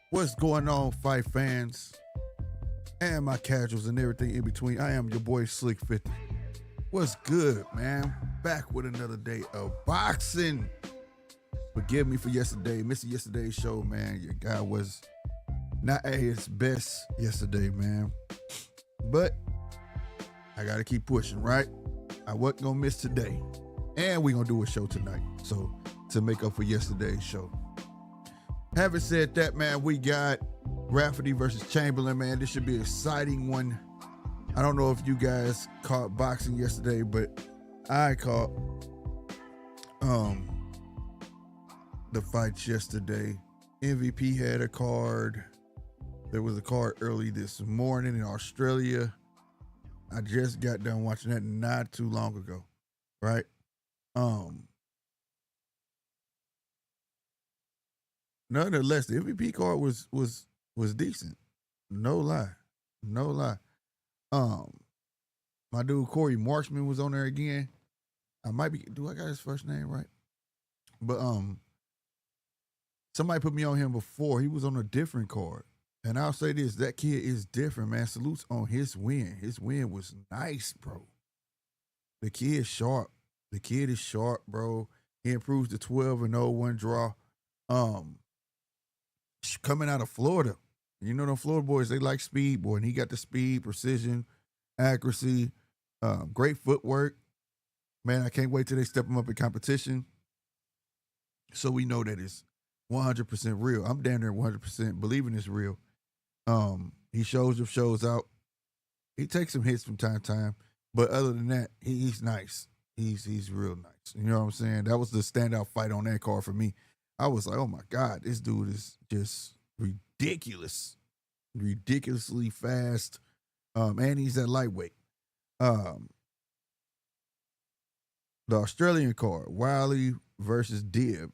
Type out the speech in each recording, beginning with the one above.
What's going on, fight fans and my casuals and everything in between? I am your boy Slick 50. What's good, man? Back with another day of boxing. Forgive me for yesterday, missing yesterday's show, man. Your guy was not at his best yesterday, man. But I gotta keep pushing, right? I wasn't gonna miss today. And we're gonna do a show tonight. So to make up for yesterday's show. Having said that, man, we got Rafferty versus Chamberlain, man. This should be an exciting one. I don't know if you guys caught boxing yesterday, but I caught the fights yesterday. MVP had a card. There was a card early this morning in Australia. I just got done watching that not too long ago, right? Nonetheless, the MVP card was decent. No lie. No lie. Um, my dude Corey Marksman was on there again. Do I got his first name right? But somebody put me on him before. He was on a different card. And I'll say this, that kid is different, man. Salutes on his win. His win was nice, bro. The kid is sharp. The kid is sharp, bro. He improves to 12-0, one draw. Coming out of Florida. You know, the Florida boys, they like speed, boy. And he got the speed, precision, accuracy, great footwork. Man, I can't wait till they step him up in competition. So we know that it's 100% real. I'm down there 100% believing it's real. He shows up, shows out. He takes some hits from time to time. But other than that, he's nice. He's real nice. You know what I'm saying? That was the standout fight on that card for me. I was like, oh my God, this dude is just ridiculous. Ridiculously fast. And he's at lightweight. The Australian card, Wiley versus Dib.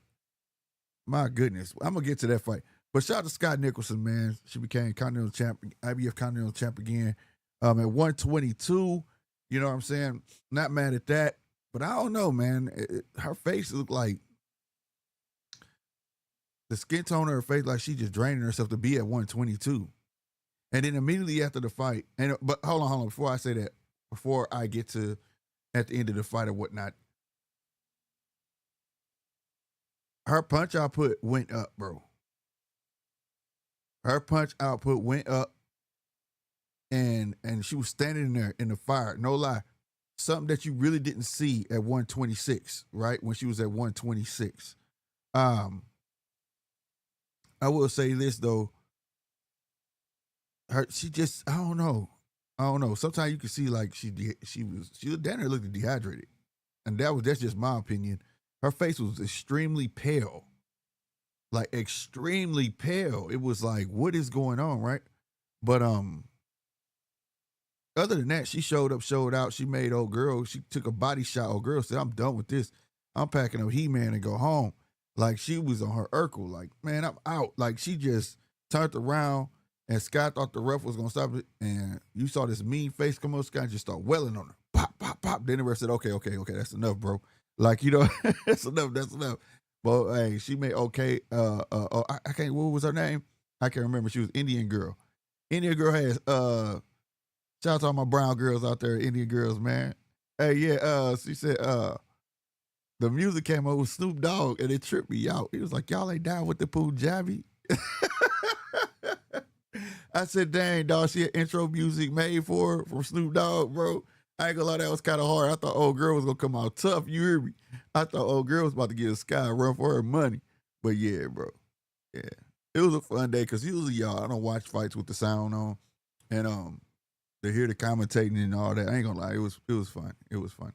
My goodness. I'm gonna get to that fight. But shout out to Scott Nicholson, man. She became Continental champ, IBF Continental champ again. At 122. You know what I'm saying? Not mad at that. But I don't know, man. Her face looked like the skin tone of her face, like she just draining herself to be at 122. And then immediately after the fight, but hold on. Before I say that, before I get to at the end of the fight or whatnot, her punch output went up, bro. Her punch output went up, and she was standing there in the fire. No lie, something that you really didn't see at 126, right? When she was at 126. I will say this though. She just, I don't know. Sometimes you can see like she was down there looking dehydrated, and that's just my opinion. Her face was extremely pale, like extremely pale. It was like, what is going on, right? But other than that, she showed up, showed out. She made old girl. She took a body shot. Old girl said, "I'm done with this. I'm packing up He-Man and go home." Like she was on her Urkel. Like, man, I'm out. Like she just turned around, and Scott thought the ref was gonna stop it, and you saw this mean face come up. Scott just start welling on her. Pop, pop, pop. Then the ref said, "Okay, that's enough, bro. Like, you know, that's enough." But hey, she made okay. I can't. What was her name? I can't remember. She was Indian girl. Indian girl has shout out to all my brown girls out there, Indian girls, man. Hey, yeah, she said, the music came over with Snoop Dogg and it tripped me out. He was like, y'all ain't down with the Punjabi. I said, dang, dog, she had intro music made for her from Snoop Dogg, bro. I ain't gonna lie, that was kind of hard. I thought old girl was gonna come out tough, you hear me? I thought old girl was about to get a sky run for her money. But yeah, bro. Yeah. It was a fun day because usually, y'all, I don't watch fights with the sound on. And to hear the commentating and all that, I ain't gonna lie, it was fun. It was fun.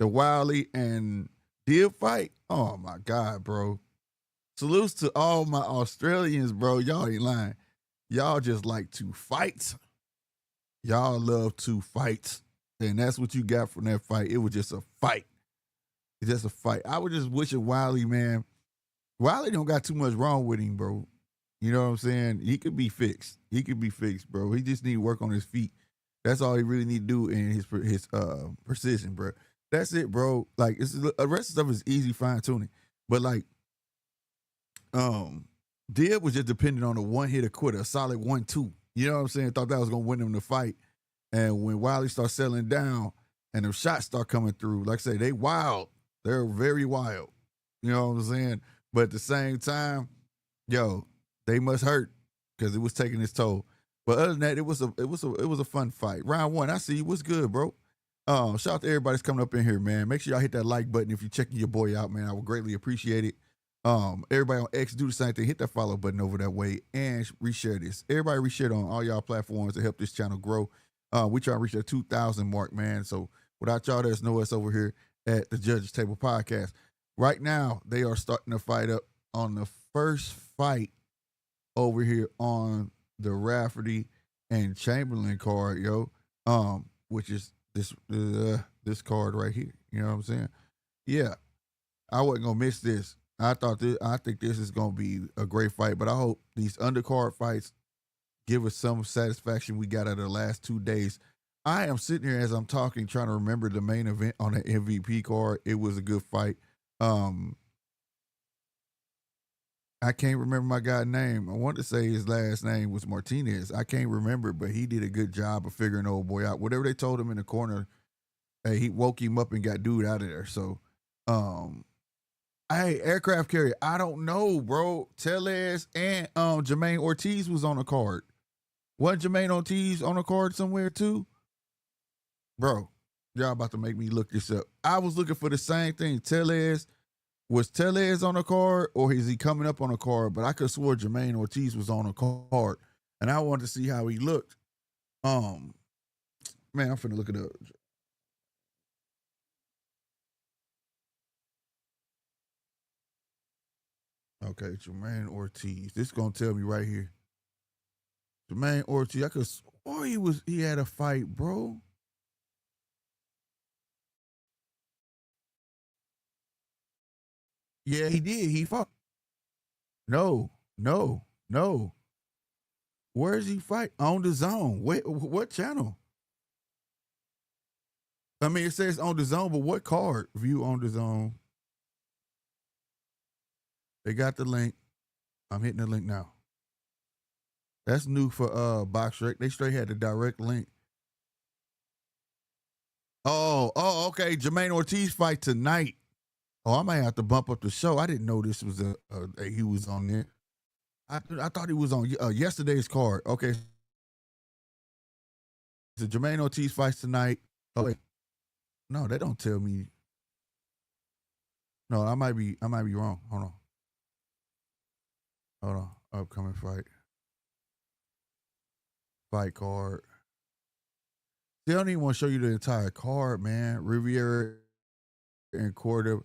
The Wiley and Dib fight, oh my God, bro. Salutes to all my Australians, bro. Y'all ain't lying. Y'all just like to fight. Y'all love to fight. And that's what you got from that fight. It was just a fight. It's just a fight. I was just wishing Wiley, man. Wiley don't got too much wrong with him, bro. You know what I'm saying? He could be fixed. Bro. He just need to work on his feet. That's all he really need to do in his precision, bro. That's it, bro. Like the rest of stuff is easy fine tuning. But like, Dib was just dependent on a one hitter quitter, a solid 1-2. You know what I'm saying? Thought that was gonna win him the fight. And when Wiley starts settling down and the shots start coming through, like I say, they wild. They're very wild. You know what I'm saying? But at the same time, yo, they must hurt because it was taking its toll. But other than that, it was a fun fight. Round one, I see you. What's good, bro? Shout out to everybody that's coming up in here, man. Make sure y'all hit that like button if you're checking your boy out, man. I would greatly appreciate it. Everybody on X, do the same thing. Hit that follow button over that way and reshare this. Everybody reshare on all y'all platforms to help this channel grow. We try to reach that 2,000 mark, man. So without y'all, there's no us over here at the Judges Table Podcast. Right now, they are starting to fight up on the first fight over here on the Rafferty and Chamberlain card, yo. Which is this card right here. You know what I'm saying? Yeah, I wasn't gonna miss this. I think this is gonna be a great fight, but I hope these undercard fights give us some satisfaction we got out of the last 2 days. I am sitting here as I'm talking, trying to remember the main event on the MVP card. It was a good fight. I can't remember my guy's name. I want to say his last name was Martinez. I can't remember, but he did a good job of figuring the old boy out. Whatever they told him in the corner, hey, he woke him up and got dude out of there. So, hey, aircraft carrier, I don't know, bro. Tellez and Jermaine Ortiz was on the card. Wasn't Jermaine Ortiz on the card somewhere too? Bro, y'all about to make me look this up. I was looking for the same thing. Was Tellez on the card or is he coming up on the card? But I could have swore Jermaine Ortiz was on the card. And I wanted to see how he looked. Man, I'm finna look it up. Okay, Jermaine Ortiz. This is gonna tell me right here. Jermaine Ortiz. I could swore he had a fight, bro. Yeah, he did. He fought. No. Where is he fight? On the zone. Wait, what channel? I mean, it says on the zone, but what card? View on the zone. They got the link. I'm hitting the link now. That's new for Box Rec. They straight had the direct link. Oh, okay. Jermaine Ortiz fight tonight. Oh, I might have to bump up the show. I didn't know this was he was on there. I thought he was on yesterday's card. Okay. So Jermaine Ortiz fights tonight. Oh wait. No, they don't tell me. No, I might be wrong. Hold on. Upcoming fight. Fight card. They don't even want to show you the entire card, man. Riviera and Cordoba.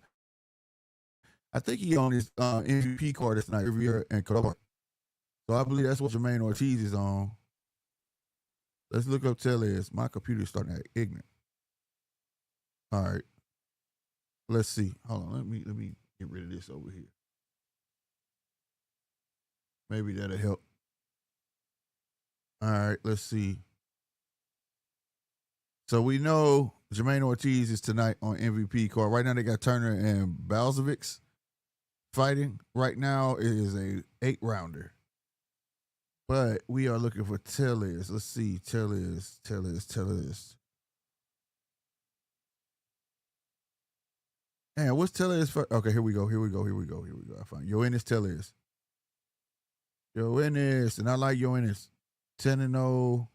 I think he on his MVP card tonight, Riviera and Cordoba. So I believe that's what Jermaine Ortiz is on. Let's look up Tellez. My computer's starting to act ignorant. All right. Let's see. Hold on. Let me get rid of this over here. Maybe that'll help. All right. Let's see. So we know Jermaine Ortiz is tonight on MVP card. Right now they got Turner and Balzovics fighting. Right now it is a 8-rounder. But we are looking for Tellez. Let's see. Tellez. Man, what's Tellez for? Okay, here we go. I find Yoenis Tellez. Yoenis, and I like Yoenis. 10-0.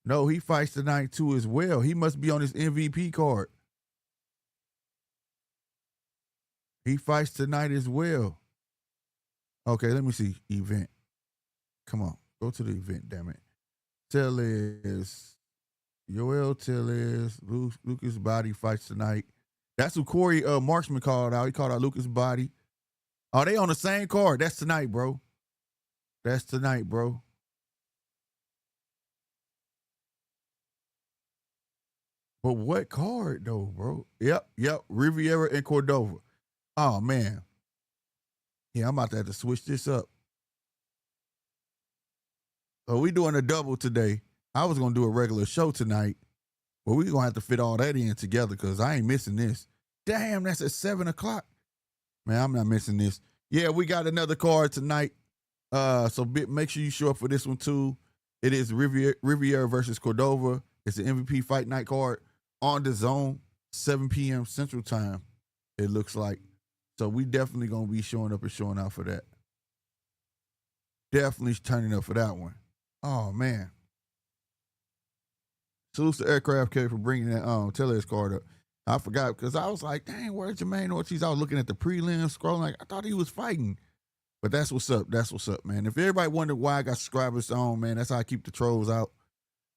No, he fights tonight too as well. He must be on his MVP card. He fights tonight as well. Okay, let me see. Event. Come on. Go to the event, damn it. Tellez. Yoel Tellez. Lucas Body fights tonight. That's who Corey Marksman called out. He called out Lucas Body. Oh, they on the same card. That's tonight, bro. But what card though, bro? Yep. Riviera and Cordova. Oh man. Yeah, I'm about to have to switch this up. So we doing a double today. I was gonna do a regular show tonight, but we gonna have to fit all that in together because I ain't missing this. Damn, that's at 7 o'clock. Man, I'm not missing this. Yeah, we got another card tonight. So make sure you show up for this one too. It is Riviera versus Cordova. It's an MVP fight night card on the zone, 7 p.m. Central Time. It looks like. So we definitely gonna be showing up and showing out for that. Definitely turning up for that one. Oh man. Salute to Aircraft Carrier for bringing that Tellez card up. I forgot because I was like, dang, where's Jermaine Ortiz? I was looking at the prelims, scrolling like I thought he was fighting. But that's what's up. That's what's up, man. If everybody wondered why I got subscribers on, man, that's how I keep the trolls out.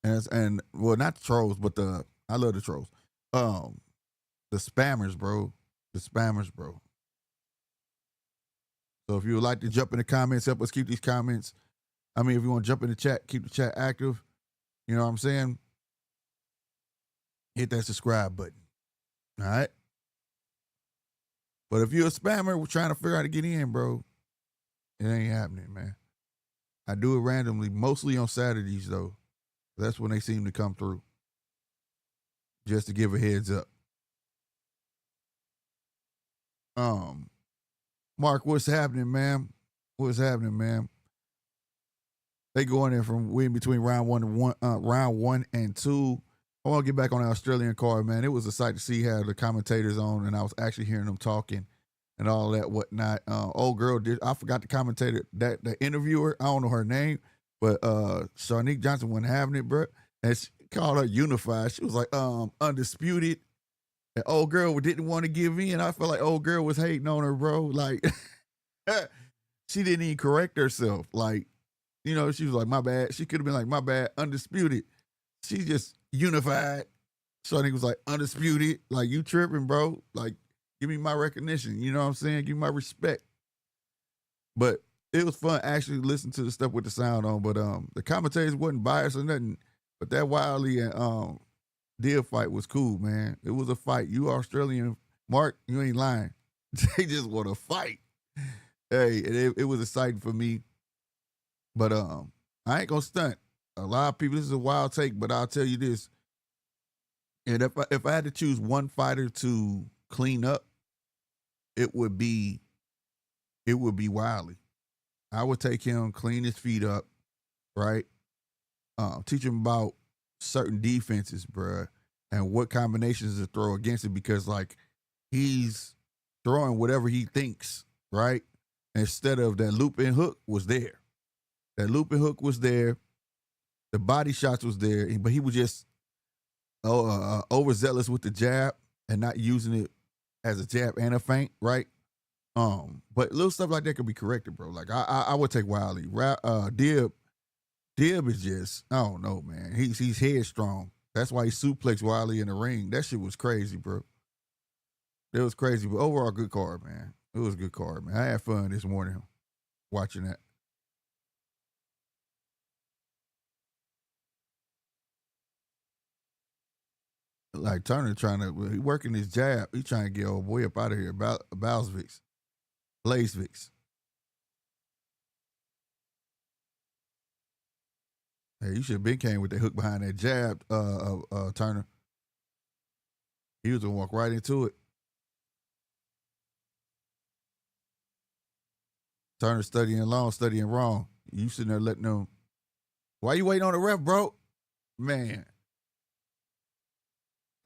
And well, not the trolls, but I love the trolls. The spammers, bro. The spammers, bro. So if you would like to jump in the comments, help us keep these comments. I mean, if you want to jump in the chat, keep the chat active. You know what I'm saying? Hit that subscribe button. All right. But if you're a spammer, we're trying to figure out how to get in, bro. It ain't happening, man. I do it randomly, mostly on Saturdays, though. That's when they seem to come through. Just to give a heads up. Mark, what's happening, man? What's happening, man? They go in there from in between round one and two. I want to get back on the Australian card, man. It was a sight to see how the commentators on, and I was actually hearing them talking and all that whatnot. Old girl I forgot the commentator, the interviewer. I don't know her name, but Sharnique Johnson wasn't having it, bro. And she called her unified. She was like, undisputed. And old girl didn't want to give in. I felt like old girl was hating on her, bro. Like, she didn't even correct herself. Like, you know, she was like, my bad. She could have been like, my bad, undisputed. She just unified. Sharnique was like, undisputed. Like, you tripping, bro. Like, give me my recognition. You know what I'm saying? Give me my respect. But it was fun actually listening to the stuff with the sound on. But the commentators wasn't biased or nothing. But that Wiley and Deal fight was cool, man. It was a fight. You Australian, Mark, you ain't lying. They just want to fight. Hey, it was exciting for me. But I ain't gonna stunt. A lot of people, this is a wild take, but I'll tell you this. And if I had to choose one fighter to clean up, it would be Wiley. I would take him, clean his feet up, right? Teach him about certain defenses, bruh, and what combinations to throw against it, because like he's throwing whatever he thinks, right? Instead of that loop and hook was there. That loop and hook was there. The body shots was there, but he was just overzealous with the jab and not using it as a jab and a feint, right? But little stuff like that could be corrected, bro. Like I would take Wiley. Dib is just, I don't know, man. He's headstrong. That's why he suplexed Wiley in the ring. That shit was crazy, bro. It was crazy, but overall, good card, man. It was a good card, man. I had fun this morning watching that. Like Turner he working his jab. He trying to get old boy up out of here. Blazevich. Hey, you should have been came with that hook behind that jab, Turner. He was gonna walk right into it. Turner studying long, studying wrong. You sitting there letting them. Why you waiting on the ref, bro? Man.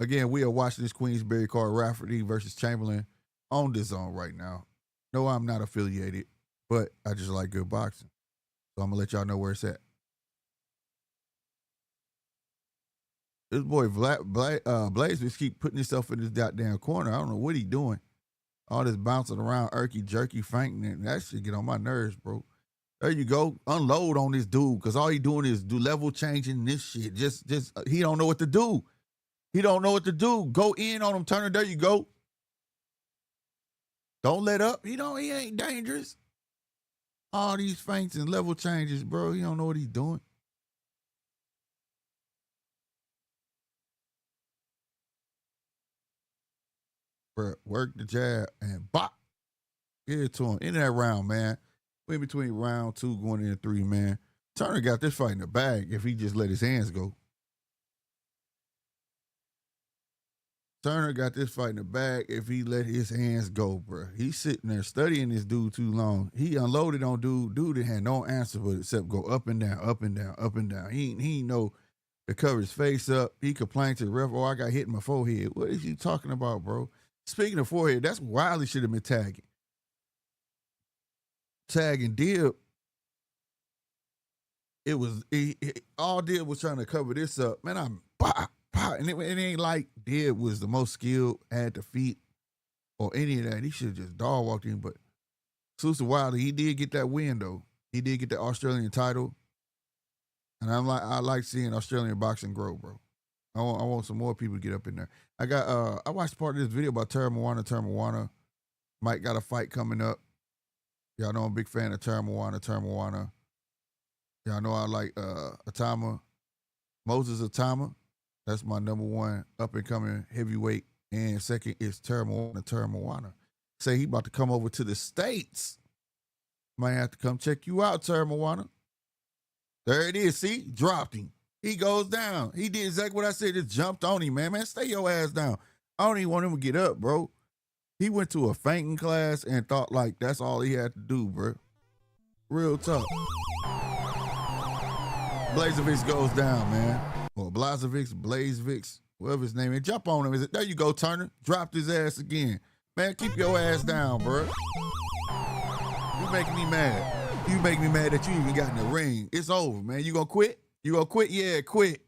Again, we are watching this Queensberry card, Rafferty versus Chamberlain, on the zone right now. No, I'm not affiliated, but I just like good boxing. So I'm gonna let y'all know where it's at. This boy Blaze just keep putting himself in this goddamn corner. I don't know what he doing. All this bouncing around, irky, jerky, fainting, that shit get on my nerves, bro. There you go. Unload on this dude, because all he doing is do level changing this shit. Just he don't know what to do. He don't know what to do. Go in on him, Turner. There you go. Don't let up. He ain't dangerous. All these feints and level changes, bro. He don't know what he's doing. Bro, work the jab and bop. Get it to him. In that round, man. We in between round 2 going into 3, man. Turner got this fight in the bag if he just let his hands go. Turner got this fight in the bag if he let his hands go, bro. He's sitting there studying this dude too long. He unloaded on dude. Dude had no answer but except go up and down, up and down, up and down. He know to cover his face up. He complained to the ref, "Oh, I got hit in my forehead." What is you talking about, bro? Speaking of forehead, that's Wiley should have been tagging. Tagging Dib. It was all Dib was trying to cover this up. Man, I'm and it ain't like Dib was the most skilled, had the feet, or any of that. He should have just dog walked in. But Sousa Wiley, he did get that win though. He did get the Australian title. And I like seeing Australian boxing grow, bro. I want some more people to get up in there. I watched part of this video about Terra Moana. Mike got a fight coming up. Y'all know I'm a big fan of Terra Moana. Y'all know I like Atama. Moses Atama. That's my number one up and coming heavyweight. And second is Terra Moana. Say he about to come over to the States. Might have to come check you out, Terra Moana. There it is. See? Dropped him. He goes down. He did exactly what I said. Just jumped on him, man. Man, stay your ass down. I don't even want him to get up, bro. He went to a fainting class and thought like that's all he had to do, bro. Real tough. Blazevich goes down, man. Or Blazevich, whatever his name is. Jump on him. There you go, Turner. Dropped his ass again. Man, keep your ass down, bro. You making me mad. You make me mad that you even got in the ring. It's over, man. You gonna quit? You gonna quit? Yeah, quit.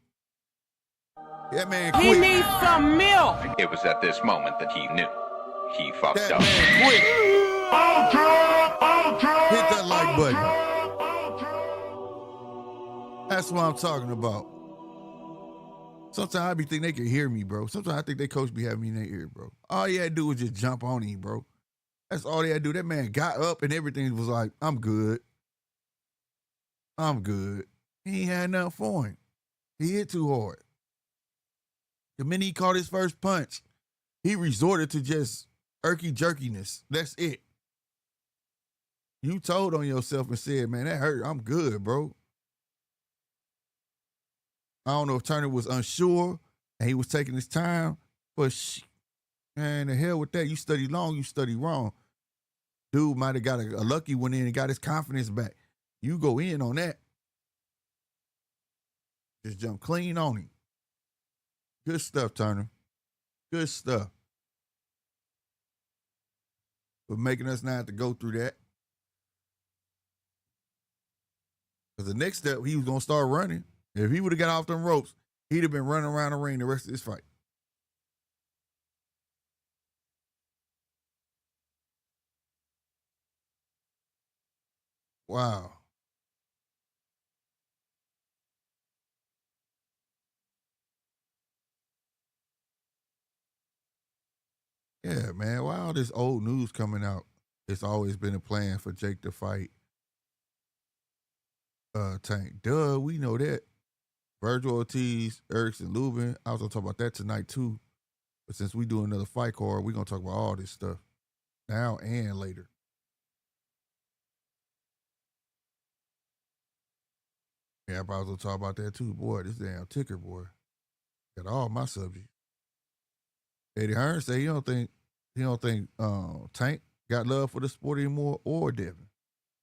That man quit. He needs some milk. It was at this moment that he knew. He fucked that up. Man quit. Hit that like button. That's what I'm talking about. Sometimes I be thinking they can hear me, bro. Sometimes I think they coach be having me in their ear, bro. All you had to do was just jump on him, bro. That's all they had to do. That man got up and everything was like, I'm good. He ain't had nothing for him. He hit too hard. The minute he caught his first punch, he resorted to just irky jerkiness. That's it. You told on yourself and said, man, that hurt. I'm good, bro. I don't know if Turner was unsure and he was taking his time, but man, the hell with that. You study long, you study wrong. Dude might have got a lucky one in and got his confidence back. You go in on that. Just jump clean on him. Good stuff, Turner. Good stuff. But making us not have to go through that. Because the next step, he was going to start running. If he would have got off them ropes, he'd have been running around the ring the rest of this fight. Wow. Yeah, man. Why all this old news coming out? It's always been a plan for Jake to fight Tank. Duh, we know that. Virgil Ortiz, Erickson Lubin. I was gonna talk about that tonight too. But since we do another fight card, we're gonna talk about all this stuff now and later. Yeah, I was gonna talk about that too. Boy, this damn ticker, boy. Got all my subjects. Eddie Hearn say he don't think Tank got love for the sport anymore or Devin.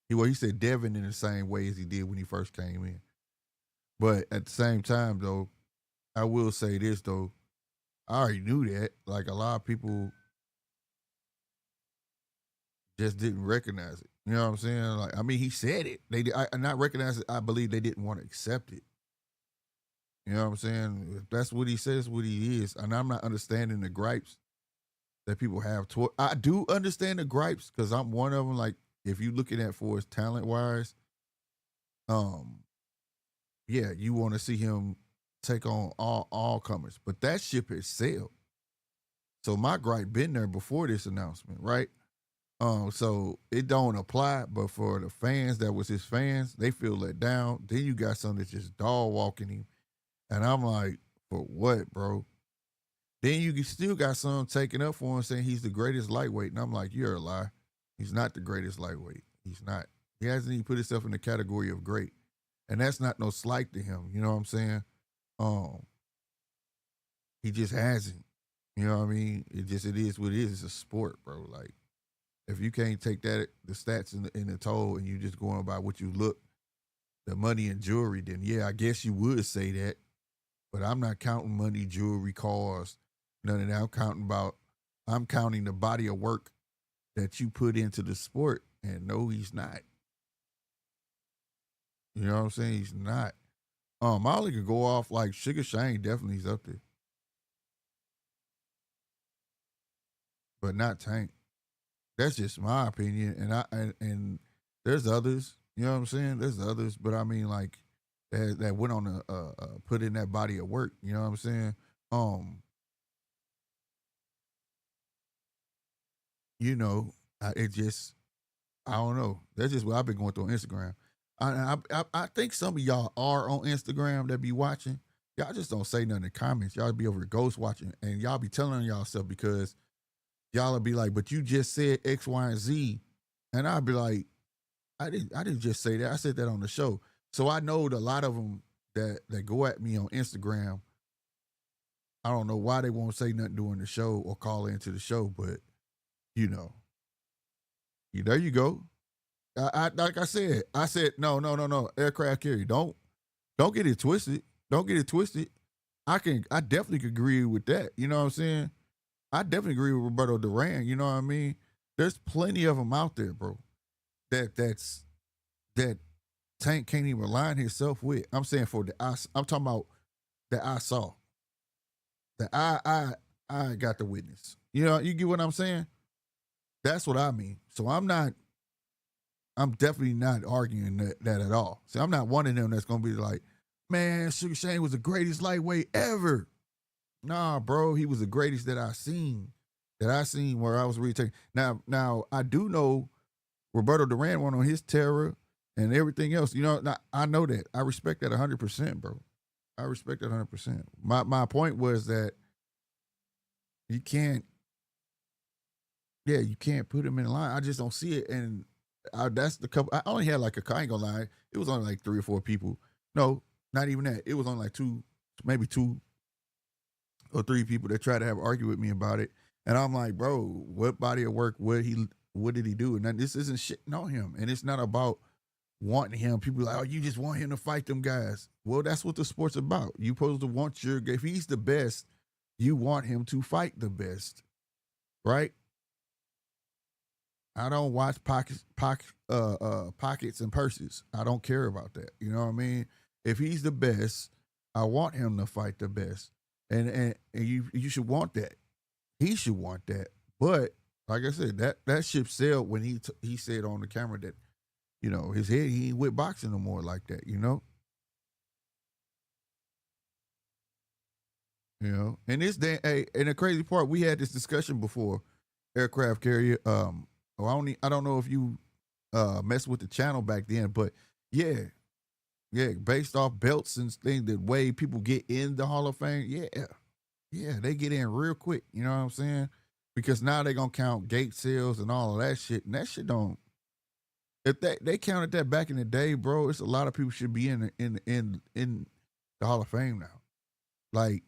He said Devin in the same way as he did when he first came in. But at the same time, though, I will say this, though. I already knew that. Like, a lot of people just didn't recognize it. You know what I'm saying? Like, I mean, he said it. I not recognize it. I believe they didn't want to accept it. You know what I'm saying? If that's what he says, what he is. And I'm not understanding the gripes that people have. I do understand the gripes because I'm one of them. Like, if you're looking at for his talent-wise, yeah, you want to see him take on all comers. But that ship has sailed. So my gripe been there before this announcement, right? So it don't apply, but for the fans that was his fans, they feel let down. Then you got some that's just dog walking him. And I'm like, for what, bro? Then you still got some taking up for him saying he's the greatest lightweight. And I'm like, you're a lie. He's not the greatest lightweight. He's not. He hasn't even put himself in the category of great. And that's not no slight to him. You know what I'm saying? He just hasn't. You know what I mean? It is what it is. It's a sport, bro. Like, if you can't take the stats in the toll, and you just going by what you look, the money and jewelry, then yeah, I guess you would say that. But I'm not counting money, jewelry, cars, none of that. I'm counting the body of work that you put into the sport. And no, he's not. You know what I'm saying? He's not. Molly could go off like Sugar Shane definitely is up there. But not Tank. That's just my opinion. And there's others. You know what I'm saying? There's others, but I mean like that went on to put in that body of work. You know what I'm saying? Um, you know, it just I don't know. That's just what I've been going through on Instagram. I think some of y'all are on Instagram that be watching. Y'all just don't say nothing in the comments. Y'all be over ghost watching, and y'all be telling y'all stuff because y'all will be like, "But you just said X, Y, and Z," and I'll be like, "I didn't just say that. I said that on the show." So I know that a lot of them that go at me on Instagram. I don't know why they won't say nothing during the show or call into the show, but you know, there you go. I like I said no. Aircraft carrier, don't get it twisted. Don't get it twisted. I definitely could agree with that. You know what I'm saying? I definitely agree with Roberto Duran. You know what I mean? There's plenty of them out there, bro. That Tank can't even align himself with. I'm saying I'm talking about that I saw. That I got the witness. You know, you get what I'm saying? That's what I mean. So I'm definitely not arguing that at all. See, I'm not one of them that's gonna be like, man, Sugar Shane was the greatest lightweight ever. Nah, bro, he was the greatest that I seen. That I seen where I was really taking. Now I do know Roberto Duran went on his terror and everything else. You know, I know that. I respect that 100%, bro. I respect that 100%. My point was that you can't, you can't put him in line. I just don't see it, and that's the couple. I only had like I ain't gonna lie, it was only like 3 or 4 people. No, not even that. It was only like maybe 2 or 3 people that tried to have argue with me about it, and I'm like, bro, what body of work? What did he do? And this isn't shitting on him, and it's not about wanting him. People are like, oh, you just want him to fight them guys. Well, that's what the sport's about. You supposed to want if he's the best, you want him to fight the best, right? I don't watch pockets and purses. I don't care about that. You know what I mean? If he's the best, I want him to fight the best, and you should want that. He should want that. But like I said, that ship sailed when he said on the camera that his head he ain't with boxing no more like that. And this day, hey, and the crazy part, we had this discussion before, aircraft carrier. I don't know if you messed with the channel back then, but yeah, based off belts and things, the way people get in the Hall of Fame, they get in real quick. You know what I'm saying? Because now they're gonna count gate sales and all of that shit, and that shit don't. If they counted that back in the day, bro, it's a lot of people should be in the Hall of Fame now. Like,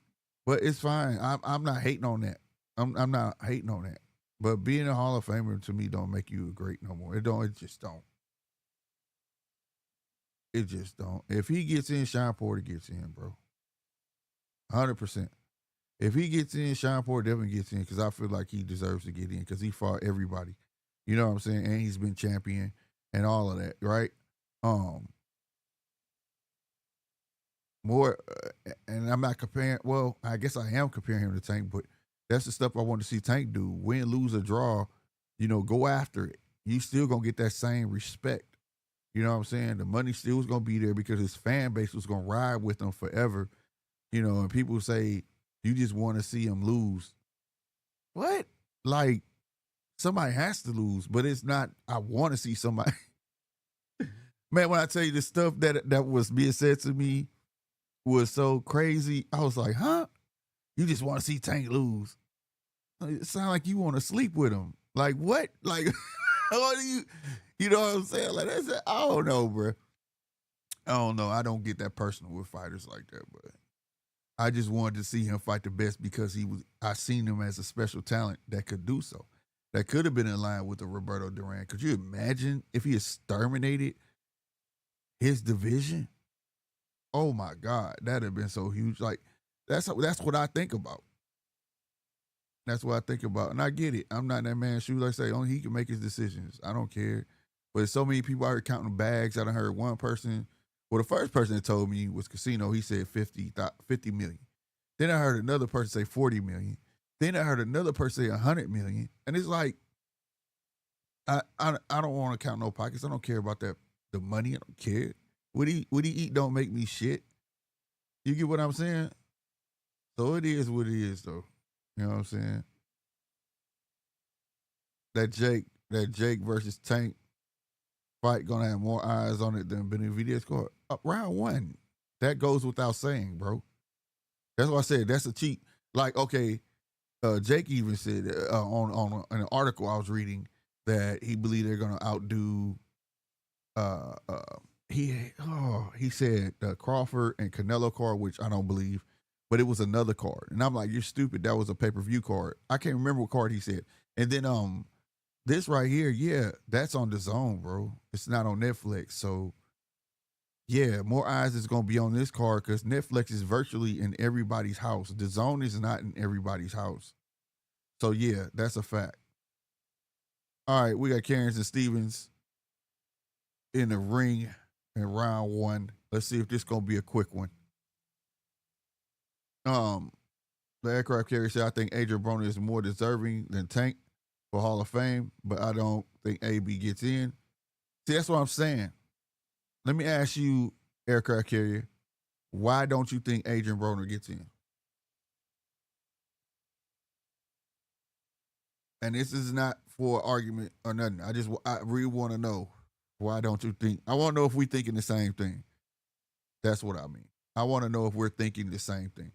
but it's fine. I'm not hating on that. I'm not hating on that. But being a Hall of Famer to me don't make you a great no more. It don't. It just don't. It just don't. If he gets in, Sean Porter gets in, bro. 100%. If he gets in, Sean Porter definitely gets in because I feel like he deserves to get in because he fought everybody. You know what I'm saying? And he's been champion and all of that, right? More, and I'm not comparing. Well, I guess I am comparing him to Tank, but that's the stuff I want to see Tank do. Win, lose, or draw, go after it. You still gonna get that same respect. You know what I'm saying? The money still was gonna be there because his fan base was gonna ride with him forever. And people say you just want to see him lose. What? Like somebody has to lose, but it's not. I want to see somebody. Man, when I tell you the stuff that was being said to me was so crazy, I was like, huh? You just want to see Tank lose. It sounds like you want to sleep with him. Like what? Like what do you know what I'm saying? Like that's I don't know, bro. I don't know. I don't get that personal with fighters like that, but I just wanted to see him fight the best because I seen him as a special talent that could do so. That could have been in line with the Roberto Duran. Could you imagine if he exterminated his division? Oh my God, that'd have been so huge. Like that's what I think about. That's what I think about. And I get it. I'm not in that man's shoes. Like I say, only he can make his decisions. I don't care. But so many people out here counting bags. I done heard one person. Well, the first person that told me was Casino. He said 50 million. Then I heard another person say 40 million. Then I heard another person say 100 million. And it's like, I don't want to count no pockets. I don't care about that. The money, I don't care. What he eat don't make me shit. You get what I'm saying? So it is what it is, though. You know what I'm saying? That Jake versus Tank fight gonna have more eyes on it than Benavidez card. Round one. That goes without saying, bro. That's why I said that's a cheat. Like, okay, Jake even said on an article I was reading that he believed they're gonna outdo. He said Crawford and Canelo card, which I don't believe, but it was another card, and I'm like, you're stupid. That was a pay-per-view card. I can't remember what card he said. And then this right here, yeah, that's on the Zone, bro. It's not on Netflix, so yeah, more eyes is gonna be on this card because Netflix is virtually in everybody's house. The Zone is not in everybody's house, so yeah, that's a fact. All right, we got Cairns and Stevens in the ring in round one. Let's see if this gonna be a quick one. The aircraft carrier said, I think Adrian Broner is more deserving than Tank for Hall of Fame, but I don't think AB gets in. See, that's what I'm saying. Let me ask you, aircraft carrier, why don't you think Adrian Broner gets in? And this is not for argument or nothing. I really want to know, why don't you think? I want to know if we thinking the same thing. That's what I mean. I want to know if we're thinking the same thing.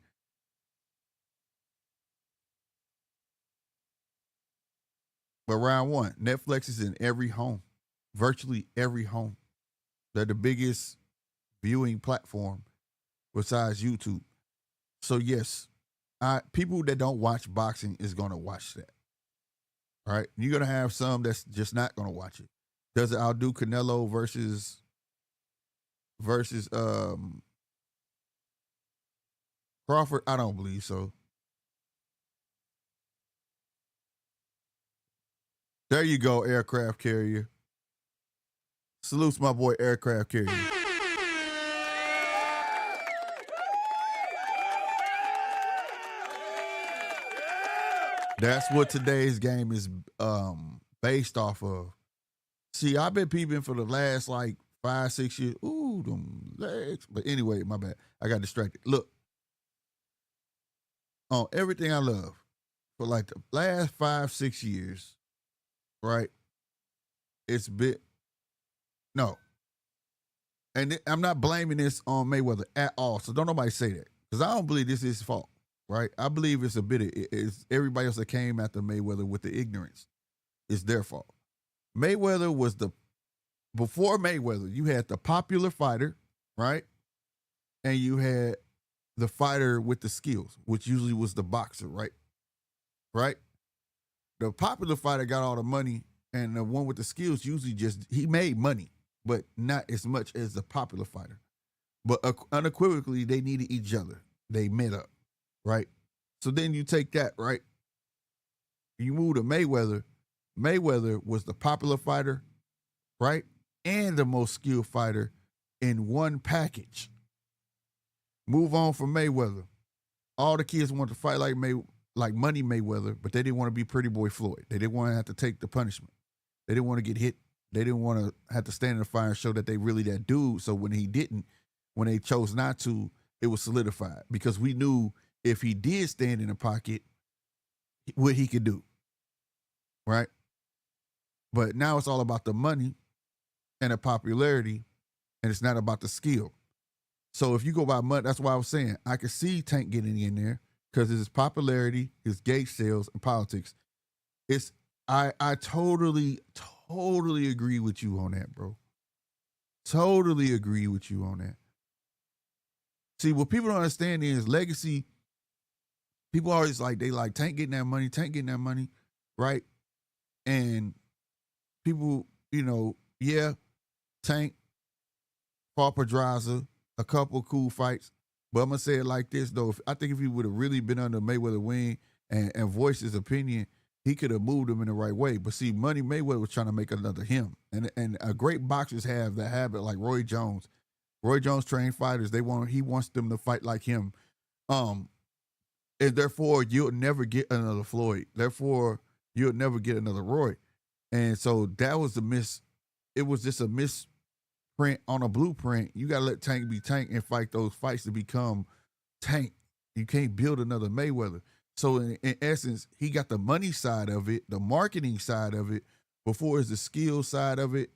But round one, Netflix is in every home, virtually every home. They're the biggest viewing platform besides YouTube. So yes, people that don't watch boxing is gonna watch that. All right, you're gonna have some that's just not gonna watch it. Does it outdo Canelo versus Crawford? I don't believe so. There you go, aircraft carrier. Salutes my boy, aircraft carrier. That's what today's game is based off of. See, I've been peeping for the last like 5-6 years. Ooh, them legs. But anyway, my bad. I got distracted. Look, on everything I love for like the last 5-6 years, right? It's been no. And I'm not blaming this on Mayweather at all. So don't nobody say that. Because I don't believe this is his fault. Right? I believe it's a bit of it's everybody else that came after Mayweather with the ignorance. It's their fault. Mayweather was before Mayweather, you had the popular fighter, right? And you had the fighter with the skills, which usually was the boxer, right? Right? The popular fighter got all the money, and the one with the skills usually he made money, but not as much as the popular fighter. But unequivocally, they needed each other. They met up. Right? So then you take that, right? You move to Mayweather. Mayweather was the popular fighter, right? And the most skilled fighter in one package. Move on from Mayweather. All the kids wanted to fight like Money Mayweather, but they didn't want to be Pretty Boy Floyd. They didn't want to have to take the punishment. They didn't want to get hit. They didn't want to have to stand in the fire and show that they really that dude. So when they chose not to, it was solidified because we knew if he did stand in the pocket, what he could do, right? But now it's all about the money and the popularity, and it's not about the skill. So if you go by money, that's why I was saying I could see Tank getting in there because of his popularity, his gate sales, and politics. I totally agree with you on that, bro. Totally agree with you on that. See, what people don't understand is legacy. People always like they like Tank getting that money, Tank getting that money, right? And people, yeah, Tank fought Pedraza, a couple cool fights. But I'm gonna say it like this though. I think if he would have really been under Mayweather wing and voiced his opinion, he could have moved him in the right way. But see, Money Mayweather was trying to make another him. And a great boxers have that habit, like Roy Jones. Roy Jones trained fighters. He wants them to fight like him. And therefore you'll never get another Floyd. Therefore, you'll never get another Roy. And so that was it was just a misprint on a blueprint. You gotta let Tank be Tank and fight those fights to become Tank. You can't build another Mayweather. So in essence, he got the money side of it, the marketing side of it, before it's the skill side of it,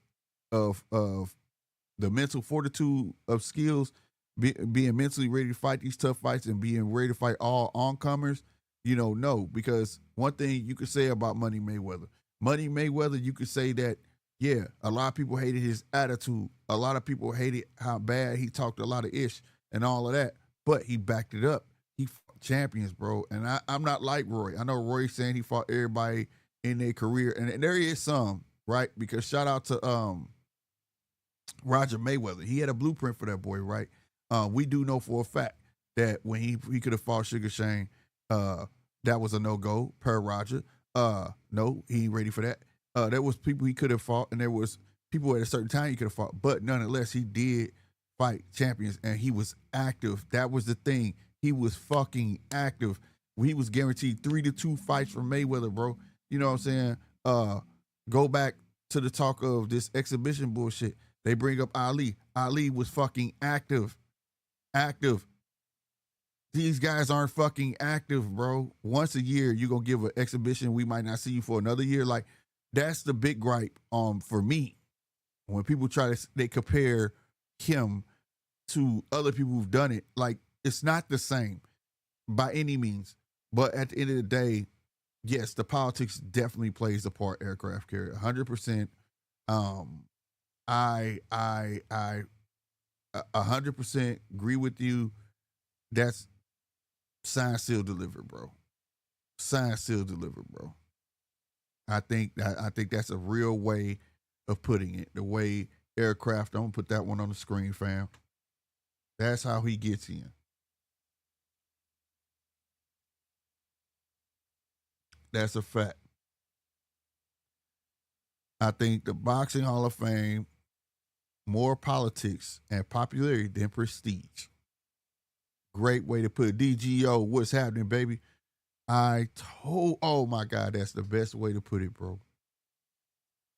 of the mental fortitude of skills, being mentally ready to fight these tough fights and being ready to fight all oncomers. No, because one thing you could say about Money Mayweather, you could say that, yeah, a lot of people hated his attitude. A lot of people hated how bad he talked a lot of ish and all of that, but he backed it up. He fought champions, bro. And I'm not like Roy. I know Roy's saying he fought everybody in their career, and there is some, right? Because shout out to Roger Mayweather. He had a blueprint for that boy, right? We do know for a fact that when he could have fought Sugar Shane, that was a no-go per Roger. No, he ain't ready for that. There was people he could have fought, and there was people at a certain time he could have fought, but nonetheless, he did fight champions, and he was active. That was the thing. He was fucking active. He was guaranteed 3-2 fights from Mayweather, bro. You know what I'm saying? Go back to the talk of this exhibition bullshit. They bring up Ali. Ali was fucking active. These guys aren't fucking active, bro. Once a year, you're going to give an exhibition. We might not see you for another year. Like, that's the big gripe for me. When people they compare him to other people who've done it. Like, it's not the same by any means. But at the end of the day, yes, the politics definitely plays a part, aircraft carrier. 100%. I 100% agree with you. That's sign, seal, deliver, bro. Sign, seal, deliver, bro. I think that's a real way of putting it. The way aircraft, I'm gonna put that one on the screen, fam. That's how he gets in. That's a fact. I think the Boxing Hall of Fame, more politics and popularity than prestige. Great way to put it. DGO, what's happening, baby? Oh my God, that's the best way to put it, bro.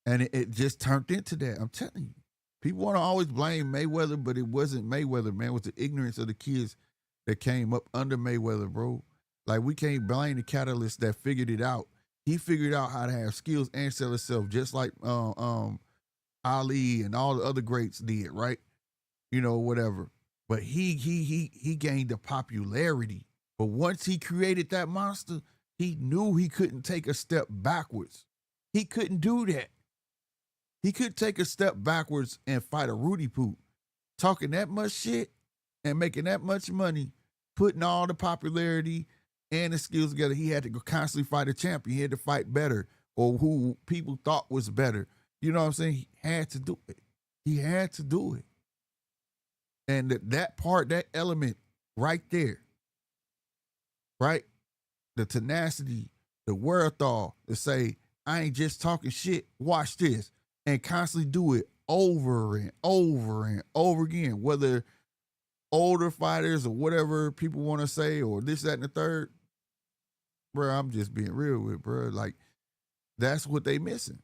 And it just turned into that. I'm telling you. People want to always blame Mayweather, but it wasn't Mayweather, man. It was the ignorance of the kids that came up under Mayweather, bro. Like, we can't blame the catalyst that figured it out. He figured out how to have skills and sell himself, just like Ali and all the other greats did, right? Whatever. But he gained the popularity. But once he created that monster, he knew he couldn't take a step backwards. He couldn't do that. He could take a step backwards and fight a Rudy Poot. Talking that much shit and making that much money, putting all the popularity and the skills together, he had to constantly fight a champion. He had to fight better, or who people thought was better. You know what I'm saying? He had to do it. He had to do it. And that element right there, right? The tenacity, the wherewithal to say, I ain't just talking shit, watch this, and constantly do it over and over and over again, whether older fighters or whatever people want to say, or this, that, and the third. Bro, I'm just being real with, bro. Like, that's what they missing.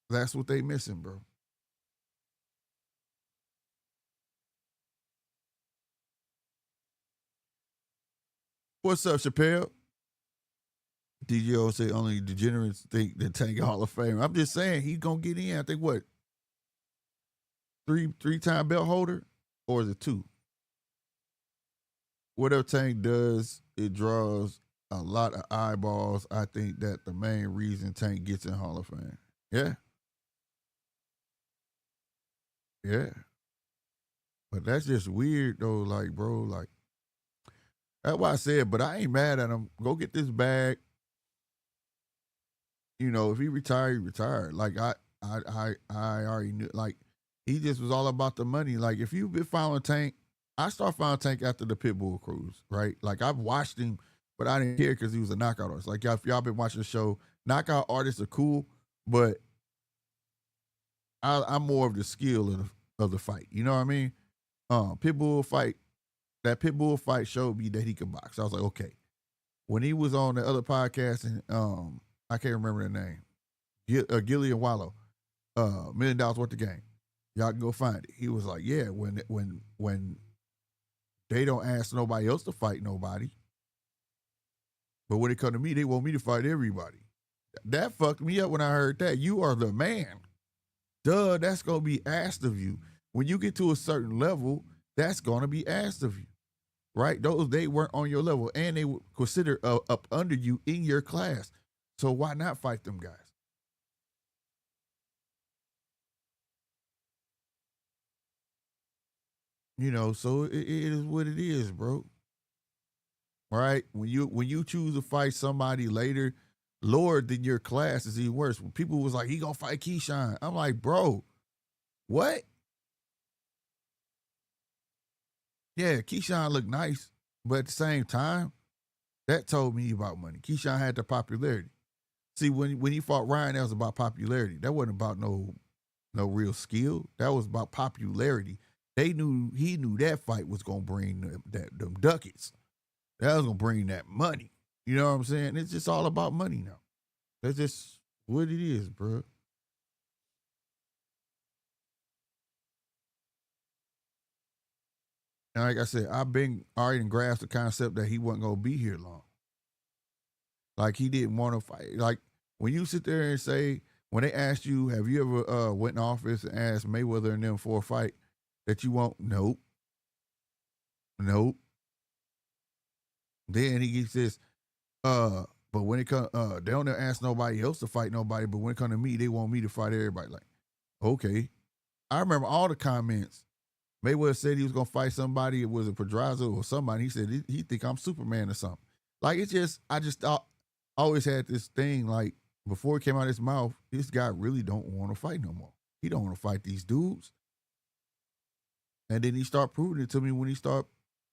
That's what they missing, bro. What's up, Chappelle? DGO say only degenerates think that Tank Hall of Fame. I'm just saying he's gonna get in. I think what, three-time belt holder, or is it two? Whatever Tank does, it draws a lot of eyeballs. I think that the main reason Tank gets in Hall of Fame. Yeah, yeah. But that's just weird though, like, bro, like that's why I said, but I ain't mad at him. Go get this bag. You know, if he retired, he retired. Like I already knew. Like he just was all about the money. Like if you've been following Tank, I started following Tank after the Pitbull cruise, right? Like I've watched him, but I didn't care because he was a knockout artist. Like if y'all been watching the show, knockout artists are cool, but I'm more of the skill of the fight. You know what I mean? Pitbull fight. That Pitbull fight showed me that he could box. I was like, okay. When he was on the other podcast, and I can't remember the name, Gillian Wallow, $1 million worth of game. Y'all can go find it. He was like, yeah, when they don't ask nobody else to fight nobody, but when it come to me, they want me to fight everybody. That fucked me up when I heard that. You are the man. Duh, that's gonna be asked of you. When you get to a certain level, that's gonna be asked of you. Right? Those they weren't on your level, and they were considered up under you in your class. So why not fight them guys? You know, so it is what it is, bro. Right? When you choose to fight somebody later lower than your class is even worse. When people was like, he gonna fight Keyshawn. I'm like, bro, what? Yeah, Keyshawn looked nice, but at the same time, that told me about money. Keyshawn had the popularity. See, when he fought Ryan, that was about popularity. That wasn't about no real skill. That was about popularity. He knew that fight was gonna bring them ducats. That was gonna bring that money. You know what I'm saying? It's just all about money now. That's just what it is, bro. And like I said, I've been already grasped the concept that he wasn't gonna be here long. Like he didn't want to fight. Like when you sit there and say, when they asked you, have you ever went in office and asked Mayweather and them for a fight that you won't? Nope. Nope. Then he says, but when it comes, they don't ask nobody else to fight nobody, but when it comes to me, they want me to fight everybody. Like, okay. I remember all the comments. Mayweather said he was gonna fight somebody. It was a Pedraza or somebody. He said he think I'm Superman or something. Like it's just, I just thought, I always had this thing like before it came out of his mouth, this guy really don't want to fight no more. He don't want to fight these dudes. And then he start proving it to me when he start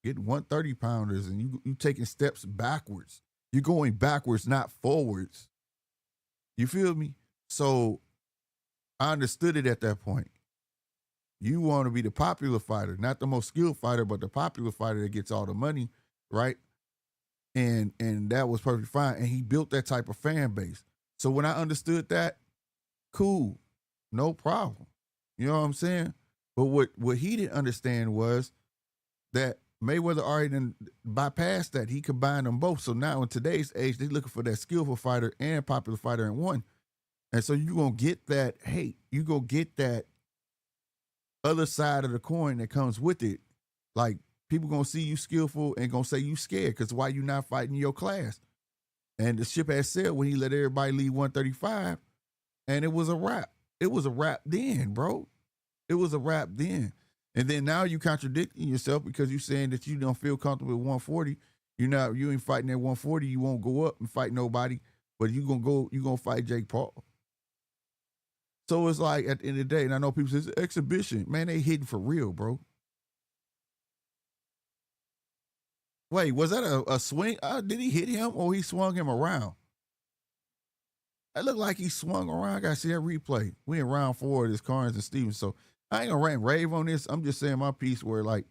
getting 130 pounders and you taking steps backwards. You're going backwards, not forwards. You feel me? So I understood it at that point. You want to be the popular fighter, not the most skilled fighter, but the popular fighter that gets all the money, right? And that was perfectly fine. And he built that type of fan base. So when I understood that, cool, no problem. You know what I'm saying? But what he didn't understand was that Mayweather already done bypassed that. He combined them both. So now in today's age, they're looking for that skillful fighter and popular fighter in one. And so you're going to get that hate. You're going to get that other side of the coin that comes with it. Like people going to see you skillful and going to say you scared because why you not fighting your class? And the ship had sailed when he let everybody leave 135 and it was a wrap. It was a wrap then, bro. It was a wrap then. And then now you contradicting yourself because you're saying that you don't feel comfortable with 140. You ain't fighting at 140. You won't go up and fight nobody, but you gonna fight Jake Paul. So it's like at the end of the day, and I know people say it's exhibition. Man, they hitting for real, bro. Wait, was that a swing? Did he hit him or he swung him around? It looked like he swung around. I gotta see that replay. We in round 4 of this Carnes and Stevens. So I ain't gonna rant rave on this. I'm just saying my piece where like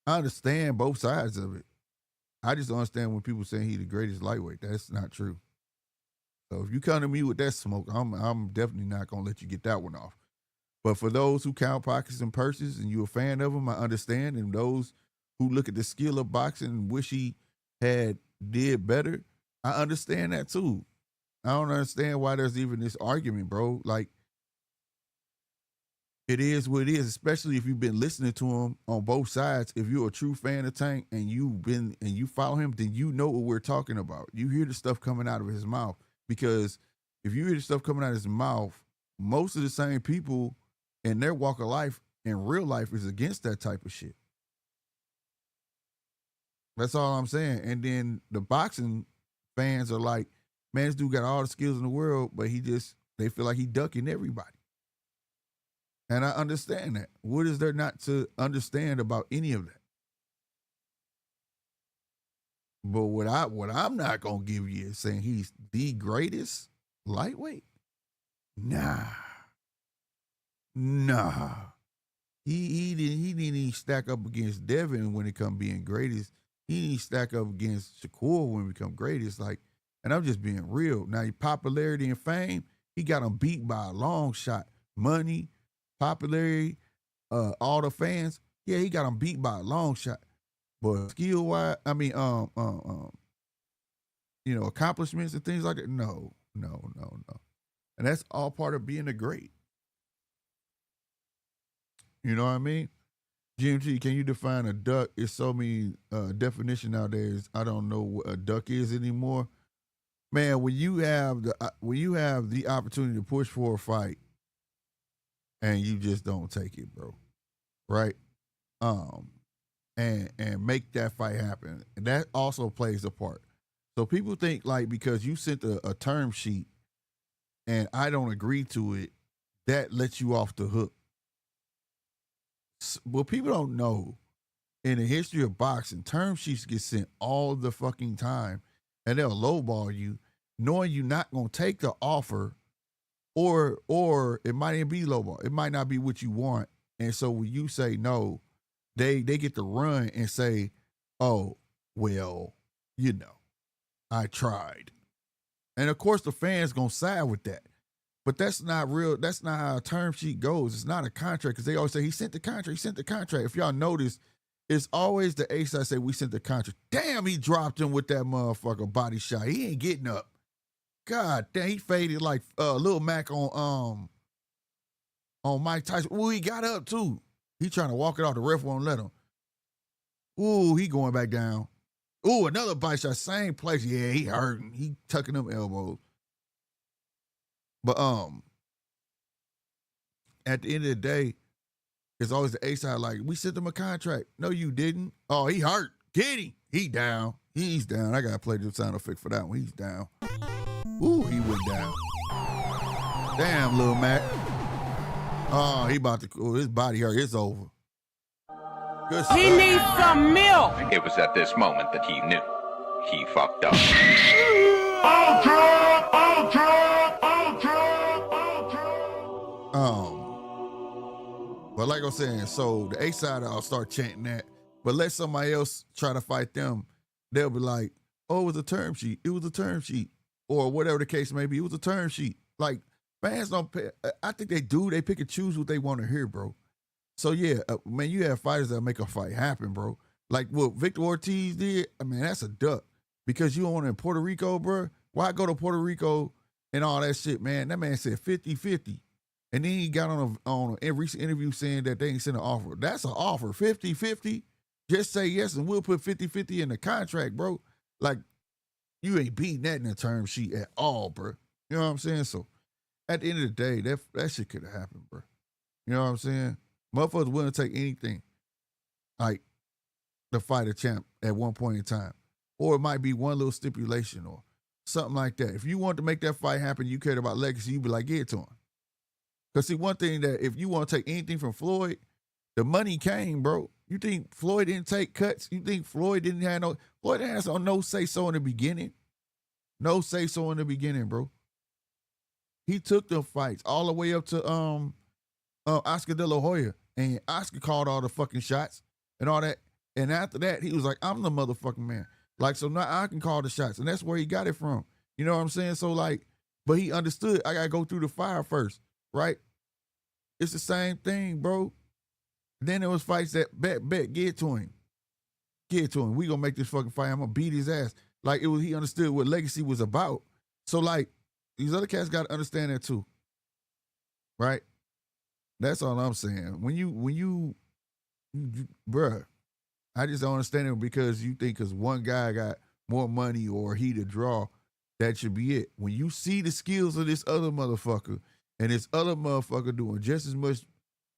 I understand both sides of it. I just don't understand when people saying he the greatest lightweight. That's not true. So if you come to me with that smoke, I'm definitely not gonna let you get that one off. But for those who count pockets and purses and you're a fan of him, I understand. And those who look at the skill of boxing and wish he had did better, I understand that too. I don't understand why there's even this argument, bro. Like it is what it is, especially if you've been listening to him on both sides. If you're a true fan of Tank and you follow him, then you know what we're talking about. You hear the stuff coming out of his mouth. Because if you hear the stuff coming out of his mouth, most of the same people in their walk of life in real life is against that type of shit. That's all I'm saying. And then the boxing fans are like, man, this dude got all the skills in the world, but they feel like he ducking everybody. And I understand that. What is there not to understand about any of that? But what I'm not gonna give you is saying he's the greatest lightweight. Nah. He didn't even stack up against Devin when it come being greatest. He didn't stack up against Shakur when it become greatest. Like, and I'm just being real. Now, popularity and fame, he got him beat by a long shot. Money, popularity, all the fans, yeah, he got him beat by a long shot. But skill wise, I mean, accomplishments and things like that. No. And that's all part of being a great. You know what I mean? GMT, can you define a duck? It's so many definition nowadays. I don't know what a duck is anymore. Man, when you have the opportunity to push for a fight and you just don't take it, bro. Right? And make that fight happen. And that also plays a part. So people think like because you sent a term sheet and I don't agree to it, that lets you off the hook. Well, people don't know in the history of boxing, term sheets get sent all the fucking time and they'll lowball you knowing you're not going to take the offer or it might even be lowball. It might not be what you want. And so when you say no, they get to run and say, oh, well, I tried. And of course the fans going to side with that. But that's not real. That's not how a term sheet goes. It's not a contract because they always say he sent the contract. If y'all notice, it's always the ace I say we sent the contract. Damn, he dropped him with that motherfucker body shot. He ain't getting up. God damn, he faded like Lil Mac on Mike Tyson. Ooh, he got up too. He trying to walk it off. The ref won't let him. Ooh, he going back down. Ooh, another body shot, same place. Yeah, he hurting. He tucking them elbows. But at the end of the day, it's always the A side like, we sent him a contract. No, you didn't. Oh, he hurt. Get him. He down. He's down. I got to play the sound effect for that one. He's down. Ooh, he went down. Damn, Lil Mac. Oh, he about to, his body hurt. It's over. Good stuff. He needs some milk. It was at this moment that he knew he fucked up. But like I was saying, so the A side, I'll start chanting that. But let somebody else try to fight them. They'll be like, oh, it was a term sheet. It was a term sheet. Or whatever the case may be, it was a term sheet. Like, fans don't pay. I think they do. They pick and choose what they want to hear, bro. So, yeah, man, you have fighters that make a fight happen, bro. Like what Victor Ortiz did, I mean, that's a duck. Because you want in Puerto Rico, bro. Why go to Puerto Rico and all that shit, man? That man said 50-50. And then he got on a recent interview saying that they ain't sent an offer. That's an offer, 50-50. Just say yes and we'll put 50-50 in the contract, bro. Like, you ain't beating that in the term sheet at all, bro. You know what I'm saying? So, at the end of the day, that shit could have happened, bro. You know what I'm saying? Motherfuckers willing to take anything, like to fight a champ at one point in time. Or it might be one little stipulation or something like that. If you want to make that fight happen, you cared about legacy, you'd be like, give it to him. Because see, one thing that if you want to take anything from Floyd, the money came, bro. You think Floyd didn't take cuts? You think Floyd didn't have Floyd has no say-so in the beginning? No say-so in the beginning, bro. He took them fights all the way up to Oscar De La Hoya. And Oscar called all the fucking shots and all that. And after that, he was like, I'm the motherfucking man. Like, so now I can call the shots. And that's where he got it from. You know what I'm saying? So, like, but he understood I got to go through the fire first, right? It's the same thing, bro. Then there was fights that bet, get to him. Get it to him. We gonna make this fucking fight. I'm gonna beat his ass. Like, he understood what legacy was about. So, like, these other cats got to understand that too. Right? That's all I'm saying. When you bruh, I just don't understand it because you think because one guy got more money or he the draw, that should be it. When you see the skills of this other motherfucker and this other motherfucker doing just as much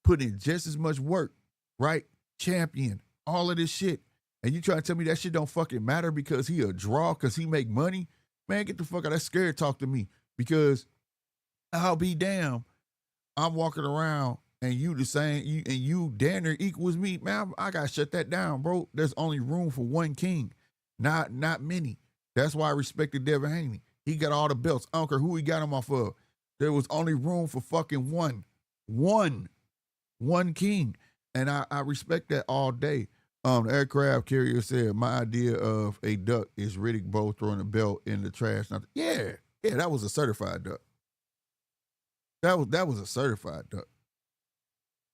put in just as much work, right? Champion, all of this shit. And you try to tell me that shit don't fucking matter because he a draw, because he make money? Man, get the fuck out of that scared talk to me. Because I'll be damn, I'm walking around and you the same, you damn near equals me. Man, I gotta shut that down, bro. There's only room for one king, not many. That's why I respected Devin Haney. He got all the belts. I don't care who he got him off of. There was only room for fucking one king. And I respect that all day. The aircraft carrier said, my idea of a duck is Riddick Bowe throwing a belt in the trash. Yeah, that was a certified duck. That was a certified duck.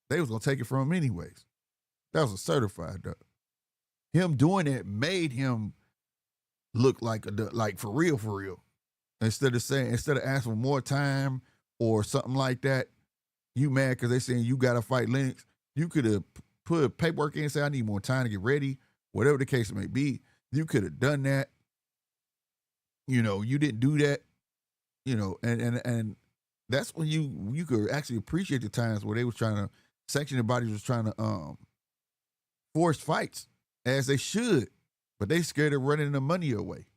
They was gonna take it from him anyways. That was a certified duck. Him doing that made him look like a duck, like for real. Instead of asking for more time or something like that, you mad because they saying you gotta fight Lennox. You could have put paperwork in and say, I need more time to get ready, whatever the case may be. You could have done that. You know, you didn't do that, you know, and that's when you could actually appreciate the times where they was trying to, section of bodies was trying to force fights, as they should, but they scared of running the money away.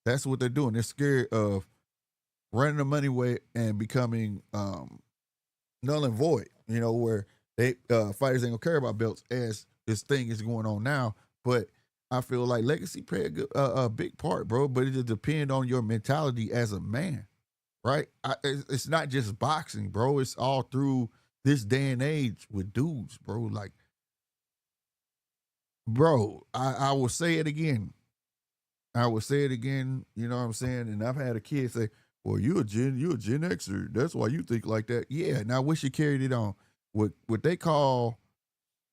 That's what they're doing. They're scared of running the money away and becoming null and void, you know, where they fighters ain't gonna care about belts as this thing is going on now. But I feel like legacy played a big part, bro, but it just depends on your mentality as a man, right? It's not just boxing, bro. It's all through this day and age with dudes, bro. Like, bro, I will say it again. You know what I'm saying? And I've had a kid say, well, you a Gen Xer. That's why you think like that. Yeah, and I wish you carried it on. What they call,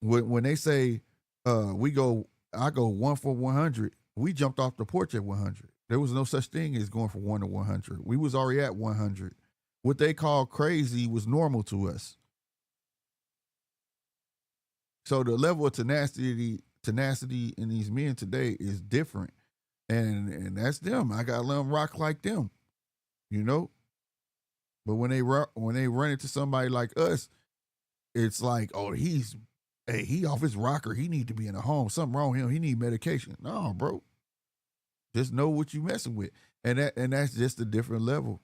when they say, I go 1 for 100, we jumped off the porch at 100. There was no such thing as going from 1 to 100. We was already at 100. What they call crazy was normal to us. So the level of tenacity in these men today is different. And that's them. I gotta let them rock like them, you know. But when they run into somebody like us, it's like, oh, he off his rocker. He need to be in a home. Something wrong with him. He need medication. No, bro. Just know what you messing with, and that's just a different level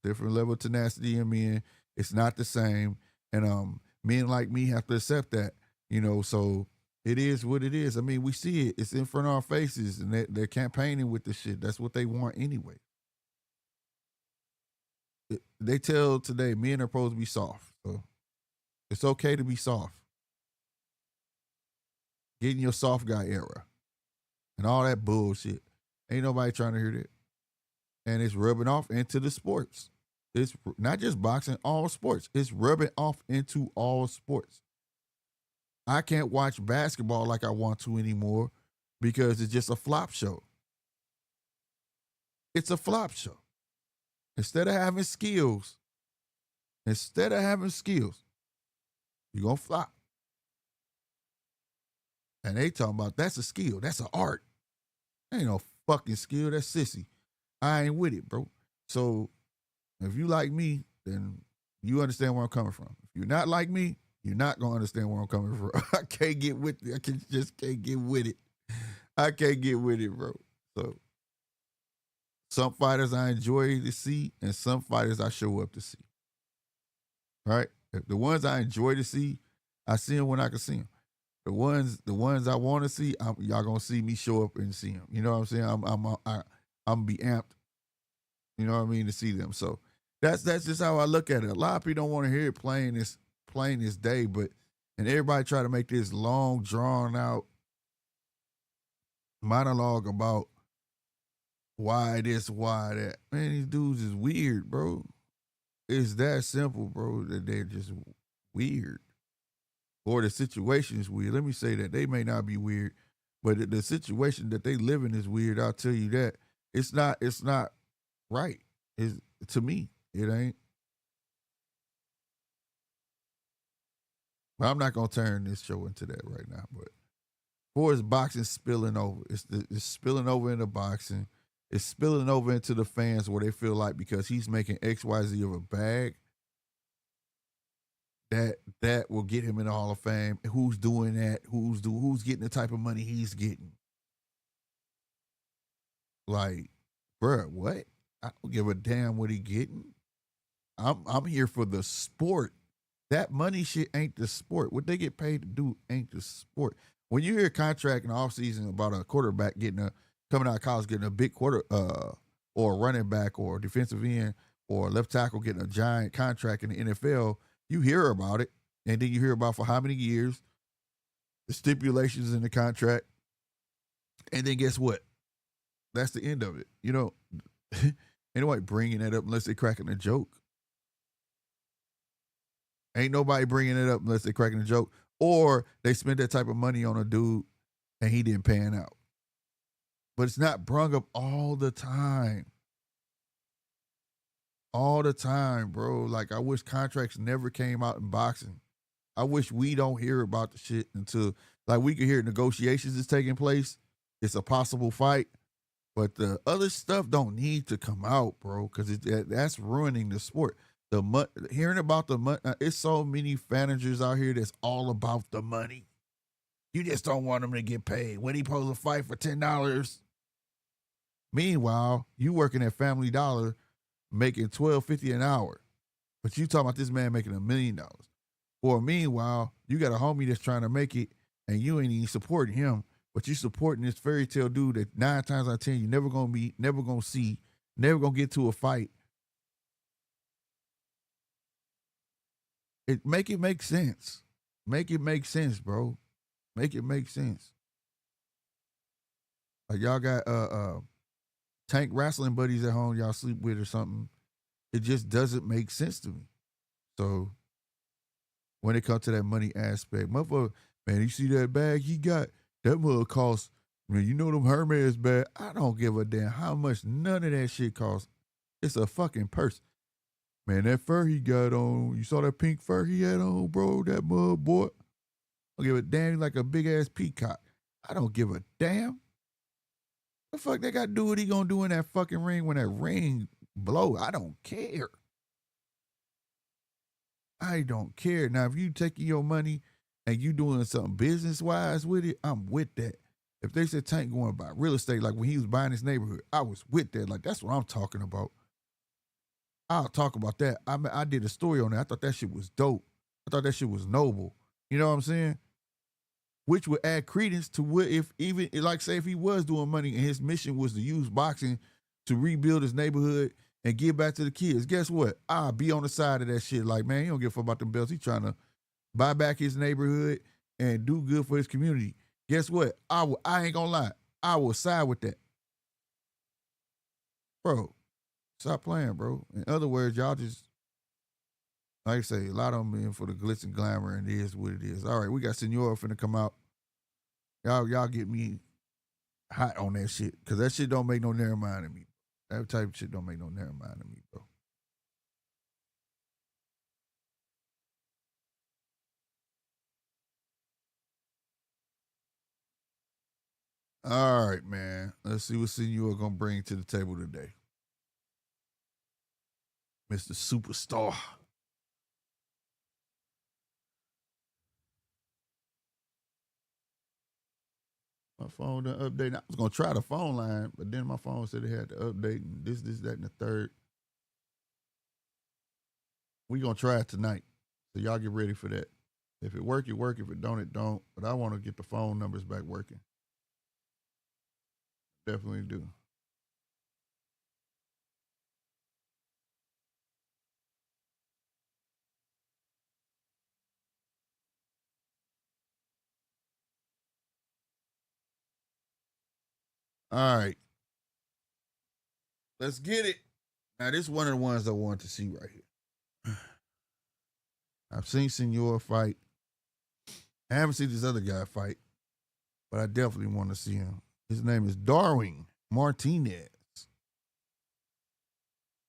of tenacity in men. It's not the same, and men like me have to accept that, you know. So it is what it is. I mean, we see it. It's in front of our faces, and they're campaigning with this shit. That's what they want anyway. They tell today men are supposed to be soft. So it's okay to be soft. Get in your soft guy era and all that bullshit. Ain't nobody trying to hear that. And it's rubbing off into the sports. It's not just boxing, all sports. It's rubbing off into all sports. I can't watch basketball like I want to anymore because it's just a flop show. It's a flop show. Instead of having skills, you're going to flop. And they talking about that's a skill. That's an art. Ain't no fucking skill. That's sissy. I ain't with it, bro. So if you like me, then you understand where I'm coming from. If you're not like me, you're not going to understand where I'm coming from. I can't get with it. Just can't get with it. I can't get with it, bro. So some fighters I enjoy to see and some fighters I show up to see. Right? The ones I enjoy to see, I see them when I can see them. The ones I want to see, y'all gonna see me show up and see them. You know what I'm saying? I'm be amped. You know what I mean, to see them. So that's just how I look at it. A lot of people don't want to hear it plain this day, and everybody try to make this long drawn out monologue about why this, why that. Man, these dudes is weird, bro. It's that simple, bro, that they're just weird. Or the situation is weird. Let me say that. They may not be weird, but the situation that they live in is weird. I'll tell you that. It's not right. To me, it ain't. But I'm not gonna turn this show into that right now. But for as boxing spilling over, it's spilling over into boxing. It's spilling over into the fans where they feel like because he's making XYZ of a bag, that will get him in the Hall of Fame. Who's doing that? Who's getting the type of money he's getting? Like, bruh, what? I don't give a damn what he getting. I'm here for the sport. That money shit ain't the sport. What they get paid to do ain't the sport. When you hear a contract in the offseason about a quarterback coming out of college getting a big or a running back or a defensive end or a left tackle getting a giant contract in the NFL, you hear about it. And then you hear about for how many years, the stipulations in the contract. And then guess what? That's the end of it. You know, ain't nobody bringing that up unless they're cracking a joke. Ain't nobody bringing it up unless they're cracking a joke. Or they spent that type of money on a dude and he didn't pan out. But it's not brung up all the time. All the time, bro. Like, I wish contracts never came out in boxing. I wish we don't hear about the shit until, like, we can hear negotiations is taking place. It's a possible fight. But the other stuff don't need to come out, bro, because that's ruining the sport. Hearing about the money, it's so many managers out here that's all about the money. You just don't want them to get paid. When he supposed to fight for $10? Meanwhile, you working at Family Dollar making $12.50 an hour. But you talking about this man making $1 million. Or meanwhile, you got a homie that's trying to make it and you ain't even supporting him, but you supporting this fairy tale dude that 9 times out of 10 you never gonna meet, never gonna see, never gonna get to a fight. Make it make sense. Make it make sense, bro. Make it make sense. Like, y'all got tank wrestling buddies at home y'all sleep with or something. It just doesn't make sense to me. So when it comes to that money aspect, motherfucker, man, you see that bag he got? That mother costs, man, you know them Hermes bag. I don't give a damn how much none of that shit costs. It's a fucking purse. Man, that fur he got on, you saw that pink fur he had on, bro? That mud boy. I don't give a damn, like a big ass peacock. I don't give a damn. The fuck they got to do what he gonna do in that fucking ring when that ring blow? I don't care. I don't care. Now, if you taking your money and you doing something business-wise with it, I'm with that. If they said Tank going to buy real estate, like when he was buying his neighborhood, I was with that. Like, that's what I'm talking about. I'll talk about that. I did a story on that. I thought that shit was dope. I thought that shit was noble. You know what I'm saying? Which would add credence to what if even, like, say if he was doing money and his mission was to use boxing to rebuild his neighborhood and give back to the kids. Guess what? I'll be on the side of that shit. Like, man, he don't give a fuck about them belts. He trying to buy back his neighborhood and do good for his community. Guess what? I ain't gonna lie. I will side with that. Bro, stop playing, bro. In other words, y'all just, like I say, a lot of them in for the glitz and glamour, and it is what it is. All right, we got Senor finna come out. Y'all get me hot on that shit, because that shit don't make no narrow mind in me. That type of shit don't make no narrow mind in me, bro. All right, man. Let's see what Senor gonna bring to the table today. Mr. Superstar. My phone done update. I was gonna try the phone line, but then my phone said it had to update and this, that, and the third. We gonna try it tonight. So y'all get ready for that. If it work, it work. If it don't, it don't. But I want to get the phone numbers back working. Definitely do. All right. Let's get it. Now, this is one of the ones I want to see right here. I've seen Senor fight. I haven't seen this other guy fight, but I definitely want to see him. His name is Darwin Martinez.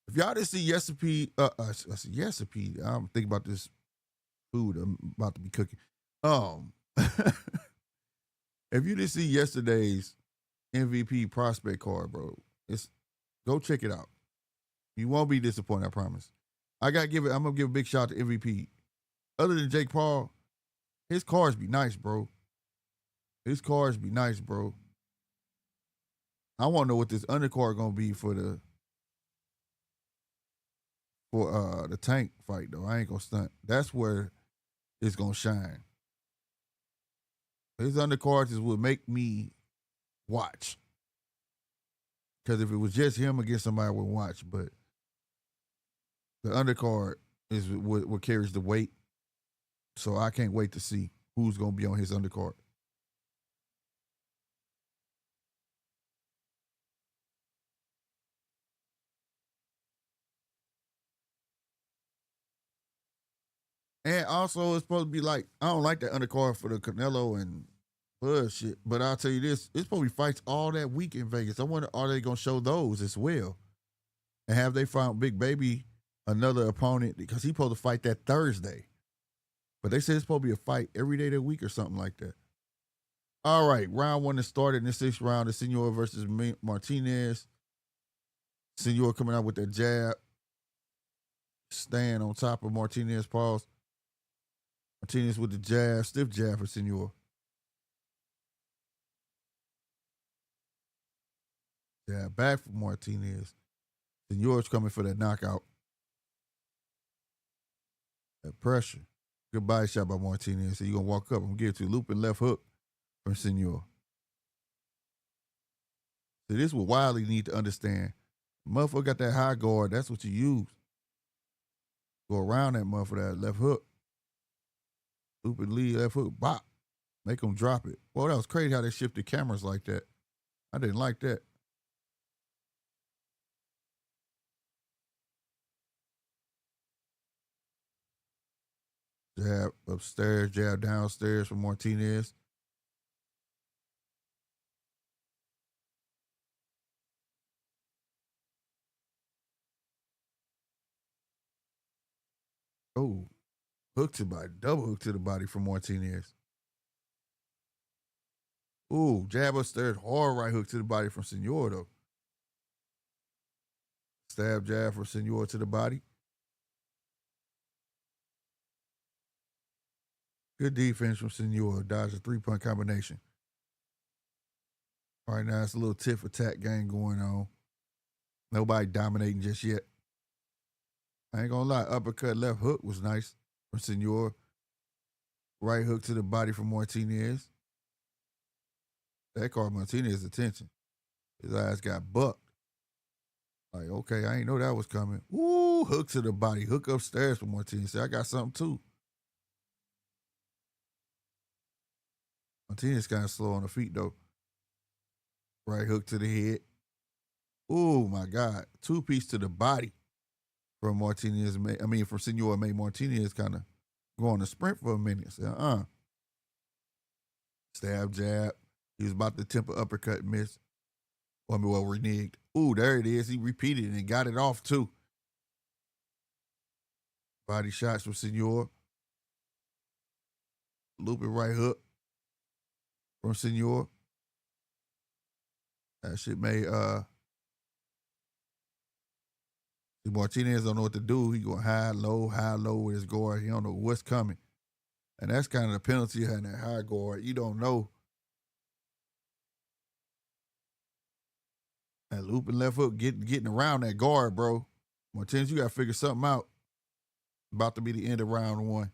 If y'all didn't see Yesterday, I said Yesterday. I'm thinking about this food I'm about to be cooking. If you didn't see yesterday's MVP prospect card, bro, go check it out. You won't be disappointed, I promise. I'm gonna give a big shout out to MVP. other than Jake Paul, his cards be nice, bro. His cards be nice, bro. I want to know what this undercard gonna be for the Tank fight though. I ain't gonna stunt. That's where it's gonna shine. His undercards is what make me watch. Because if it was just him against somebody, I would watch. But the undercard is what carries the weight. So I can't wait to see who's gonna be on his undercard. And also, it's supposed to be like, I don't like that undercard for the Canelo and Bud shit. But I'll tell you this, it's supposed to be fights all that week in Vegas. I wonder, are they going to show those as well? And have they found Big Baby another opponent? Because he's supposed to fight that Thursday. But they said it's supposed to be a fight every day of the week or something like that. All right, round one is started in the sixth round. The Senor versus Martinez. Senor coming out with that jab. Staying on top of Martinez, pause. Martinez with the jab, stiff jab for Senor. Jab back for Martinez. Senor's coming for that knockout. That pressure. Good body shot by Martinez. So you're going to walk up. I'm going to give it to looping left hook from Senor. So this is what Wiley need to understand. Motherfucker got that high guard. That's what you use. Go around that motherfucker, that left hook. Looping lead, left hook, bop. Make him drop it. Well, that was crazy how they shifted cameras like that. I didn't like that. Jab upstairs, jab downstairs for Martinez. Oh, hook to the body, double hook to the body for Martinez. Ooh, jab upstairs, hard right hook to the body from Senor though. Stab jab for Senor to the body. Good defense from Senor. Dodge a 3-point combination. All right, now it's a little tit for tat game going on. Nobody dominating just yet. I ain't gonna lie, uppercut left hook was nice from Senor. Right hook to the body from Martinez. That caught Martinez's attention. His eyes got bucked. Like, okay, I ain't know that was coming. Ooh, hook to the body. Hook upstairs for Martinez. Say, I got something too. Martinez kind of slow on the feet, though. Right hook to the head. Ooh, my God. 2-piece to the body from Martinez. From Senor made Martinez kind of go on a sprint for a minute. Say, Stab, jab. He was about to attempt an uppercut and miss. Reneged. Ooh, there it is. He repeated it and got it off, too. Body shots from Senor. Looping right hook from Senor. That shit made Martinez don't know what to do. He going high, low with his guard. He don't know what's coming. And that's kind of the penalty of having that high guard. You don't know. That looping left hook getting around that guard, bro. Martinez, you got to figure something out. About to be the end of round one.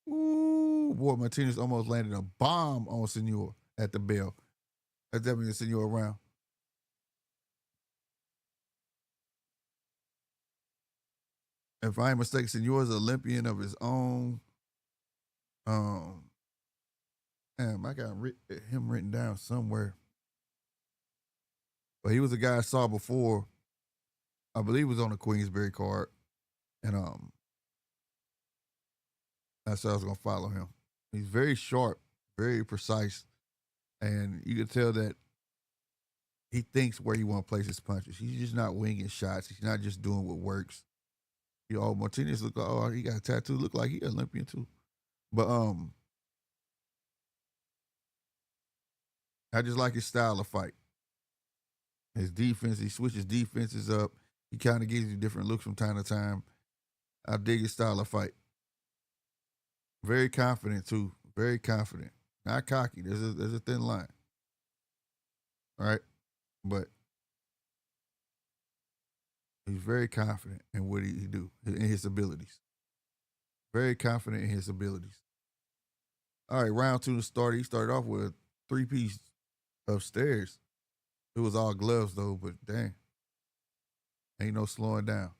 Ooh, boy, Martinez almost landed a bomb on Senor at the bell. That's definitely Senor around. If I ain't mistaken, Senor's an Olympian of his own. Damn, I got him written down somewhere. But he was a guy I saw before. I believe he was on the Queensberry card. And that's how I was gonna follow him. He's very sharp, very precise. And you can tell that he thinks where he want to place his punches. He's just not winging shots. He's not just doing what works. Martinez look like, he got a tattoo. Look like he Olympian too. But I just like his style of fight. His defense, he switches defenses up. He kind of gives you different looks from time to time. I dig his style of fight. Very confident too. Very confident. Not cocky. There's a thin line. All right. But he's very confident in what he do, in his abilities. Very confident in his abilities. All right, round two to start. He started off with a 3-piece upstairs. It was all gloves though, but dang. Ain't no slowing down.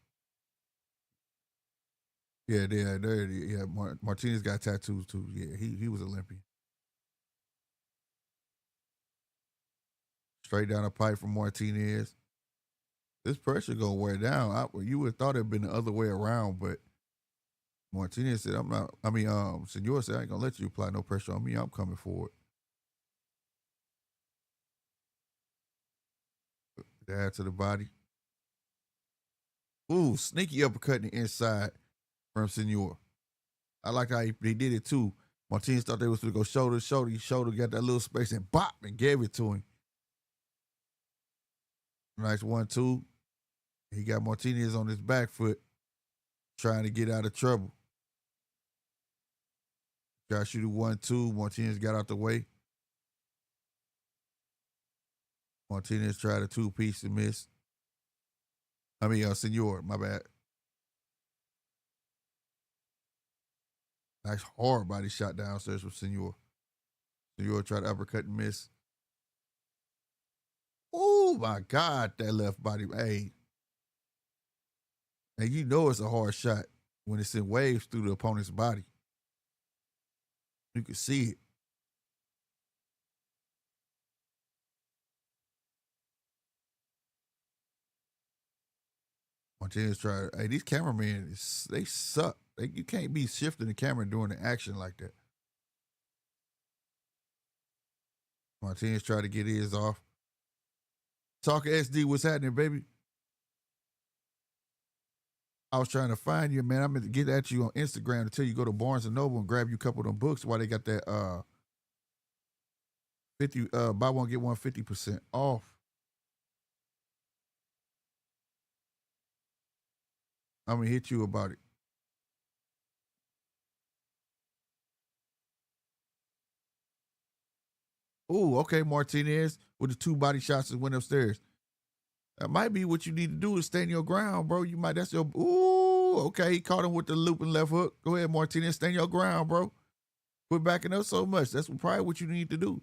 Yeah, there it is. Yeah, Martinez got tattoos too. Yeah, he was Olympian. Straight down the pipe from Martinez. This pressure gonna wear down. You would have thought it'd been the other way around, but Martinez said, "I'm not." I mean, Senor said, "I ain't gonna let you apply no pressure on me. I'm coming forward." Dad to the body. Ooh, sneaky uppercut in the inside from Senor. I like how he did it too. Martinez thought they was going to go shoulder to shoulder. Shoulder got that little space and bop and gave it to him. Nice 1-2. He got Martinez on his back foot trying to get out of trouble. Got to shoot a 1-2. Martinez got out the way. Martinez tried a 2-piece and missed. I mean, Senor, my bad. Nice hard body shot downstairs from Senor. Senor tried to uppercut and miss. Oh my God, that left body. Hey. And you know it's a hard shot when it's in waves through the opponent's body. You can see it. Martinez tried. Hey, these cameramen, they suck. You can't be shifting the camera during the action like that. Martinez tried to get his off. Talk SD, what's happening, baby? I was trying to find you, man. I meant to get at you on Instagram to tell you go to Barnes and Noble and grab you a couple of them books while they got that 50 buy one get one 50% off. I'm gonna hit you about it. Ooh, okay, Martinez with the 2 body shots that went upstairs. That might be what you need to do is stand your ground, bro. You might, that's your, ooh, okay. He caught him with the looping left hook. Go ahead, Martinez, stand your ground, bro. Quit backing up so much. That's probably what you need to do.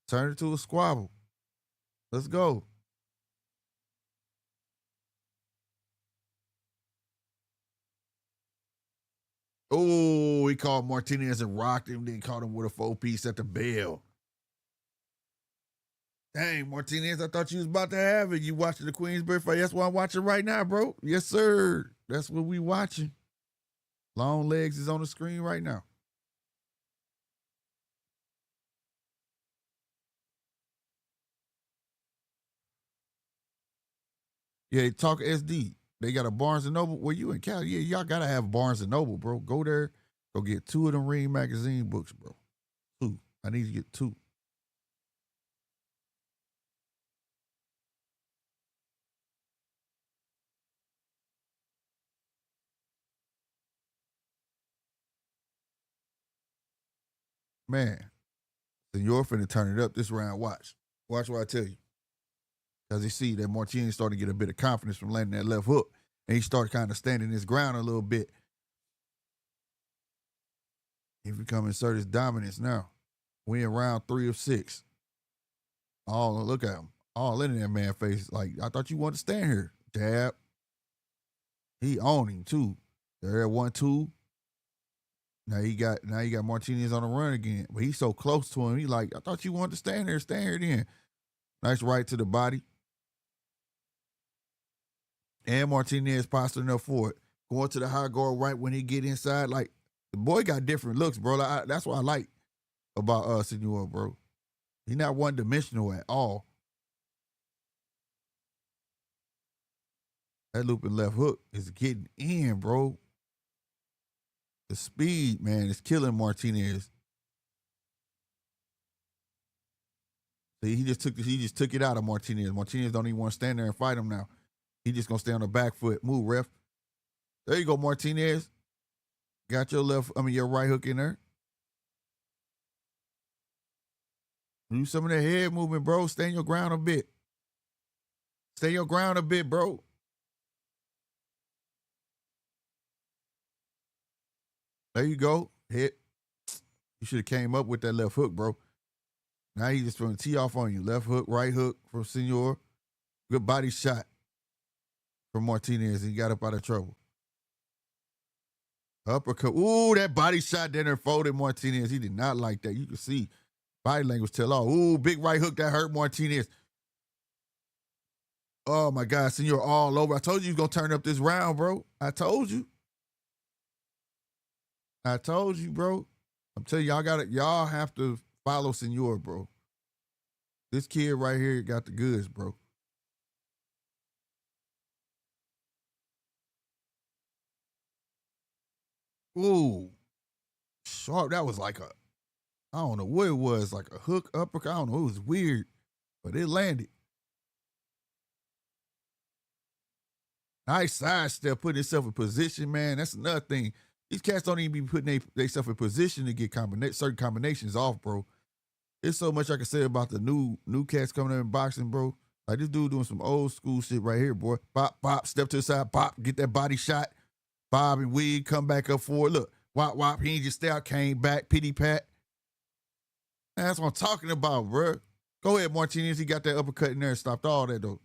Turn it to a squabble. Let's go. Oh, he called Martinez and rocked him, then caught him with a 4-piece at the bell. Dang, Martinez, I thought you was about to have it. You watching the Queensberry fight. That's what I'm watching right now, bro. Yes, sir. That's what we watching. Long legs is on the screen right now. Yeah, talk SD. They got a Barnes and Noble. Where you in Cali? Yeah, y'all gotta have Barnes and Noble, bro. Go there. Go get 2 of them Ring magazine books, bro. 2. I need to get 2. Man, Senor finna turn it up this round. Watch. Watch what I tell you. Because he see that Martinez started to get a bit of confidence from landing that left hook. And he started kind of standing his ground a little bit. He become insert his dominance now. We in round 3 of 6. Oh, look at him. All in that man face. Like, I thought you wanted to stand here. Jab. He owned him too. There at 1-2. Now you got Martinez on the run again. But he's so close to him. He like, I thought you wanted to stand there. Stand here then. Nice right to the body. And Martinez posturing up for it. Going to the high guard right when he get inside. Like, the boy got different looks, bro. That's what I like about Senor, bro. He not one dimensional at all. That looping left hook is getting in, bro. The speed, man, is killing Martinez. See, he just took it out of Martinez. Martinez don't even want to stand there and fight him now. He just gonna stay on the back foot. Move, ref. There you go, Martinez. Got your right hook in there. Do some of that head movement, bro. Stay your ground a bit. Stay your ground a bit, bro. There you go. Hit. You should have came up with that left hook, bro. Now he's just throwing tee off on you. Left hook, right hook from Senor. Good body shot from Martinez. He got up out of trouble. Uppercut. Ooh, that body shot there folded Martinez. He did not like that. You can see body language tell all. Ooh, big right hook that hurt Martinez. Oh my God, Senor all over. I told you going to turn up this round, bro. I told you. Bro. I'm telling you, y'all have to follow Senor, bro. This kid right here got the goods, bro. Ooh. Sharp. That was like I don't know what it was, like a hook uppercut. I don't know. It was weird, but it landed. Nice sidestep, putting himself in position, man. That's another thing. These cats don't even be putting themselves in position to get certain combinations off, bro. There's so much I can say about the new cats coming in boxing, bro. Like this dude doing some old school shit right here, boy. Bop, bop, step to the side, bop, get that body shot. Bob and weed, come back up forward. Look, wop, wop, he ain't just stay out, came back, pity pat. Man, that's what I'm talking about, bro. Go ahead, Martinez. He got that uppercut in there and stopped all that, though.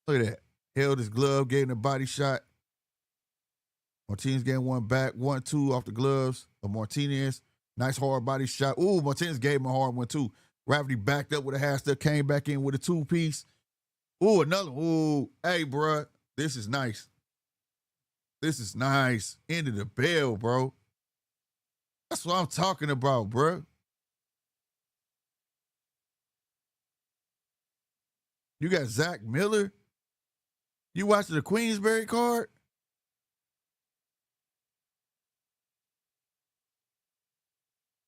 Look at that. Held his glove, gave him a body shot. Martinez getting one back, 1-2 off the gloves of Martinez. Nice hard body shot. Ooh, Martinez gave him a hard one, too. Rafferty backed up with a half step, came back in with a two-piece. Ooh, another. Ooh, hey, bro. This is nice. This is nice. End of the bell, bro. That's what I'm talking about, bro. You got Zach Miller. You watching the Queensberry card?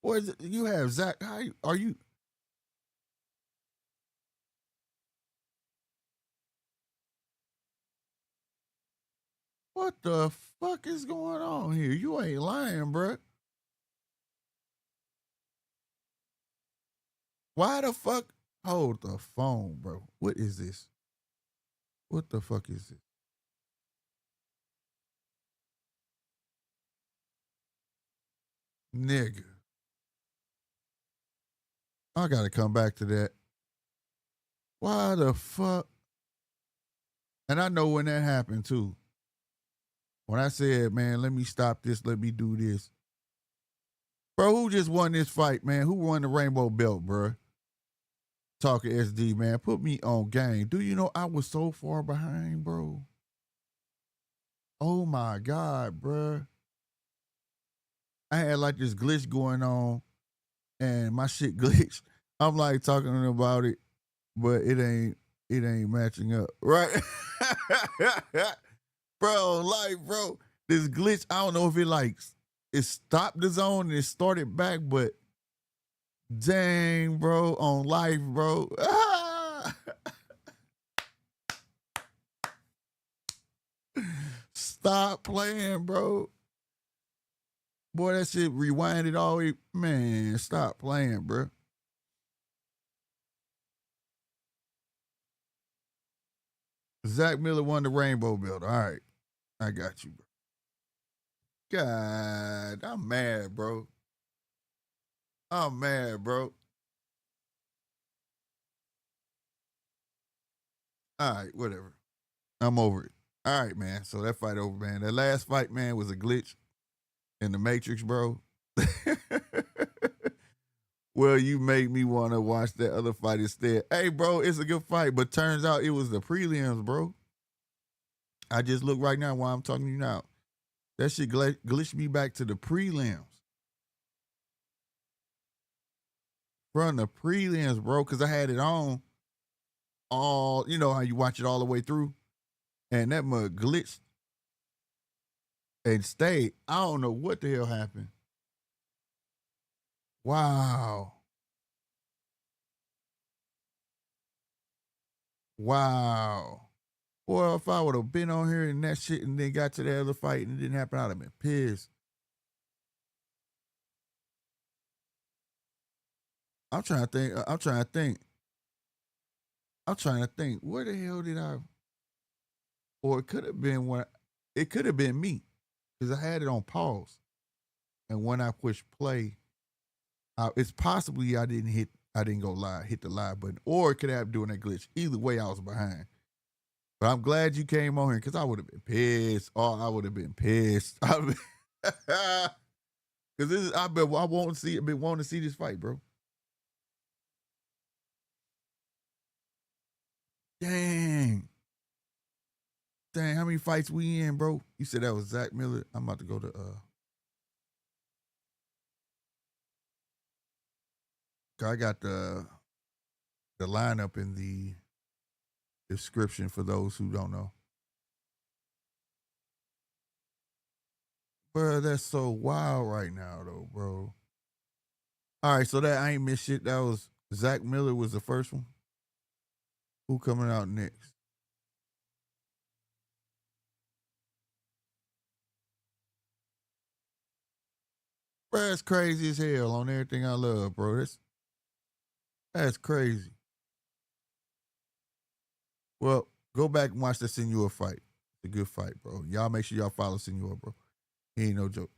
Or is it, you have Zach? How are you? What the fuck is going on here? You ain't lying, bro. Why the fuck? Hold the phone, bro. What is this? What the fuck is this? Nigga. I gotta come back to that. Why the fuck? And I know when that happened too. When I said, man, let me stop this, let me do this. Bro, who just won this fight, man? Who won the rainbow belt, bro? Talking SD, man. Put me on game. Do you know I was so far behind, bro? Oh my God, bro. I had like this glitch going on and my shit glitched. I'm like talking about it, but it ain't matching up. Right? Bro, like, bro, this glitch, I don't know if it stopped the zone and it started back, but dang, bro, on life, bro. Stop playing, bro. Boy, that shit rewinded all the way. Man, stop playing, bro. Zach Miller won the rainbow belt. All right. I got you, bro. God, I'm mad, bro. I'm mad, bro. All right, whatever. I'm over it. All right, man. So that fight over, man. That last fight, man, was a glitch in the Matrix, bro. Well, you made me want to watch that other fight instead. Hey, bro, it's a good fight, but turns out it was the prelims, bro. I just look right now while I'm talking to you now. That shit glitched me back to the prelims. From the prelims, bro, because I had it on all, you know how you watch it all the way through? And that mug glitched and stayed. I don't know what the hell happened. Wow. Wow. Well, if I would have been on here and that shit and then got to the other fight and it didn't happen, I'd have been pissed. I'm trying to think. I'm trying to think. I'm trying to think. Where the hell did I? Or it could have been when. It could have been me because I had it on pause, and when I pushed play, it's possibly I didn't hit. I didn't go live, hit the live button, or it could have doing that glitch. Either way, I was behind. But I'm glad you came on here because I would have been pissed. Oh, I would have been pissed. Because this is. I want to see. I've been wanting to see this fight, bro. Dang. Dang, how many fights we in, bro? You said that was Zach Miller. I'm about to go to I got the lineup in the description for those who don't know. Bro, that's so wild right now though, bro. All right, so that I ain't missed shit. That was Zach Miller was the first one. Who coming out next? Bro, that's crazy as hell on everything I love, bro. That's crazy. Well, go back and watch the Senor fight. It's a good fight, bro. Y'all make sure y'all follow Senor, bro. He ain't no joke.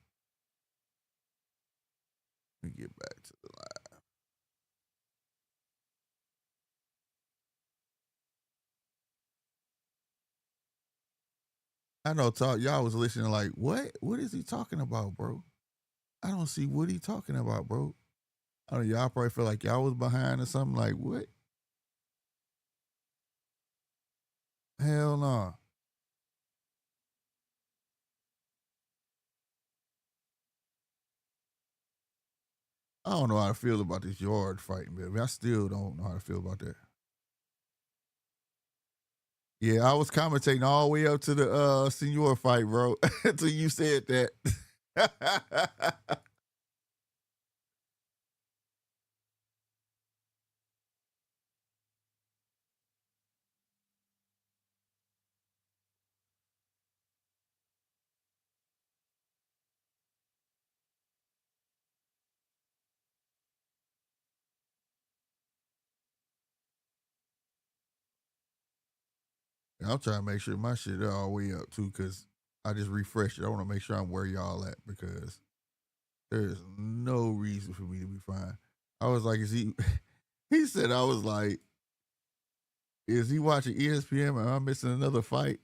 Let me get back to the live. I know y'all was listening like, what? What is he talking about, bro? I don't see what he talking about, bro. I don't know, y'all probably feel like y'all was behind or something like, what? Hell no. I don't know how to feel about this yard fighting, baby. I still don't know how to feel about that. Yeah, I was commentating all the way up to the Senor fight, bro. Until you said that. I'm trying to make sure my shit all the way up too, because I just refreshed it. I want to make sure I'm where y'all at because there's no reason for me to be fine. I was like, is he? He said I was like, is he watching ESPN and I'm missing another fight?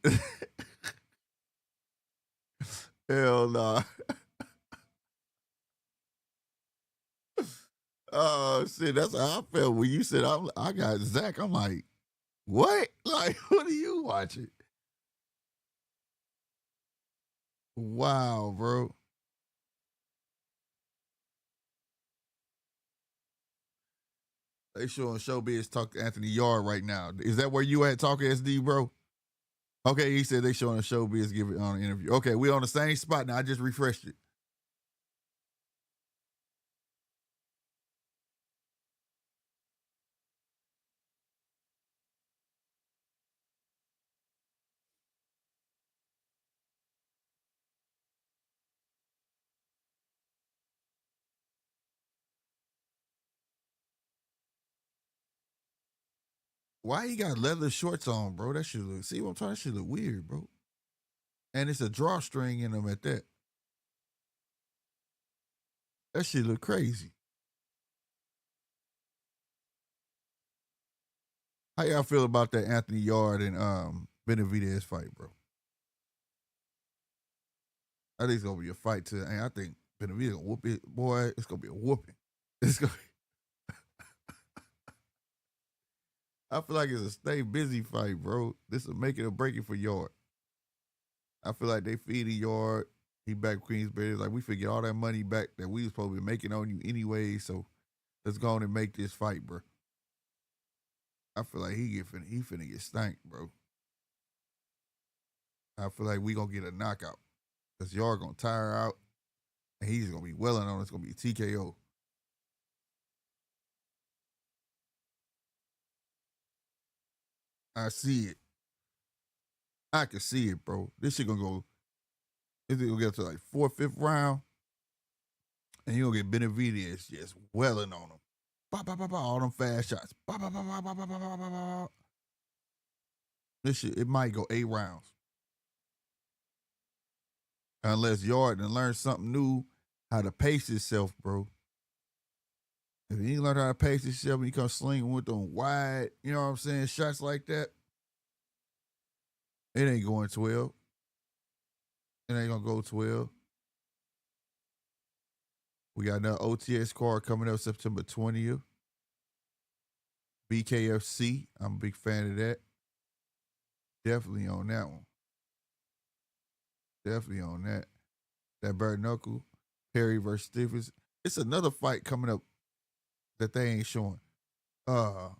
Hell nah. Oh shit, that's how I felt when you said I got Zach. I'm like, what? Like, what are you watching? Wow, bro. They showing Showbiz talk to Anthony Yard right now. Is that where you at talking SD, bro? Okay, he said they showing Showbiz give it on an interview. Okay, we on the same spot now. I just refreshed it. Why he got leather shorts on, bro? That shit look. See what I'm talking? That shit look weird, bro. And it's a drawstring in them at that. That shit look crazy. How y'all feel about that Anthony Yard and Benavidez fight, bro? I think it's gonna be a fight to. And I think Benavidez gonna whoop it, boy. It's gonna be a whooping. It's gonna. I feel like it's a stay busy fight, bro. This will make it or break it for Yard. I feel like they feed the Yard. He back Queensberry. It's like we forget all that money back that we was supposed to be making on you anyway. So let's go on and make this fight, bro. I feel like he finna get stank, bro. I feel like we gonna get a knockout. Cause Yard gonna tire out and he's gonna be welling on. It's gonna be a TKO. I see it. I can see it, bro. This shit gonna go. This shit gonna get to like 4th, 5th round, and you gonna get Benavidez just welling on him. Bah, bah, bah, bah, all them fast shots. Bah, bah, bah, bah, bah, bah, bah, bah, bah, bah. This shit, it might go 8 rounds. Unless Yarden learns something new, how to pace himself, bro. If he learn how to pace himself and he come slinging with them wide, you know what I'm saying, shots like that, it ain't going 12. It ain't gonna go 12. We got another OTX card coming up September 20th. BKFC. I'm a big fan of that. Definitely on that one. Definitely on that. That bare knuckle. Perry versus Stiffens. It's another fight coming up that they ain't showing. Oh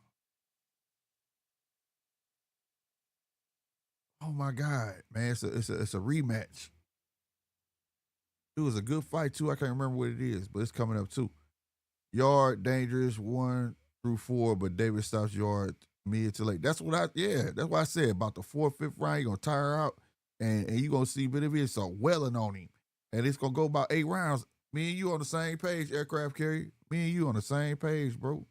my God, man. It's a rematch. It was a good fight too. I can't remember what it is, but it's coming up too. Yard dangerous 1 through 4, but David stops Yard mid to late. That's why I said about the 4th, 5th round, you're gonna tire out and you gonna see Benavidez start welling on him. And it's gonna go about 8 rounds. Me and you on the same page, aircraft carrier. Me and you on the same page, bro.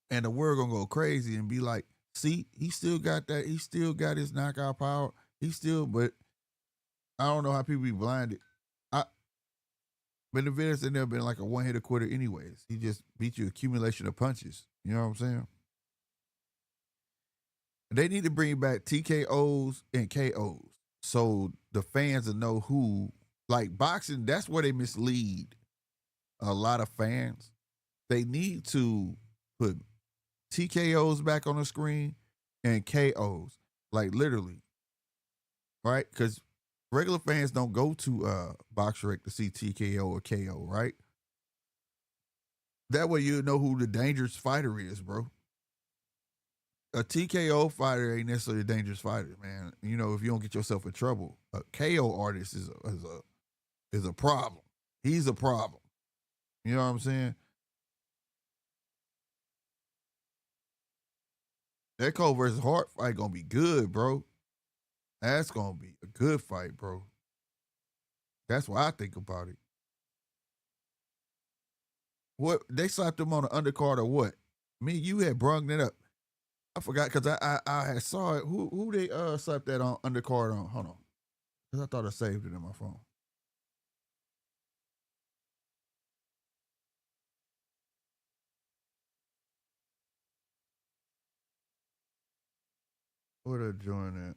And the world gonna go crazy and be like, see, he still got that, he still got his knockout power. But I don't know how people be blinded. Benavidez ain't never been like a one-hitter quitter anyways. He just beat you accumulation of punches. You know what I'm saying? They need to bring back TKOs and KOs so the fans will know who, like boxing, that's where they mislead a lot of fans. They need to put TKOs back on the screen and KOs, like literally, right? Because regular fans don't go to BoxRec to see TKO or KO, right? That way you know who the dangerous fighter is, bro. A TKO fighter ain't necessarily a dangerous fighter, man. You know, if you don't get yourself in trouble, a KO artist is a problem. He's a problem. You know what I'm saying? That Cole versus Hart fight gonna be good, bro. That's gonna be a good fight, bro. That's what I think about it. What they slapped him on the undercard or what? Me, you had brung that up. I forgot because I had saw it. Who they slapped that on undercard on? Hold on, because I thought I saved it in my phone. Where did I join that?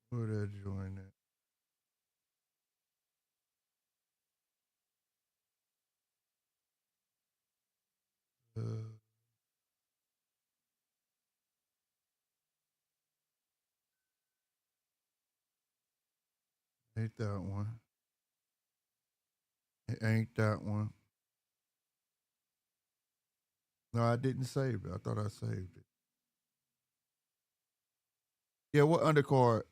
Where did I join that? Ain't that one? It ain't that one. No, I didn't save it. I thought I saved it. Yeah, what undercard?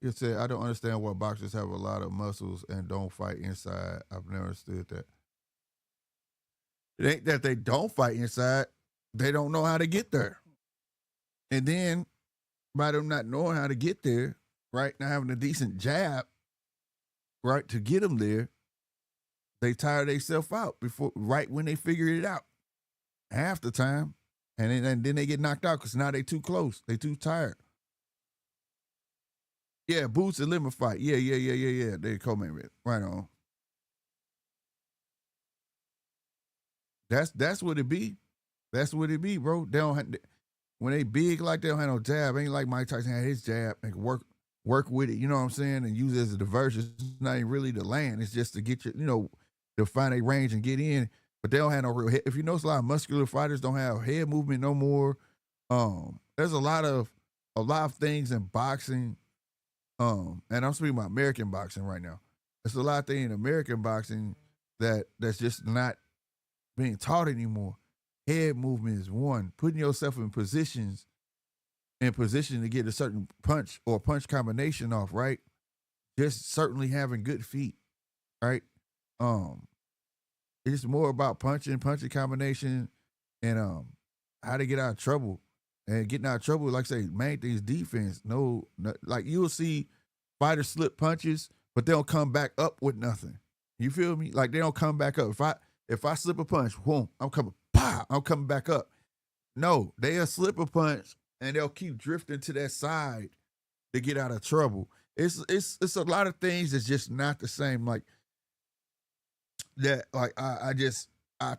It said, I don't understand why boxers have a lot of muscles and don't fight inside. I've never understood that. It ain't that they don't fight inside. They don't know how to get there. And then by them not knowing how to get there, right, not having a decent jab, right, to get them there, they tire themselves out before right when they figure it out. Half the time. And then they get knocked out because now they too close. They too tired. Yeah, Boots and Limit fight. Yeah. They co-main event. Right on. That's what it be. That's what it be, bro. They don't have, when they big like they don't have no jab. Ain't like Mike Tyson had his jab and work with it. You know what I'm saying? And use it as a diversion. It's not even really to land. It's just to get your, to find a range and get in. But they don't have no real head. If you notice, a lot of muscular fighters don't have head movement no more. There's a lot of things in boxing. And I'm speaking about American boxing right now. There's a lot of things in American boxing that's just not being taught anymore. Head movement is one. Putting yourself in position to get a certain punch or punch combination off, right? Just certainly having good feet, right? Um, It's more about punching combination, and how to get out of trouble. And getting out of trouble, like I say, main thing is defense. Like you'll see fighters slip punches, but they don't come back up with nothing. You feel me? Like they don't come back up. If I slip a punch, boom, I'm coming back up. No, they'll slip a punch and they'll keep drifting to that side to get out of trouble. It's a lot of things that's just not the same. Like that, like I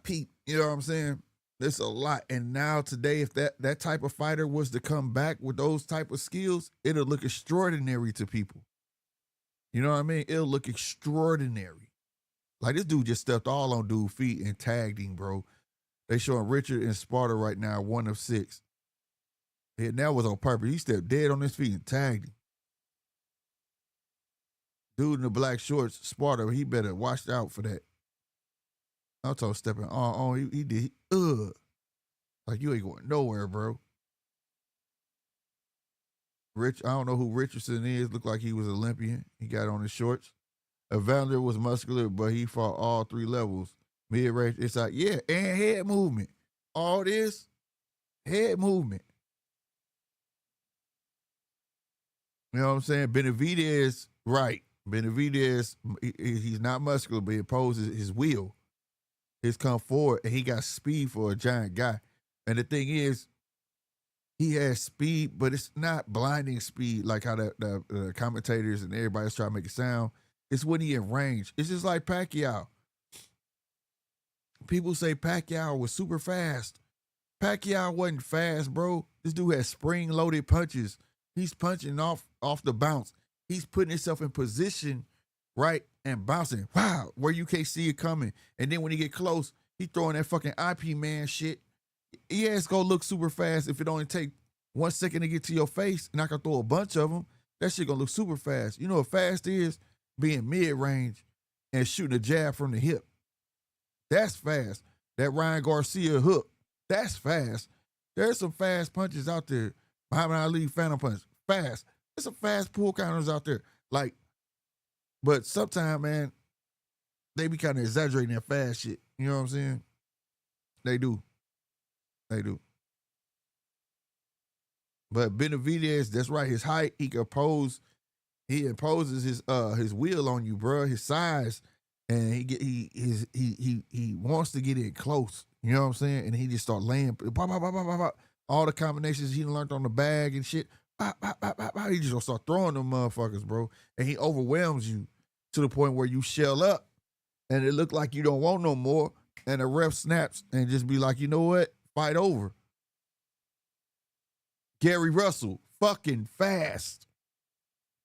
peep. You know what I'm saying? There's a lot. And now today, if that type of fighter was to come back with those type of skills, it'll look extraordinary to people. You know what I mean? It'll look extraordinary. Like this dude just stepped all on dude's feet and tagged him, bro. They showing Richard and Spatar right now, 1 of 6. And that was on purpose. He stepped dead on his feet and tagged him. Dude in the black shorts, Spatar, he better watch out for that. I'm talking stepping on. He did. Like you ain't going nowhere, bro. I don't know who Richardson is. Looked like he was Olympian. He got on his shorts. Evander was muscular, but he fought all 3 levels. Mid-range, it's like, yeah, and head movement. All this, head movement. You know what I'm saying? Benavidez, right. Benavidez, he's not muscular, but he opposes his will. He's come forward, and he got speed for a giant guy. And the thing is, he has speed, but it's not blinding speed like how the commentators and everybody's trying to make it sound. It's when he in range. It's just like Pacquiao. People say Pacquiao was super fast. Pacquiao wasn't fast, bro. This dude has spring-loaded punches. He's punching off the bounce. He's putting himself in position, right, and bouncing. Wow, where you can't see it coming. And then when he get close, he throwing that fucking IP man shit. Yeah, it's gonna look super fast if it only take 1 second to get to your face, and I can throw a bunch of them. That shit gonna look super fast. You know what fast is? Being mid-range and shooting a jab from the hip. That's fast. That Ryan Garcia hook, that's fast. There's some fast punches out there. Muhammad Ali phantom punch, fast. There's some fast pull counters out there. Like, but sometimes, man, they be kind of exaggerating that fast shit. You know what I'm saying? They do. But Benavidez, that's right. His height, he imposes his will on you, bro. His size, and he wants to get in close. You know what I'm saying? And he just start laying all the combinations he learned on the bag and shit. He just gonna start throwing them motherfuckers, bro. And he overwhelms you to the point where you shell up, and it look like you don't want no more. And the ref snaps and just be like, you know what? Fight over. Gary Russell, fucking fast.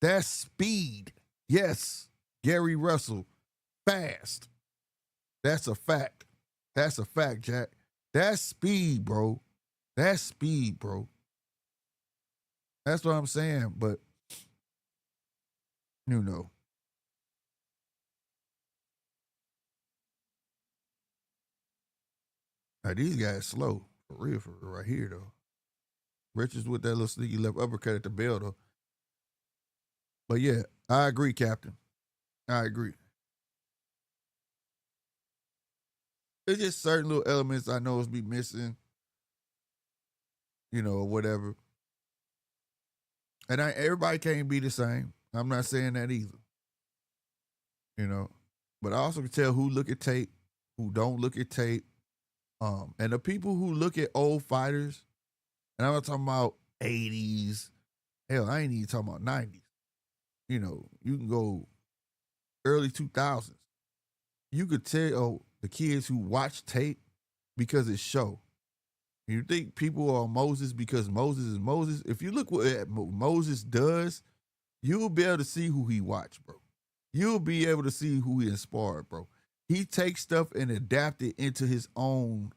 That's speed. Yes, Gary Russell, fast. That's a fact. That's a fact, Jack. That's speed, bro. That's what I'm saying, but you know. Now, these guys slow. For real, right here, though. Richards with that little sneaky left uppercut at the bell, though. But yeah, I agree, Captain. I agree. There's just certain little elements I know is be missing, you know, or whatever. And everybody can't be the same. I'm not saying that either. You know. But I also can tell who look at tape, who don't look at tape. And the people who look at old fighters, and I'm not talking about 80s. Hell, I ain't even talking about 90s. You know, you can go early 2000s. You could tell the kids who watch tape because it's show. You think people are Moses because Moses is Moses? If you look what Moses does, you'll be able to see who he watched, bro. You'll be able to see who he inspired, bro. He takes stuff and adapt it into his own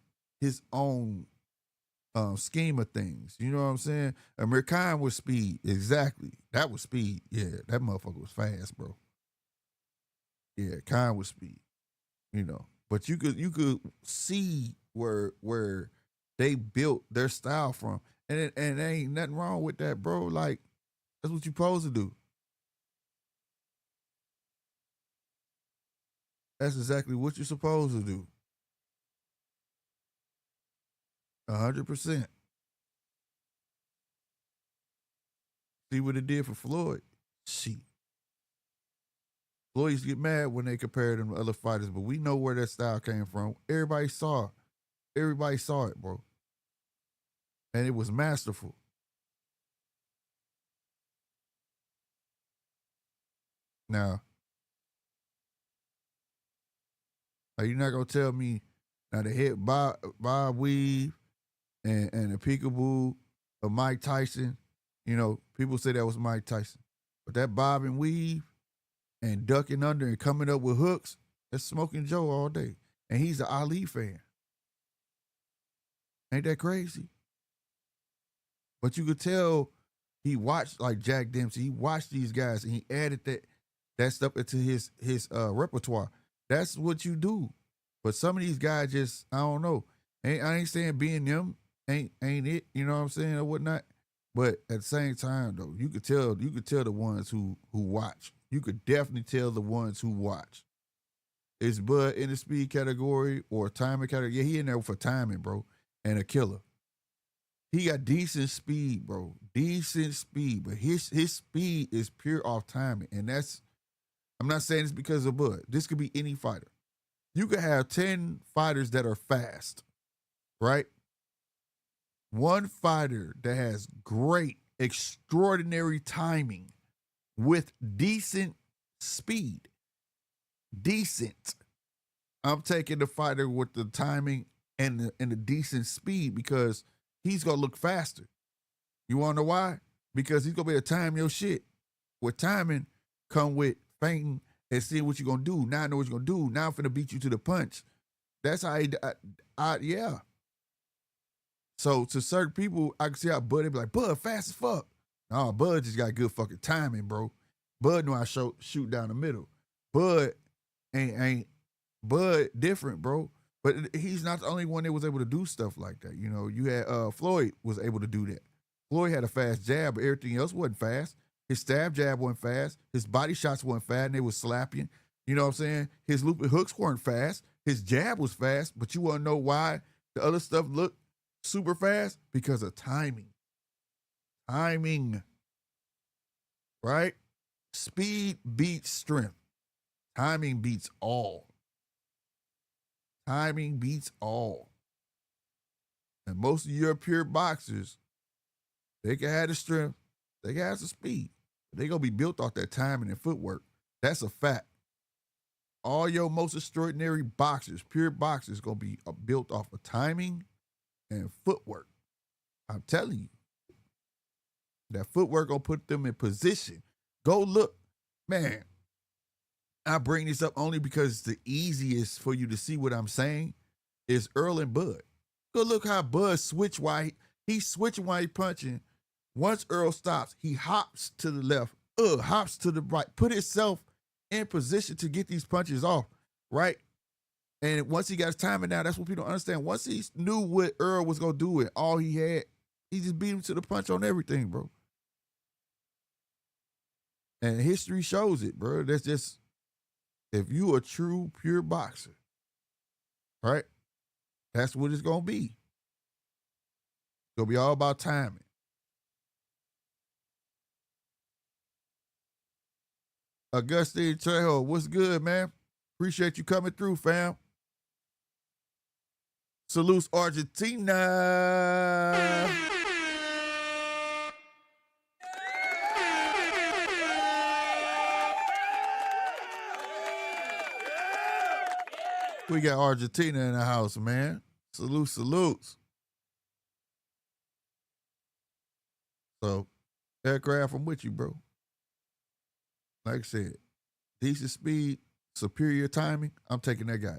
scheme of things. You know what I'm saying? Amir Khan was speed. Exactly. That was speed. Yeah, that motherfucker was fast, bro. Yeah, Khan was speed. You know. But you could see where they built their style from. And there ain't nothing wrong with that, bro. Like, that's what you're supposed to do. That's exactly what you're supposed to do. 100%. See what it did for Floyd? Shit. Floyd used to get mad when they compared him to other fighters, but we know where that style came from. Everybody saw it. Everybody saw it, bro. And it was masterful. Now, you're not gonna tell me now the hit Bob Weave and the peekaboo of Mike Tyson. You know, people say that was Mike Tyson, but that bob and weave and ducking under and coming up with hooks, that's Smoking Joe all day, and he's an Ali fan. Ain't that crazy? But you could tell he watched like Jack Dempsey. He watched these guys and he added that stuff into his repertoire. That's what you do. But some of these guys just, I don't know. I ain't saying being them ain't it, you know what I'm saying, or whatnot. But at the same time though, you could tell the ones who watch. You could definitely tell the ones who watch. Is Bud in the speed category or timing category? Yeah, he in there for timing, bro, and a killer. He got decent speed, bro. Decent speed, but his speed is pure off timing, and that's. I'm not saying it's because of Bud. This could be any fighter. You could have 10 fighters that are fast, right? One fighter that has great, extraordinary timing with decent speed. Decent. I'm taking the fighter with the timing and the decent speed because he's gonna look faster. You wanna know why? Because he's gonna be able to time your shit. With timing, come with fainting and seeing what you're gonna do. Now I know what you're gonna do. Now I'm finna beat you to the punch. That's how yeah. So to certain people, I can see how Bud, they be like, Bud, fast as fuck. No, Bud just got good fucking timing, bro. Bud know how to shoot down the middle. Bud ain't Bud different, bro. But he's not the only one that was able to do stuff like that. You know, you had Floyd was able to do that. Floyd had a fast jab, but everything else wasn't fast. His stab jab wasn't fast. His body shots weren't fast, and they was slapping. You know what I'm saying? His looping hooks weren't fast. His jab was fast, but you want to know why the other stuff looked super fast? Because of timing. Timing. Right? Speed beats strength. Timing beats all. Timing beats all. And most of your pure boxers, they can have the strength, they can have the speed. They're going to be built off that timing and footwork. That's a fact. All your most extraordinary boxers, pure boxers, going to be built off of timing and footwork. I'm telling you. That footwork going to put them in position. Go look. Man, I bring this up only because it's the easiest for you to see what I'm saying is Earl and Bud. Go look how Bud switch while he's switching while he's punching. Once Earl stops, he hops to the left, hops to the right, put himself in position to get these punches off, right? And once he got his timing down, that's what people don't understand. Once he knew what Earl was going to do and all he had, he just beat him to the punch on everything, bro. And history shows it, bro. That's just, if you a true, pure boxer, right? That's what it's going to be. It's going to be all about timing. Agustin Trejo, what's good, man? Appreciate you coming through, fam. Salutes Argentina. We got Argentina in the house, man. Salutes. So, aircraft, I'm with you, bro. Like I said, decent speed, superior timing. I'm taking that guy.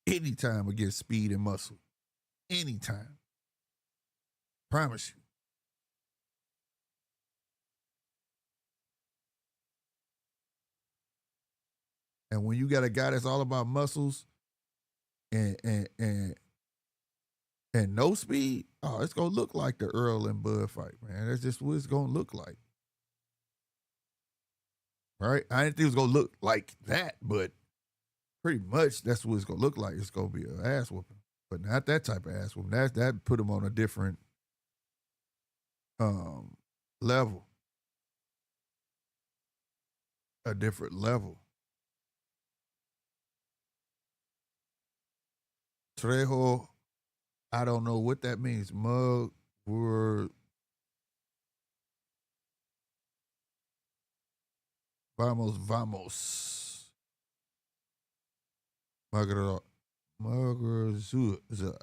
Anytime against speed and muscle. Anytime. Promise you. And when you got a guy that's all about muscles and no speed, oh, it's gonna look like the Earl and Bud fight, man. That's just what it's gonna look like. Right? I didn't think it was gonna look like that, but pretty much that's what it's gonna look like. It's gonna be an ass whooping. but not that type of ass whooping. That put him on a different level. A different level. Trejo, I don't know what that means. Mug were vamos. Muguruza.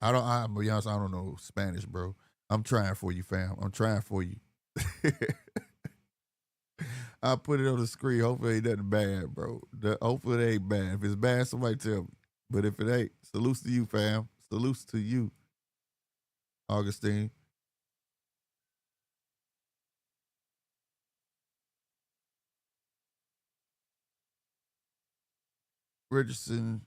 I'm be honest, I don't know Spanish, bro. I'm trying for you, fam. I'm trying for you. I'll put it on the screen. Hopefully it ain't nothing bad, bro. Hopefully it ain't bad. If it's bad, somebody tell me. But if it ain't, salutes to you, fam. Salutes to you, Agustin. Richardson.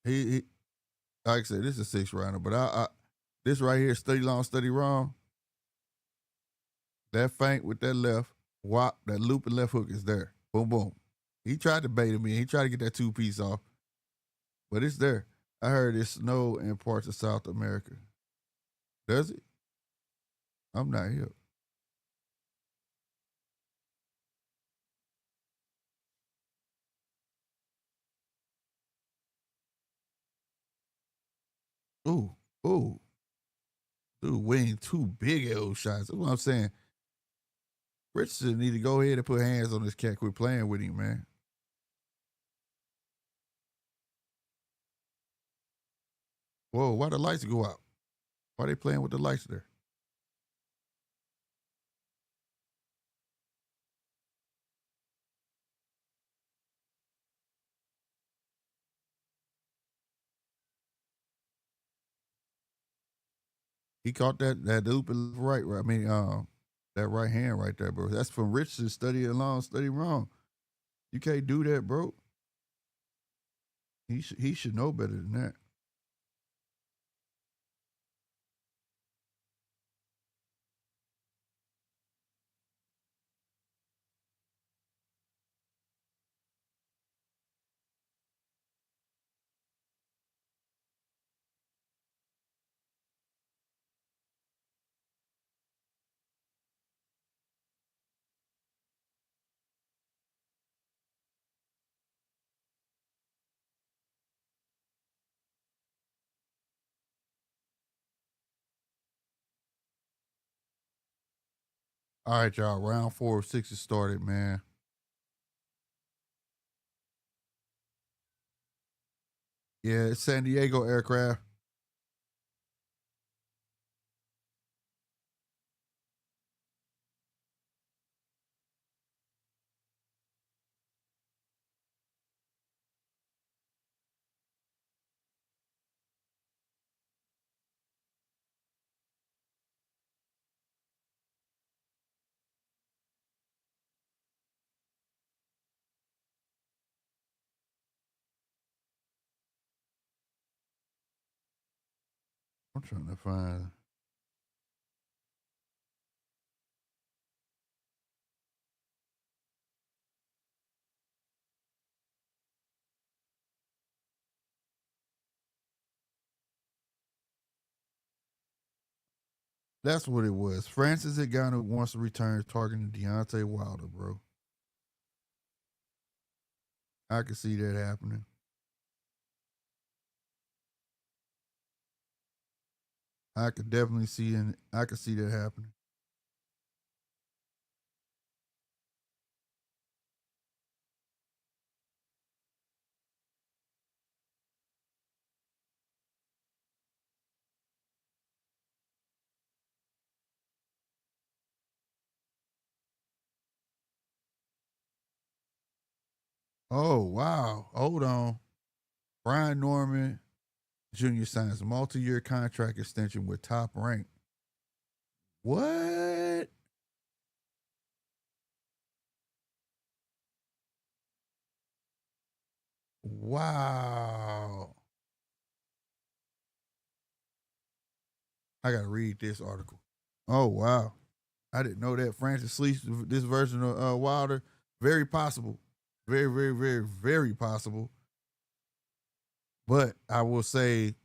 He like I said, this is a 6 rounder, but I this right here, study long, study wrong. That feint with that left, wop, that looping left hook is there. Boom, boom. He tried to bait him in. He tried to get that 2-piece off, but it's there. I heard it snow in parts of South America. Does it? I'm not here. Ooh, ooh. Dude, winning 2 big L shots. That's what I'm saying. Richardson need to go ahead and put hands on this cat. Quit playing with him, man. Whoa, why the lights go out? Why they playing with the lights there? He caught that loop right. I mean, that right hand right there, bro. That's from Richardson. Study along, study wrong. You can't do that, bro. He should know better than that. All right, y'all. Round 4 of 6 is started, man. Yeah, it's San Diego aircraft. I'm trying to find. That's what it was. Francis Ngannou wants to return targeting Deontay Wilder, bro. I could see that happening. I could definitely see and I could see that happening. Oh wow. Hold on. Brian Norman Jr. signs multi-year contract extension with Top Rank. What? Wow. I gotta read this article. Oh wow. I didn't know that Francis sleeps this version of Wilder. Very possible. Very, very, very, very possible. But I will say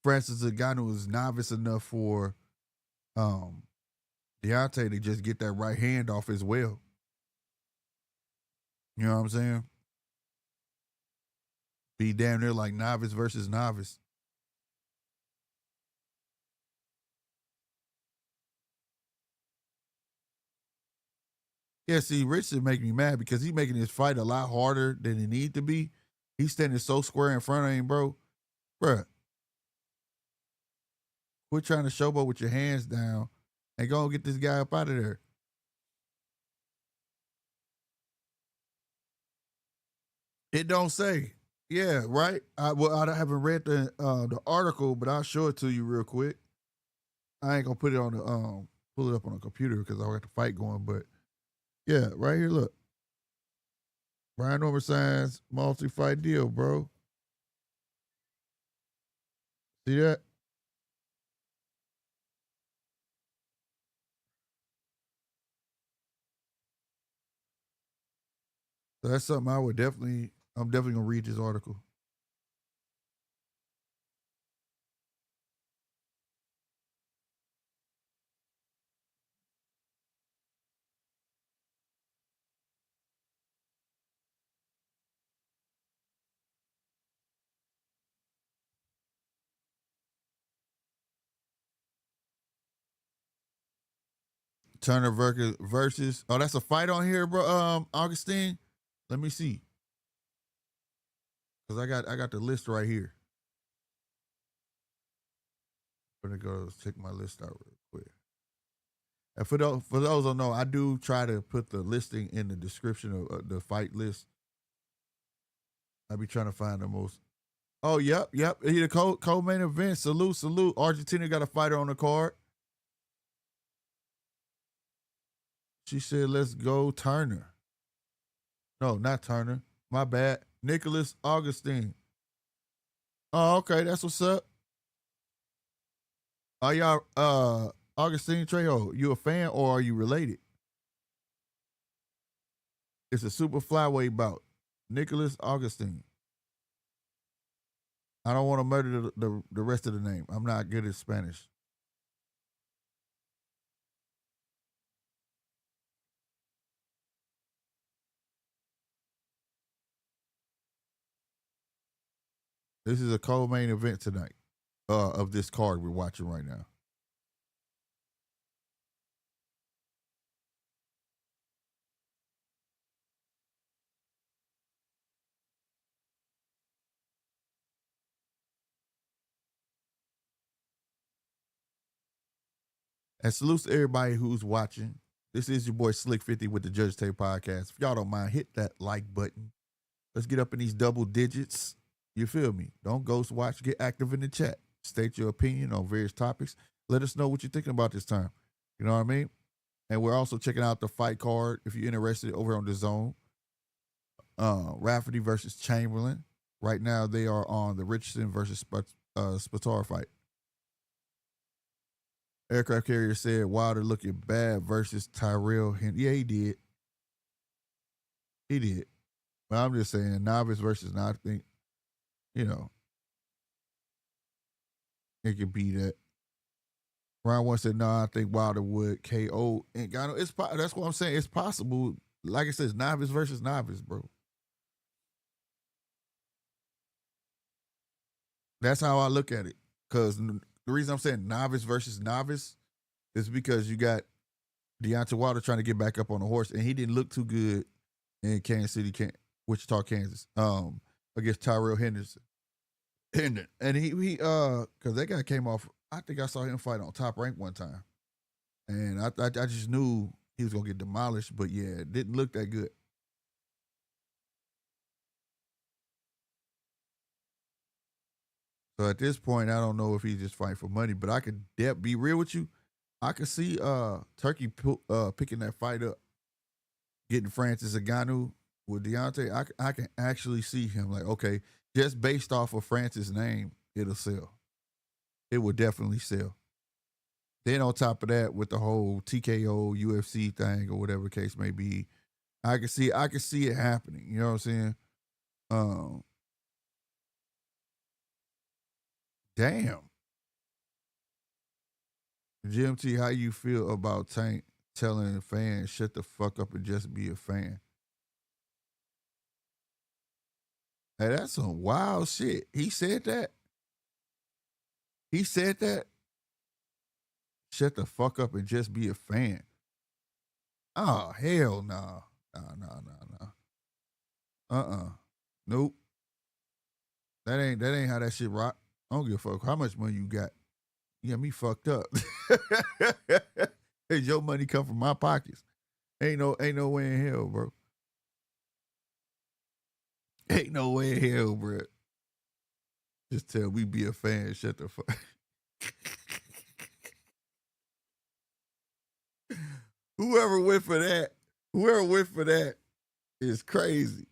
Francis Ngannou is novice enough for Deontay to just get that right hand off as well. You know what I'm saying? Be damn near like novice versus novice. Yeah, see, Richardson make me mad because he's making this fight a lot harder than it need to be. He's standing so square in front of him, bro. Bruh, quit trying to showboat with your hands down and go and get this guy up out of there. It don't say. Yeah, right. I haven't read the article, but I'll show it to you real quick. I ain't gonna put it on the pull it up on the computer because I got the fight going. But yeah, right here, look. Brian Norman signs multi-fight deal, bro. See that? So that's something I'm definitely gonna read this article. Turner versus. Oh, that's a fight on here, bro. Augustine. Let me see, cause I got the list right here. I'm gonna go check my list out real quick. And for those who don't know, I do try to put the listing in the description of the fight list. I be trying to find the most. Oh, yep. He the co-main event. Salute. Argentina got a fighter on the card. She said, "Let's go, Turner." No, not Turner. My bad. Nicolas Agustin. Oh, okay. That's what's up. Are y'all Augustine Trejo, you a fan or are you related? It's a super flyweight bout. Nicolas Augustine. I don't want to murder the rest of the name. I'm not good at Spanish. This is a co-main event tonight of this card we're watching right now. And salutes to everybody who's watching. This is your boy Slick 50 with the Judge Tape Podcast. If y'all don't mind, hit that like button. Let's get up in these double digits. You feel me? Don't ghost watch. Get active in the chat. State your opinion on various topics. Let us know what you're thinking about this time. You know what I mean? And we're also checking out the fight card if you're interested over on the zone. Rafferty versus Chamberlain. Right now they are on the Richardson versus Spatar fight. Aircraft carrier said Wilder looking bad versus Tyrell Henry. Yeah, he did. He did. But I'm just saying, novice versus not. I think, you know, it could be that. Ryan one said, no, I think Wilder would KO Ngannou. That's what I'm saying. It's possible. Like I said, it's novice versus novice, bro. That's how I look at it. Because the reason I'm saying novice versus novice is because you got Deontay Wilder trying to get back up on the horse, and he didn't look too good in Kansas City, Wichita, Kansas, against Tyrell Henderson. And because that guy came off. I think I saw him fight on Top Rank one time, and I just knew he was gonna get demolished. But yeah, it didn't look that good. So at this point, I don't know if he's just fighting for money, but I could be real with you. I could see Turkey picking that fight up, getting Francis Ngannou with Deontay. I can actually see him like, okay, just based off of Francis' name, it'll sell. It will definitely sell. Then on top of that, with the whole TKO UFC thing or whatever the case may be, I can see it happening. You know what I'm saying? Um, Damn. GMT, how you feel about Tank telling fans shut the fuck up and just be a fan? Hey, that's some wild shit. He said that. He said that. Shut the fuck up and just be a fan. Oh, hell no. No. Nope. That ain't how that shit rock. I don't give a fuck how much money you got. You got me fucked up. Hey, your money come from my pockets. Ain't no way in hell, bro. Ain't no way in hell, bro. Just tell me be a fan. Shut the fuck. Whoever went for that is crazy.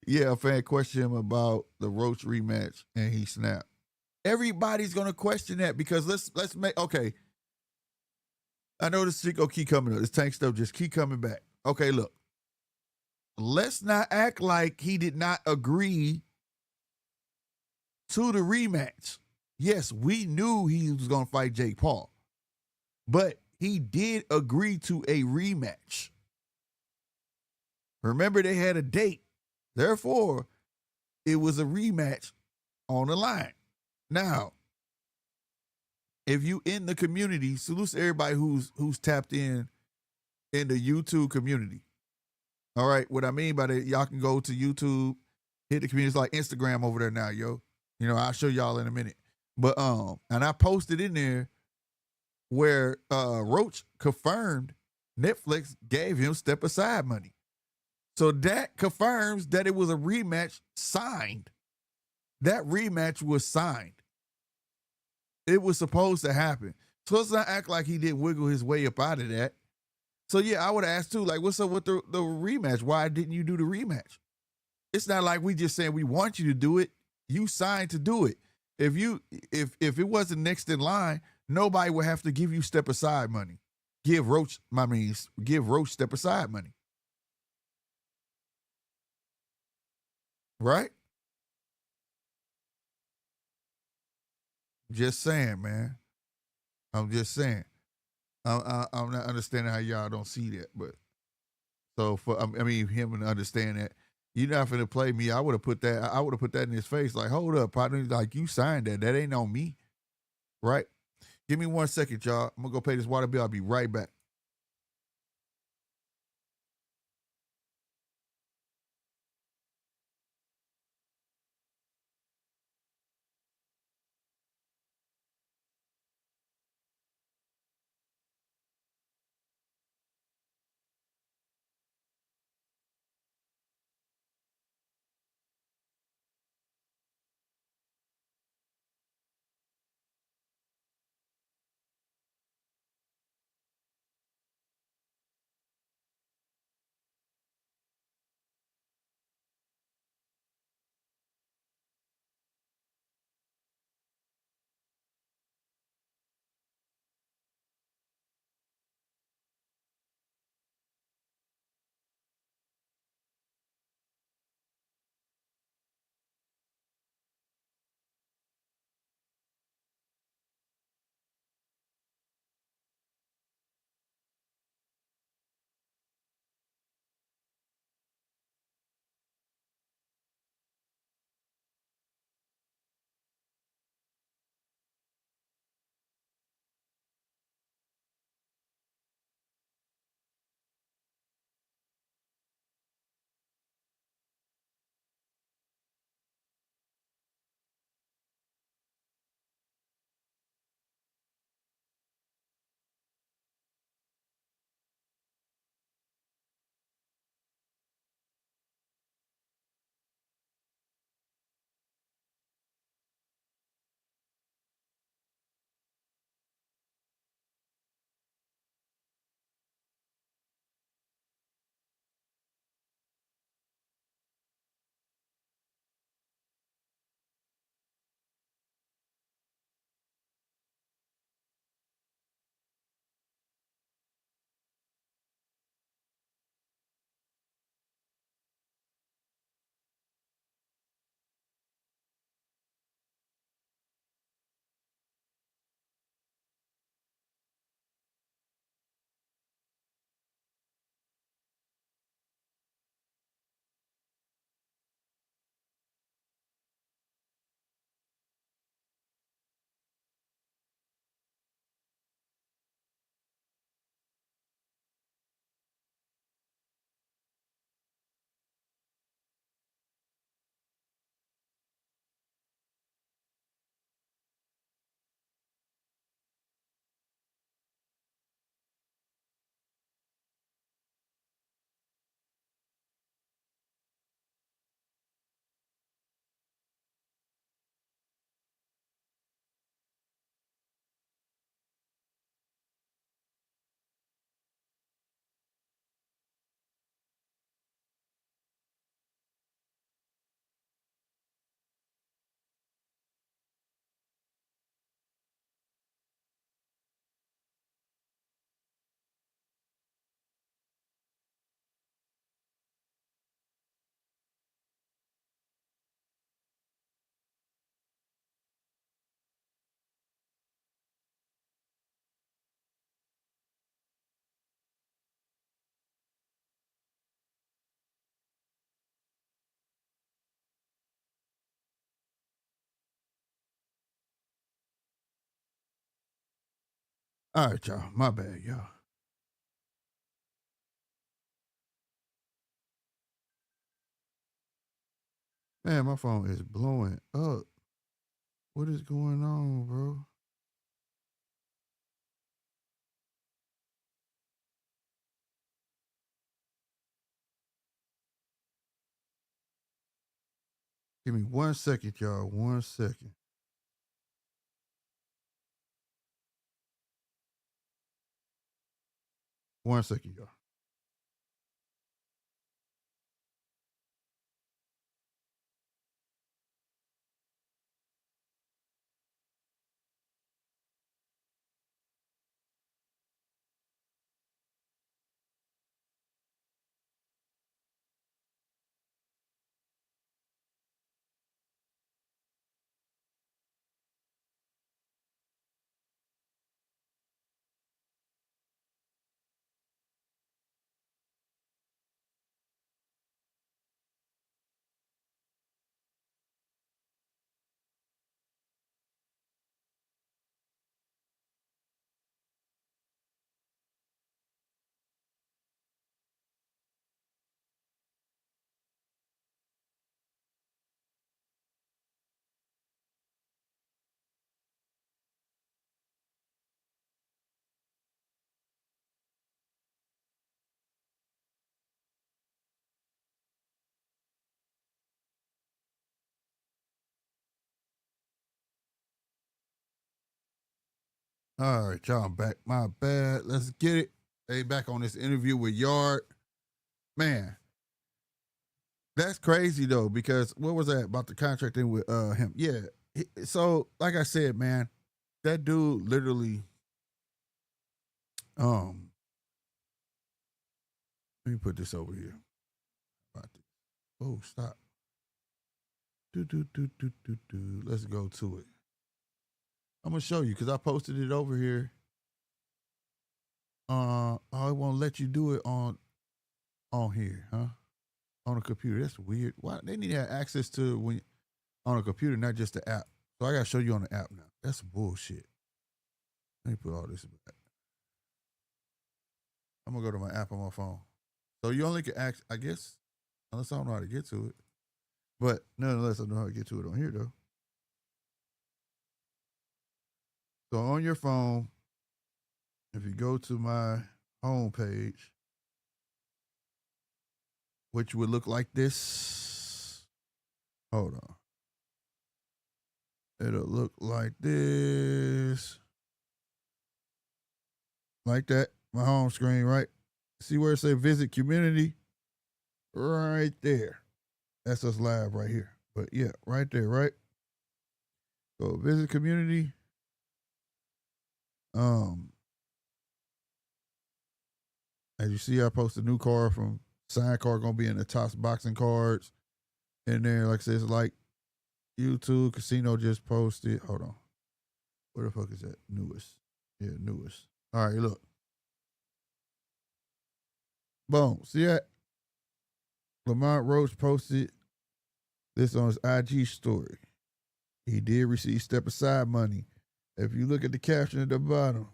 Yeah, a fan questioned him about the Roach rematch and he snapped. Everybody's gonna question that because let's make okay. I know this shit gonna keep coming up. This Tank stuff just keep coming back. Okay, look. Let's not act like he did not agree to the rematch. Yes, we knew he was gonna fight Jake Paul, but he did agree to a rematch. Remember, they had a date. Therefore, it was a rematch on the line. Now, if you in the community, salute to everybody who's tapped in the YouTube community. All right, what I mean by that, y'all can go to YouTube, hit the community. It's like Instagram over there now, yo. You know, I'll show y'all in a minute. But and I posted in there where Roach confirmed Netflix gave him step aside money. So that confirms that it was a rematch signed. That rematch was signed. It was supposed to happen. So let's not act like he didn't wiggle his way up out of that. So yeah, I would ask too, like, what's up with the rematch? Why didn't you do the rematch? It's not like we just saying we want you to do it. You signed to do it. If it wasn't next in line, nobody would have to give you step aside money. Give Roach step aside money. Right? Just saying, man. I'm just saying. I'm not understanding how y'all don't see that, but so for I mean him to understand that you're not gonna play me. I would have put that. I would have put that in his face. Like, hold up, partner. Like, you signed that. That ain't on me, right? Give me 1 second, y'all. I'm gonna go pay this water bill. I'll be right back. All right, y'all. My bad, y'all. Man, my phone is blowing up. What is going on, bro? Give me 1 second, y'all. 1 second. 1 second, y'all. All right, y'all. I'm back. My bad. Let's get it. Hey, back on this interview with Yard. Man, that's crazy though, because what was that about the contracting with him? Yeah. So, like I said, man, that dude literally um let me put this over here. About this. Oh, stop. Do. Let's go to it. I'm gonna show you because I posted it over here. I won't let you do it on here, huh? On a computer. That's weird. Why they need to have access to when on a computer, not just the app. So I gotta show you on the app now. That's bullshit. Let me put all this back. I'm gonna go to my app on my phone. So you only can act, I guess, unless I don't know how to get to it. But nonetheless, I know how to get to it on here though. So on your phone, if you go to my home page, which would look like this. Hold on. It'll look like this. Like that. My home screen, right? See where it says visit community? Right there. That's us live right here. But yeah, right there, right? So visit community. Um, as you see, I posted a new card from Sign Card gonna be in the top boxing cards in there. Like I said, it's like YouTube Casino just posted. Hold on. Where the fuck is that? Newest. Yeah, newest. All right, look. Boom. See that? Lamont Roach posted this on his IG story. He did receive step aside money. If you look at the caption at the bottom,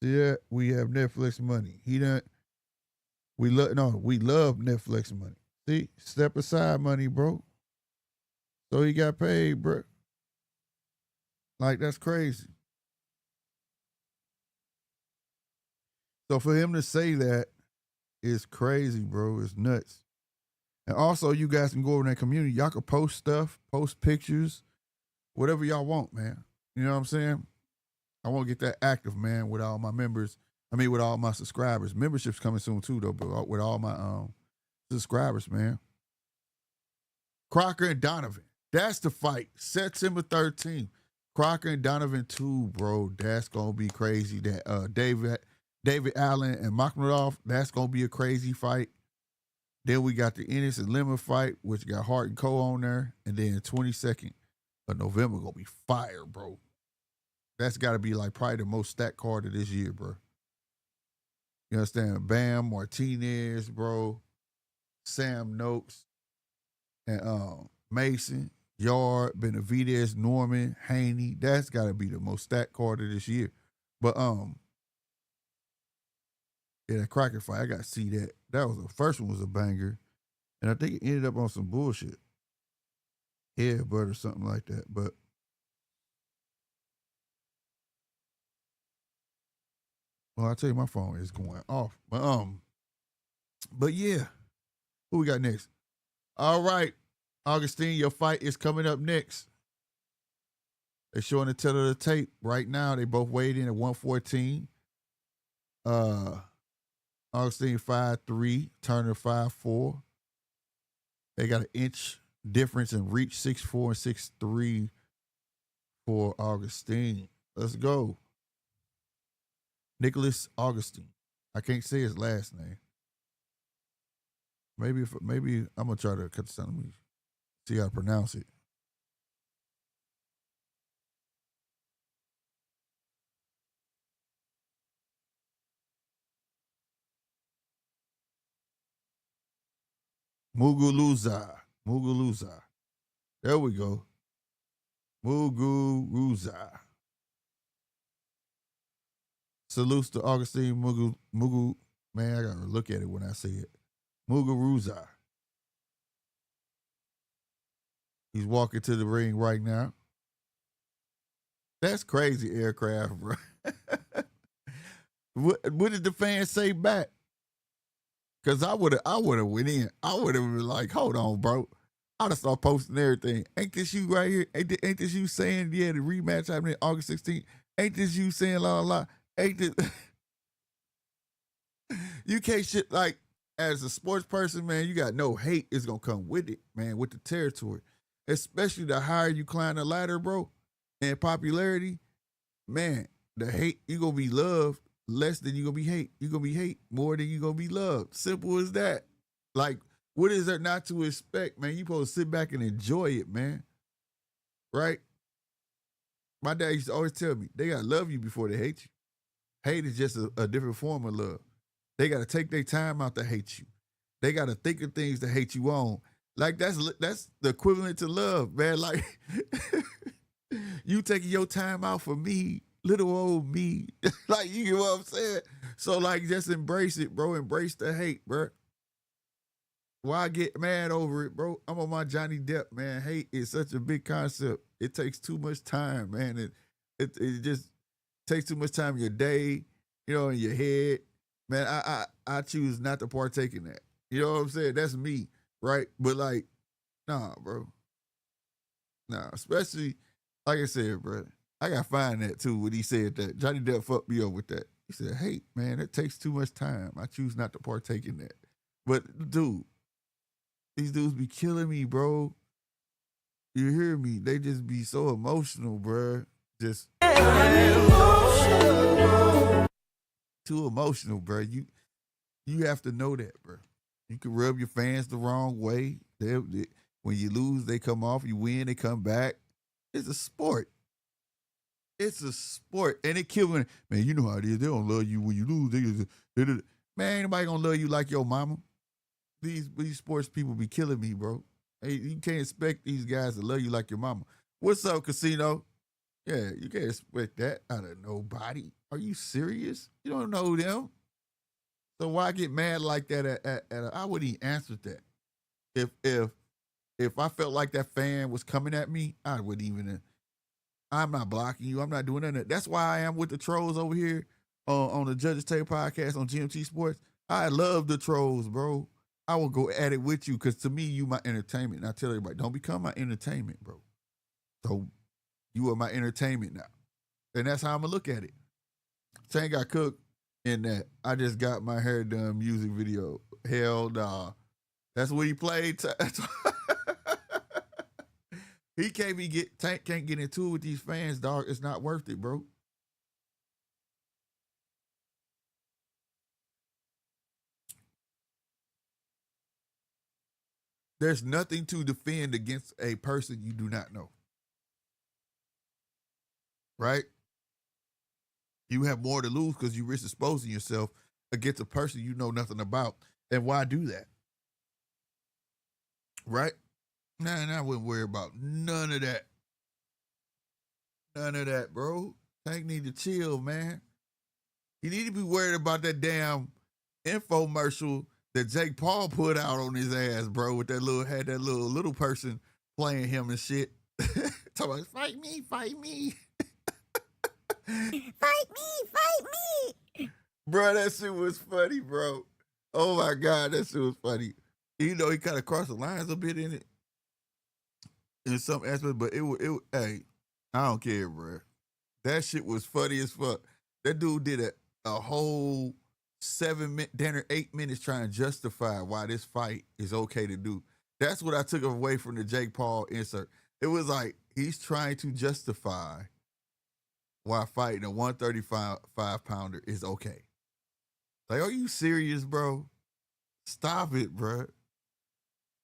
see that? We have Netflix money. He done we love Netflix money. See? Step aside money, bro. So he got paid, bro. Like that's crazy. So for him to say that is crazy, bro. It's nuts. And also, you guys can go over in that community. Y'all can post stuff, post pictures, whatever y'all want, man. You know what I'm saying? I want to get that active, man, with all my members. I mean, with all my subscribers. Membership's coming soon too, though. But with all my subscribers, man. Crocker and Donovan. That's the fight. September 13th. Crocker and Donovan 2, bro. That's gonna be crazy. That David Allen and Makhmudov. That's gonna be a crazy fight. Then we got the Ennis and Lemon fight, which got Hart and Cole on there. And then 22nd of November gonna be fire, bro. That's got to be like probably the most stacked card of this year, bro. You understand? Bam, Martinez, bro. Sam Noakes and Mason. Yard, Benavidez, Norman, Haney. That's got to be the most stacked card of this year. But yeah, that Crockett fight, I got to see that. That was the first one was a banger, and I think it ended up on some bullshit, headbutt or something like that. But well, I tell you, my phone is going off. But yeah, who we got next? All right, Agustin, your fight is coming up next. They're showing the tail of the tape right now. They both weighed in at 114. Augustine 5'3", Turner 5'4". They got an inch difference in reach, 6'4" and 6'3" for Augustine. Let's go. Nicolas Agustin. I can't say his last name. Maybe I'm gonna try to cut this down. Let me see how to pronounce it. Muguruza. Muguruza. There we go. Muguruza. Salutes to Augustine Mugu. Man, I gotta look at it when I say it. Muguruza. He's walking to the ring right now. That's crazy aircraft, bro. What did the fans say back? Cause I would have went in. I would have been like, hold on, bro. I'd have started posting everything. Ain't this you right here? Ain't this you saying, yeah, the rematch happening August 16th? Ain't this you saying la la la? Ain't this you can't shit like as a sports person, man, you got no hate is gonna come with it, man, with the territory. Especially the higher you climb the ladder, bro, and popularity, man, the hate, you gonna be loved less than you gonna be hate. You gonna be hate more than you gonna be loved. Simple as that. Like, what is there not to expect, man? You supposed to sit back and enjoy it, man. Right? My dad used to always tell me, they gotta love you before they hate you. Hate is just a different form of love. They gotta take their time out to hate you. They gotta think of things to hate you on. Like that's the equivalent to love, man. Like you taking your time out for me, little old me. Like, you get what I'm saying? So like, just embrace it, bro. Embrace the hate, bro. Why get mad over it, bro? I'm on my Johnny Depp, man. Hate is such a big concept. It takes too much time, man. It just takes too much time in your day, in your head. Man, I choose not to partake in that. You know what I'm saying? That's me, right? But like, nah, bro. Nah, especially like I said, bro. I got to find that too when he said that. Johnny Depp fucked me up with that. He said, "Hey, man, it takes too much time. I choose not to partake in that." But dude, these dudes be killing me, bro. You hear me? They just be so emotional, bro. Just too emotional, bro. You have to know that, bro. You can rub your fans the wrong way. When you lose, they come off. You win, they come back. It's a sport. It's a sport, and it killing. Man, you know how it is. They don't love you when you lose. Man, ain't nobody gonna love you like your mama. These sports people be killing me, bro. Hey, you can't expect these guys to love you like your mama. What's up, Casino? Yeah, you can't expect that out of nobody. Are you serious? You don't know them. So why get mad like that? I wouldn't even answer that. If I felt like that fan was coming at me, I wouldn't even. I'm not blocking you. I'm not doing that. That's why I am with the trolls over here on the Judges Table podcast on GMT Sports. I love the trolls, bro. I will go at it with you because to me, you my entertainment. And I tell everybody, don't become my entertainment, bro. So you are my entertainment now. And that's how I'm going to look at it. Tank got cooked in that I just got my hair done music video. Hell nah. That's what he played. He Tank can't get into it with these fans, dog. It's not worth it, bro. There's nothing to defend against a person you do not know. Right? You have more to lose because you risk exposing yourself against a person you know nothing about. And why do that? Right? Nah, I wouldn't worry about none of that. None of that, bro. Tank need to chill, man. He need to be worried about that damn infomercial that Jake Paul put out on his ass, bro, with that little person playing him and shit. Talking about fight me, fight me. Fight me. Bro, that shit was funny, bro. Oh my God, that shit was funny. You know, he kind of crossed the lines a bit in it. In some aspects, but hey, I don't care, bro. That shit was funny as fuck. That dude did a whole 8 minutes trying to justify why this fight is okay to do. That's what I took away from the Jake Paul insert. It was like he's trying to justify why fighting a 135 pounder is okay. Like, are you serious, bro? Stop it, bro.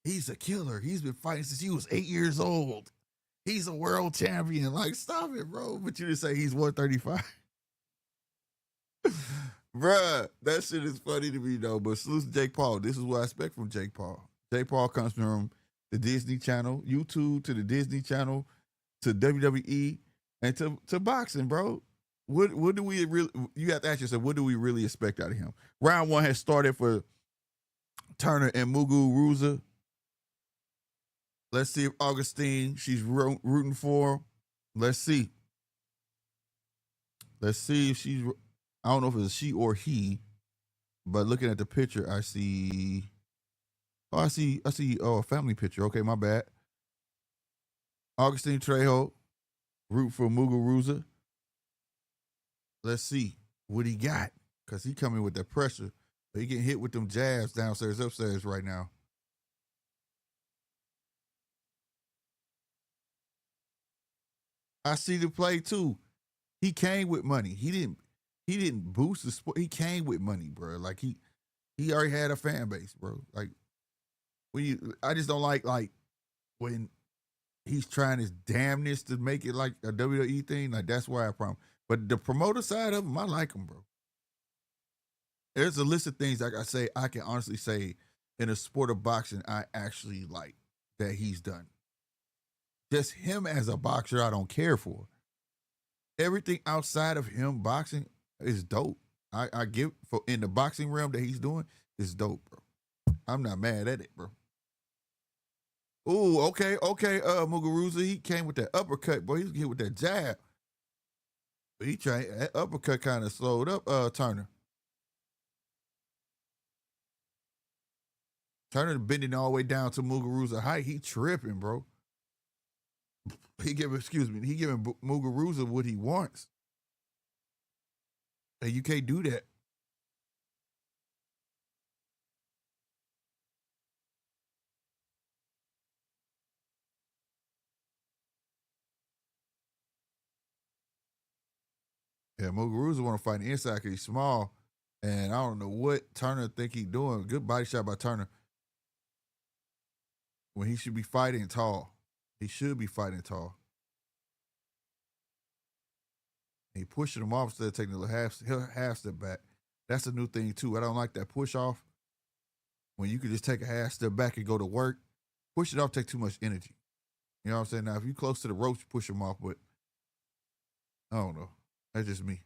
He's a killer. He's been fighting since he was 8 years old. He's a world champion. Like, stop it, bro. But you just say he's 135. Bruh, that shit is funny to me, though. But salute to Jake Paul. This is what I expect from Jake Paul. Jake Paul comes from the Disney Channel, YouTube to the Disney Channel, to WWE, and to boxing, bro. What do we really, you have to ask yourself, what do we really expect out of him? Round one has started for Turner and Muguruza. Let's see if Agustin, she's rooting for him. Let's see. Let's see if she's, I don't know if it's a she or he, but looking at the picture, I see a family picture. Okay, my bad. Agustin Trejo, root for Muguruza. Let's see what he got, because he coming with that pressure. He getting hit with them jabs downstairs, upstairs right now. I see the play too. He came with money. He didn't boost the sport. He came with money, bro. Like he already had a fan base, bro. Like I just don't like when he's trying his damnness to make it like a WWE thing. Like, that's why I problem. But the promoter side of him, I like him, bro. There's a list of things like I can honestly say in a sport of boxing I actually like that he's done. Just him as a boxer, I don't care for. Everything outside of him boxing is dope. I give for in the boxing realm that he's doing is dope, bro. I'm not mad at it, bro. Ooh, okay. Muguruza, he came with that uppercut, boy. He was hit with that jab. But he tried that uppercut kind of slowed up Turner. Turner bending all the way down to Muguruza height. He tripping, bro. He giving Muguruza what he wants. And you can't do that. Yeah, Muguruza want to fight the inside because he's small. And I don't know what Turner think he's doing. Good body shot by Turner. When he should be fighting tall. He should be fighting tall. He pushing him off instead of taking a little half step back. That's a new thing too. I don't like that push off. When you could just take a half step back and go to work, push it off take too much energy. You know what I'm saying? Now, if you close to the ropes, push him off, but I don't know. That's just me.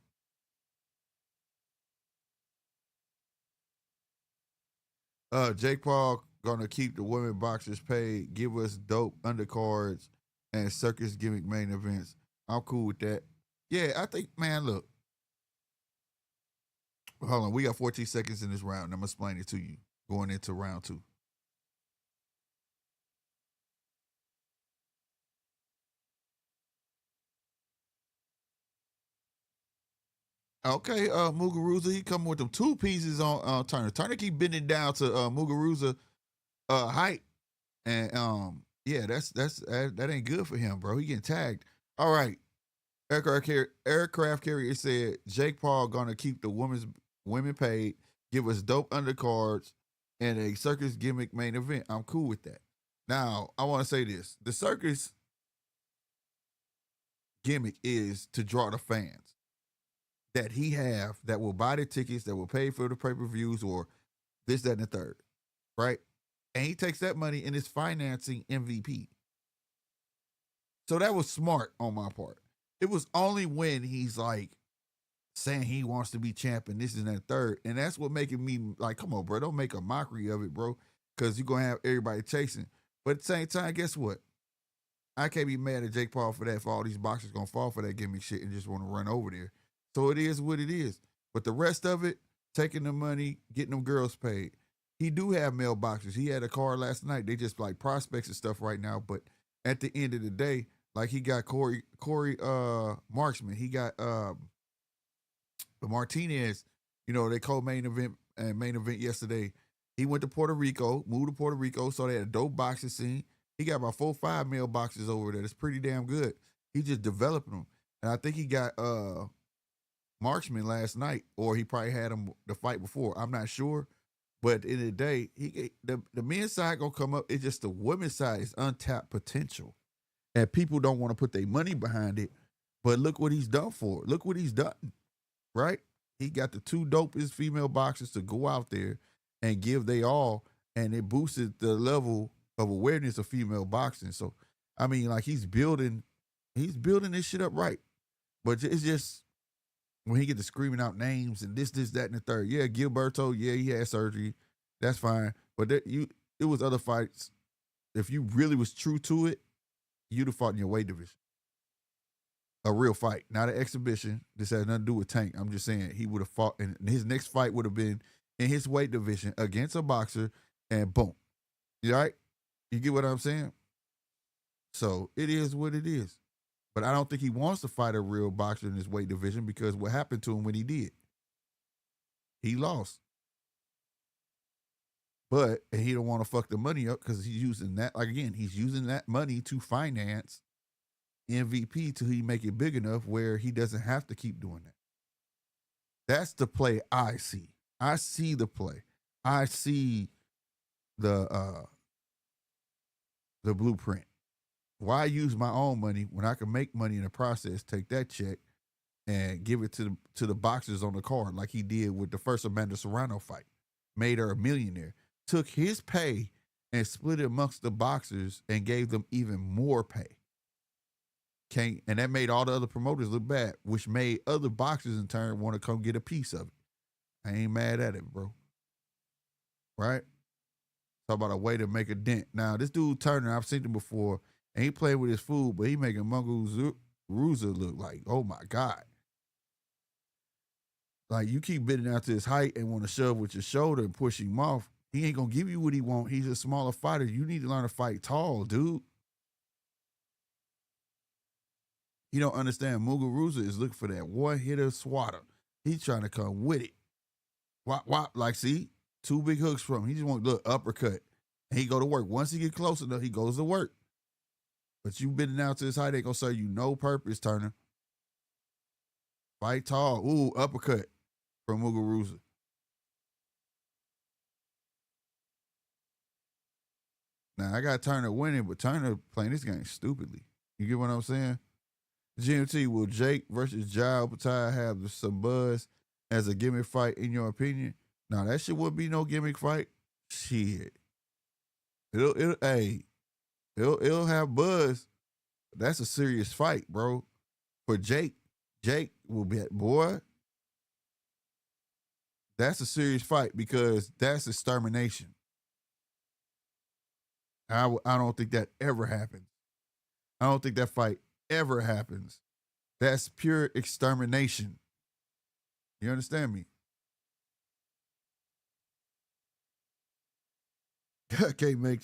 Jake Paul gonna keep the women boxers paid, give us dope undercards and circus gimmick main events. I'm cool with that. Yeah, I think, man, look. Hold on, we got 14 seconds in this round. I'm gonna explain it to you going into round two. Okay, Muguruza, he coming with them two pieces on Turner. Turner keep bending down to Muguruza height. And yeah, that ain't good for him, bro. He getting tagged. All right. Aircraft carrier said Jake Paul gonna keep the women paid, give us dope undercards, and a circus gimmick main event. I'm cool with that. Now, I want to say this. The circus gimmick is to draw the fans that he have that will buy the tickets, that will pay for the pay-per-views or this, that, and the third. Right? And he takes that money and is financing MVP. So that was smart on my part. It was only when he's like saying he wants to be champion, this is that third. And that's what making me like, come on, bro, don't make a mockery of it, bro. Because you're gonna have everybody chasing. But at the same time, guess what? I can't be mad at Jake Paul for that, for all these boxers gonna fall for that gimmick shit and just want to run over there. So it is what it is. But the rest of it, taking the money, getting them girls paid. He do have male boxers. He had a card last night. They just like prospects and stuff right now. But at the end of the day, like he got Corey Marksman. He got Martinez, they co-main event and main event yesterday. He went to Puerto Rico, moved to Puerto Rico, so they had a dope boxing scene. He got about 4-5 male boxers over there. That's pretty damn good. He just developing them. And I think he got Marksman last night, or he probably had him the fight before. I'm not sure. But at the end of the day, the men's side gonna come up. It's just the women's side is untapped potential. And people don't want to put their money behind it. But look what he's done for it. Look what he's done. Right? He got the two dopest female boxers to go out there and give they all, and it boosted the level of awareness of female boxing. So, I mean, like he's building this shit up right. But it's just when he get to screaming out names and this, that, and the third. Yeah, Gilberto, yeah, he had surgery. That's fine. But it was other fights. If you really was true to it, you'd have fought in your weight division. A real fight, not an exhibition. This has nothing to do with Tank. I'm just saying he would have fought, and his next fight would have been in his weight division against a boxer, and boom. You all right? You get what I'm saying? So it is what it is. But I don't think he wants to fight a real boxer in his weight division because what happened to him when he did? He lost. But he don't want to fuck the money up because he's using that, like again, he's using that money to finance MVP till he make it big enough where he doesn't have to keep doing that. That's the play I see. I see the play. I see the blueprint. Why use my own money when I can make money in the process, take that check and give it to the boxers on the card like he did with the first Amanda Serrano fight. Made her a millionaire. Took his pay and split it amongst the boxers and gave them even more pay. And that made all the other promoters look bad, which made other boxers in turn want to come get a piece of it. I ain't mad at it, bro. Right? Talk about a way to make a dent. Now, this dude Turner, I've seen him before, and he played with his food, but he making Muguruza look like, oh my God. Like, you keep bidding out to his height and want to shove with your shoulder and push him off. He ain't going to give you what he want. He's a smaller fighter. You need to learn to fight tall, dude. You don't understand. Muguruza is looking for that one-hitter swatter. He's trying to come with it. Wop, wop. Like, see? 2 big hooks from him. He just want to look uppercut. And he go to work. Once he get close enough, he goes to work. But you bidding out to his height ain't going to serve you no purpose, Turner. Fight tall. Ooh, uppercut from Muguruza. Now, I got Turner winning, but Turner playing this game stupidly. You get what I'm saying? GMT, will Jake versus Jao Patai have some buzz as a gimmick fight, in your opinion? No, that shit wouldn't be no gimmick fight. Shit. It'll have buzz. That's a serious fight, bro. For Jake will be, boy, that's a serious fight because that's extermination. I don't think that ever happens. I don't think that fight ever happens. That's pure extermination. You understand me? Can't make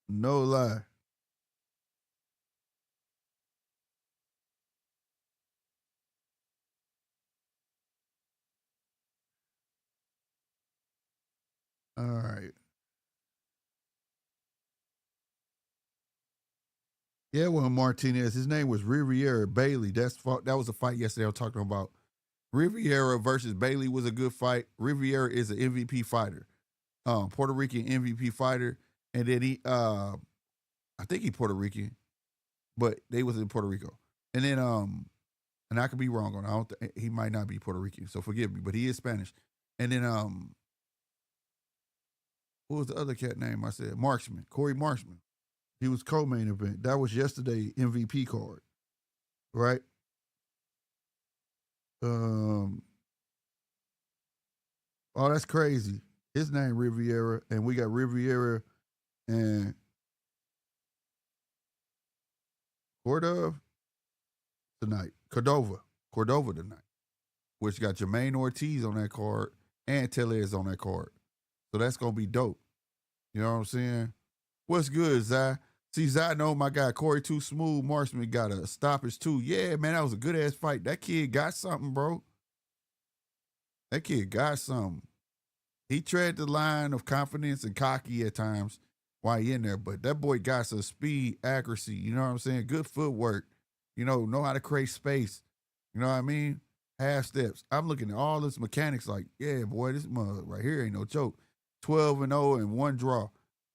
no lie. All right. Yeah, well, Martinez. His name was Riviera Bailey. That was a fight yesterday I was talking about. Riviera versus Bailey was a good fight. Riviera is an MVP fighter, Puerto Rican MVP fighter, and then I think he Puerto Rican, but they was in Puerto Rico, and then and I could be wrong on. I don't. He might not be Puerto Rican, so forgive me, but he is Spanish, and then what was the other cat name I said? Marksman, Corey Marksman. He was co-main event. That was yesterday MVP card, right? Um, oh, that's crazy. His name Riviera, and we got Riviera and Cordova Cordova tonight, which got Jermaine Ortiz on that card and Tellez on that card. So that's gonna be dope. You know what I'm saying? What's good, Zai? See, Zai know my guy Corey Too Smooth Marksman got a stoppage too. Yeah, man, that was a good ass fight. That kid got something, bro. That kid got something. He tread the line of confidence and cocky at times while he in there, but that boy got some speed, accuracy. You know what I'm saying? Good footwork. Know how to create space. You know what I mean? Half steps. I'm looking at all this mechanics like, yeah, boy, this mug right here ain't no joke. 12-0 and one draw.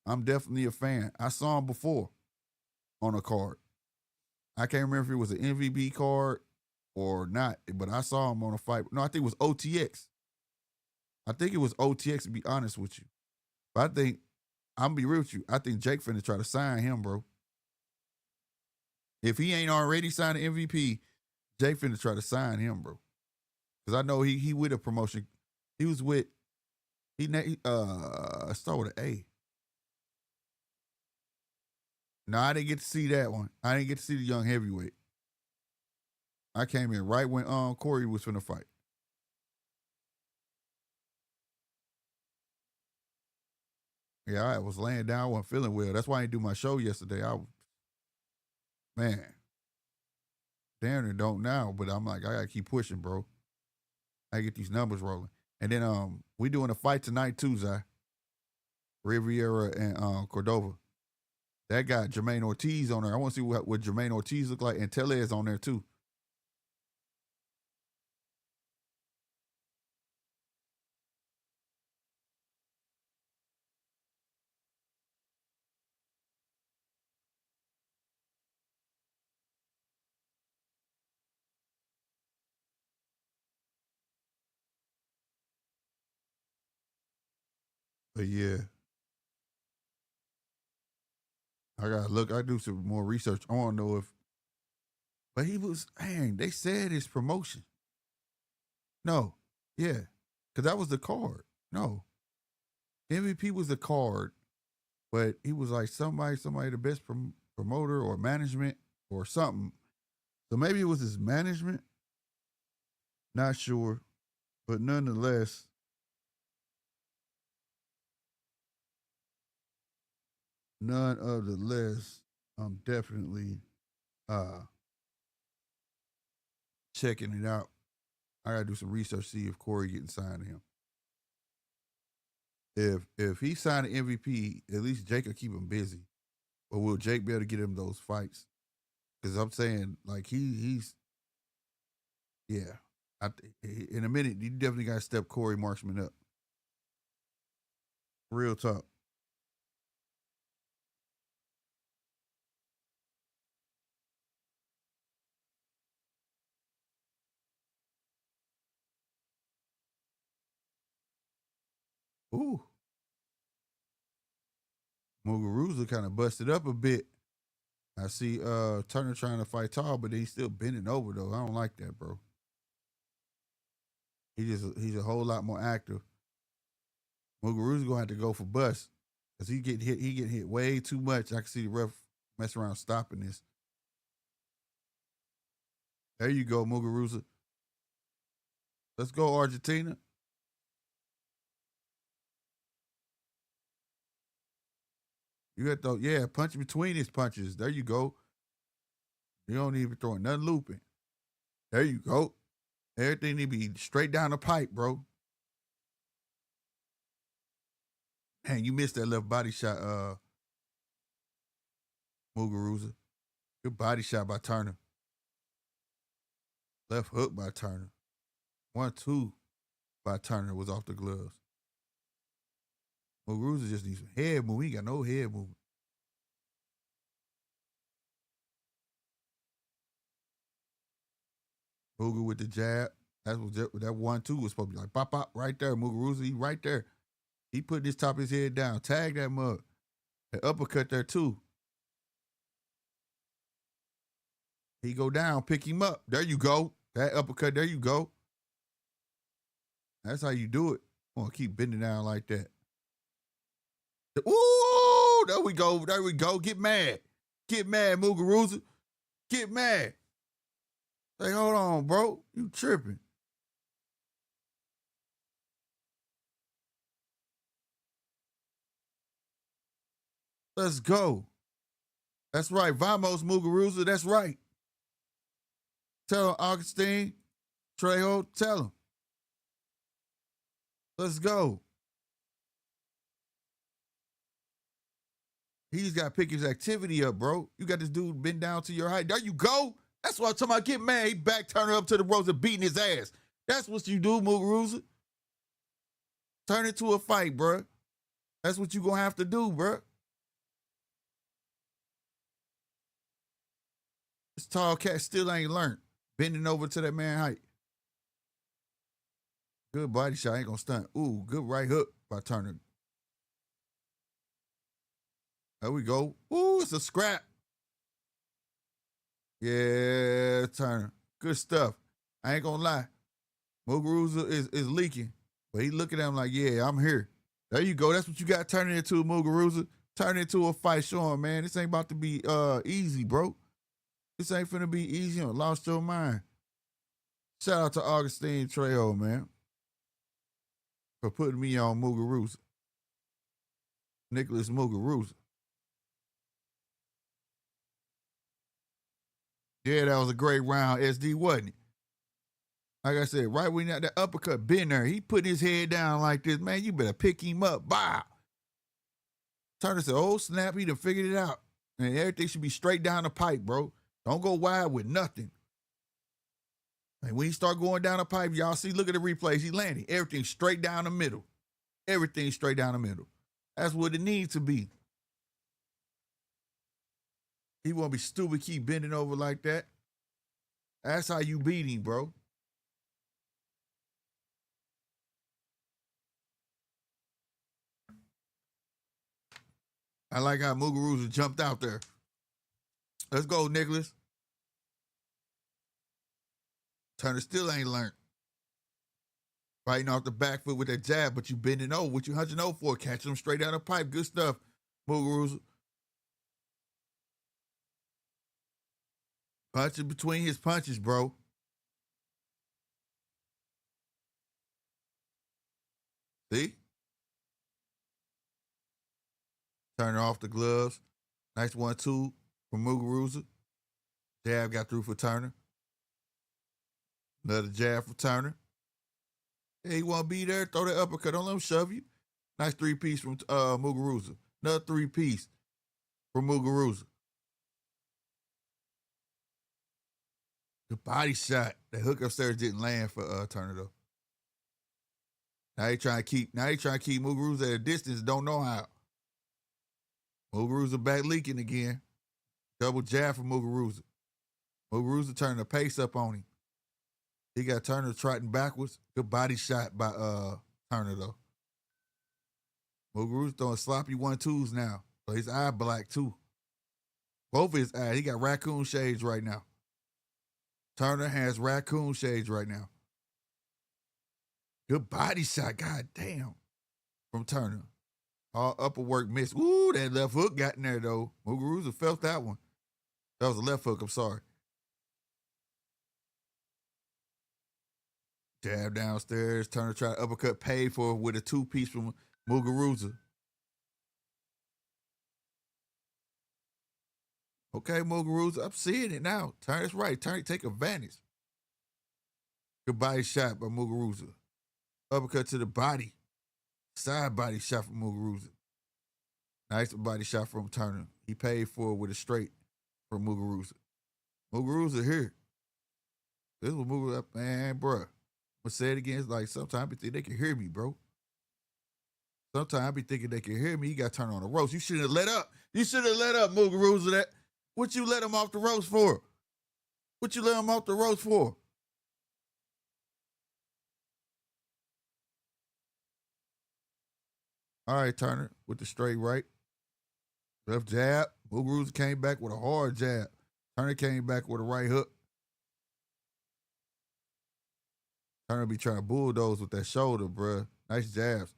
I'm definitely a fan. I saw him before on a card. I can't remember if it was an MVP card or not, but I saw him on a fight. No, I think it was OTX. I think it was OTX, to be honest with you. But I'm gonna be real with you. I think Jake finna try to sign him, bro. If he ain't already signed an MVP, Jake finna try to sign him, bro. Because I know he with a promotion. He was with start with an A. No, I didn't get to see that one. I didn't get to see the young heavyweight. I came in right when Corey was finna fight. Yeah, I was laying down, I wasn't feeling well. That's why I didn't do my show yesterday. Man, damn it don't now, but I'm like, I gotta keep pushing, bro. I get these numbers rolling. And then we doing a fight tonight too, Zai. Riviera and Cordova. That got Jermaine Ortiz on there. I want to see what Jermaine Ortiz look like, and Tellez on there too. But yeah, I gotta look. I do some more research. I want to know if, but he was. Dang, they said his promotion. No, yeah, because that was the card. No, MVP was the card, but he was like somebody the best promoter or management or something. So maybe it was his management. Not sure, but none of the less, I'm definitely uh checking it out. I gotta do some research, see if Corey getting signed to him. If he signed an MVP, at least Jake will keep him busy. Or will Jake be able to get him those fights? Because I'm saying, like he's yeah. In a minute, you definitely got to step Corey Marksman up. Real talk. Ooh, Muguruza kind of busted up a bit. I see Turner trying to fight tall, but he's still bending over though. I don't like that, bro. He's a whole lot more active. Muguruza gonna have to go for bust because he getting hit way too much. I can see the ref mess around stopping this. There you go, Muguruza. Let's go, Argentina. You got to punch between his punches. There you go. You don't even throw nothing looping. There you go. Everything need to be straight down the pipe, bro. Man, you missed that left body shot, Muguruza. Good body shot by Turner. Left hook by Turner. 1-2 by Turner was off the gloves. Muguruza just needs some head movement. He got no head movement. Mugu with the jab. That's what that 1-2 was supposed to be like. Pop, pop, right there. Muguruza, he right there. He put this top of his head down. Tag that mug. That uppercut there too. He go down, pick him up. There you go. That uppercut, there you go. That's how you do it. I'm gonna keep bending down like that. Ooh, there we go. There we go. Get mad. Get mad, Muguruza. Get mad. Say, hold on, bro. You tripping. Let's go. That's right. Vamos, Muguruza. That's right. Tell him, Agustin, Trejo, tell him. Let's go. He's got to pick his activity up, bro. You got this dude bend down to your height. There you go. That's what I'm talking about. Get mad. He back turning up to the ropes and beating his ass. That's what you do, Muguruza. Turn it to a fight, bro. That's what you going to have to do, bro. This tall cat still ain't learned. Bending over to that man height. Good body shot. Ain't going to stunt. Ooh, good right hook by Turner. There we go. Ooh, it's a scrap. Yeah, Turner. Good stuff. I ain't gonna lie. Muguruza is leaking. But he looking at him like, yeah, I'm here. There you go. That's what you got turning into, Muguruza. Turn it into a fight. Show him, man. This ain't about to be easy, bro. This ain't finna be easy. You lost your mind. Shout out to Agustin Trejo, man. For putting me on Muguruza. Nicolas Muguruza. Yeah, that was a great round, SD, wasn't it? Like I said, right when that uppercut been there, he put his head down like this. Man, you better pick him up. Bow. Turner said, oh, snap, he done figured it out. And everything should be straight down the pipe, bro. Don't go wide with nothing. And when he start going down the pipe, y'all see, look at the replays. He landing. Everything straight down the middle. Everything straight down the middle. That's what it needs to be. He won't be stupid, keep bending over like that. That's how you beat him, bro. I like how Muguruza jumped out there. Let's go, Nicolas. Turner still ain't learned. Fighting off the back foot with that jab, but you bending over. What you hunching over for? Catching him straight down the pipe. Good stuff, Muguruza. Punching between his punches, bro. See? Turner off the gloves. Nice 1-2 from Muguruza. Jab got through for Turner. Another jab for Turner. Hey, he want to be there? Throw that uppercut. Don't let him shove you. Nice 3-piece from Muguruza. Another 3-piece from Muguruza. The body shot. That hook upstairs didn't land for Turner though. Now he trying to keep Muguruza at a distance. Don't know how. Muguruza back leaking again. Double jab for Muguruza. Muguruza turning the pace up on him. He got Turner trotting backwards. Good body shot by Turner though. Muguruza throwing sloppy 1-2s now. So his eye black too. Both of his eyes. He got raccoon shades right now. Turner has raccoon shades right now. Good body shot. God damn. From Turner. All upper work missed. Ooh, that left hook got in there though. Muguruza felt that one. That was a left hook. I'm sorry. Jab downstairs. Turner tried to uppercut, paid for with a 2-piece from Muguruza. Okay, Muguruza, I'm seeing it now. Turner's right. Turner, take advantage. Good body shot by Muguruza. Uppercut to the body. Side body shot from Muguruza. Nice body shot from Turner. He paid for it with a straight from Muguruza. Muguruza here. This was Muguruza, man, bro. I'm gonna say it again. It's like sometimes I be thinking they can hear me, bro. Sometimes I be thinking they can hear me. You got to turn on the ropes. You shouldn't have let up. You should have let up, Muguruza. That. What you let him off the ropes for? What you let him off the ropes for? All right, Turner with the straight right. Left jab. Muguruza came back with a hard jab. Turner came back with a right hook. Turner be trying to bulldoze with that shoulder, bruh. Nice jabs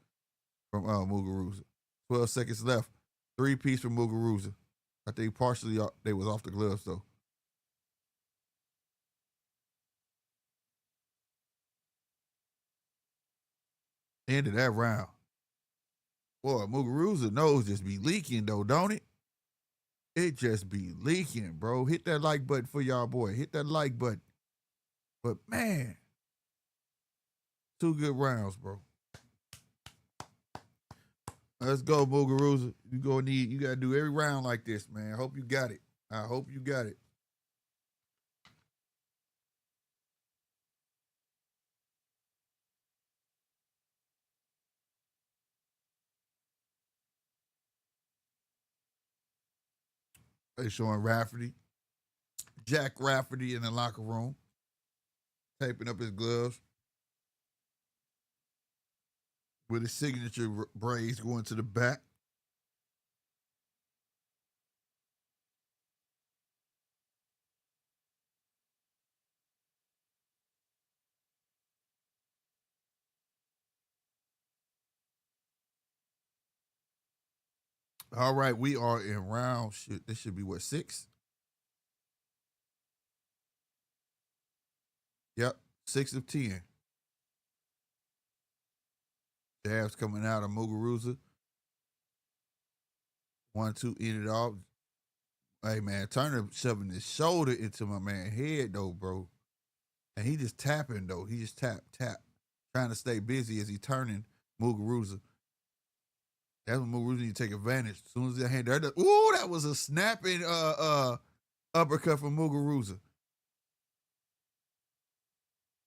from Muguruza. 12 seconds left. 3-piece from Muguruza. I think partially they was off the gloves, though. End of that round. Boy, Muguruza nose just be leaking, though, don't it? It just be leaking, bro. Hit that like button for y'all, boy. Hit that like button. But, man, 2 good rounds, bro. Let's go, Muguruza. You gotta do every round like this, man. I hope you got it. I hope you got it. They showing Rafferty, Jack Rafferty in the locker room, taping up his gloves with his signature braids going to the back. All right, we are in round. This should be what, 6? Yep, 6 of 10. Jabs coming out of Muguruza. 1-2 ended off. Hey man, Turner shoving his shoulder into my man's head though, bro. And he just tapping though. He just tap, trying to stay busy as he turning Muguruza. That's when Muguruza need to take advantage. As soon as that hand there, ooh, that was a snapping uppercut from Muguruza.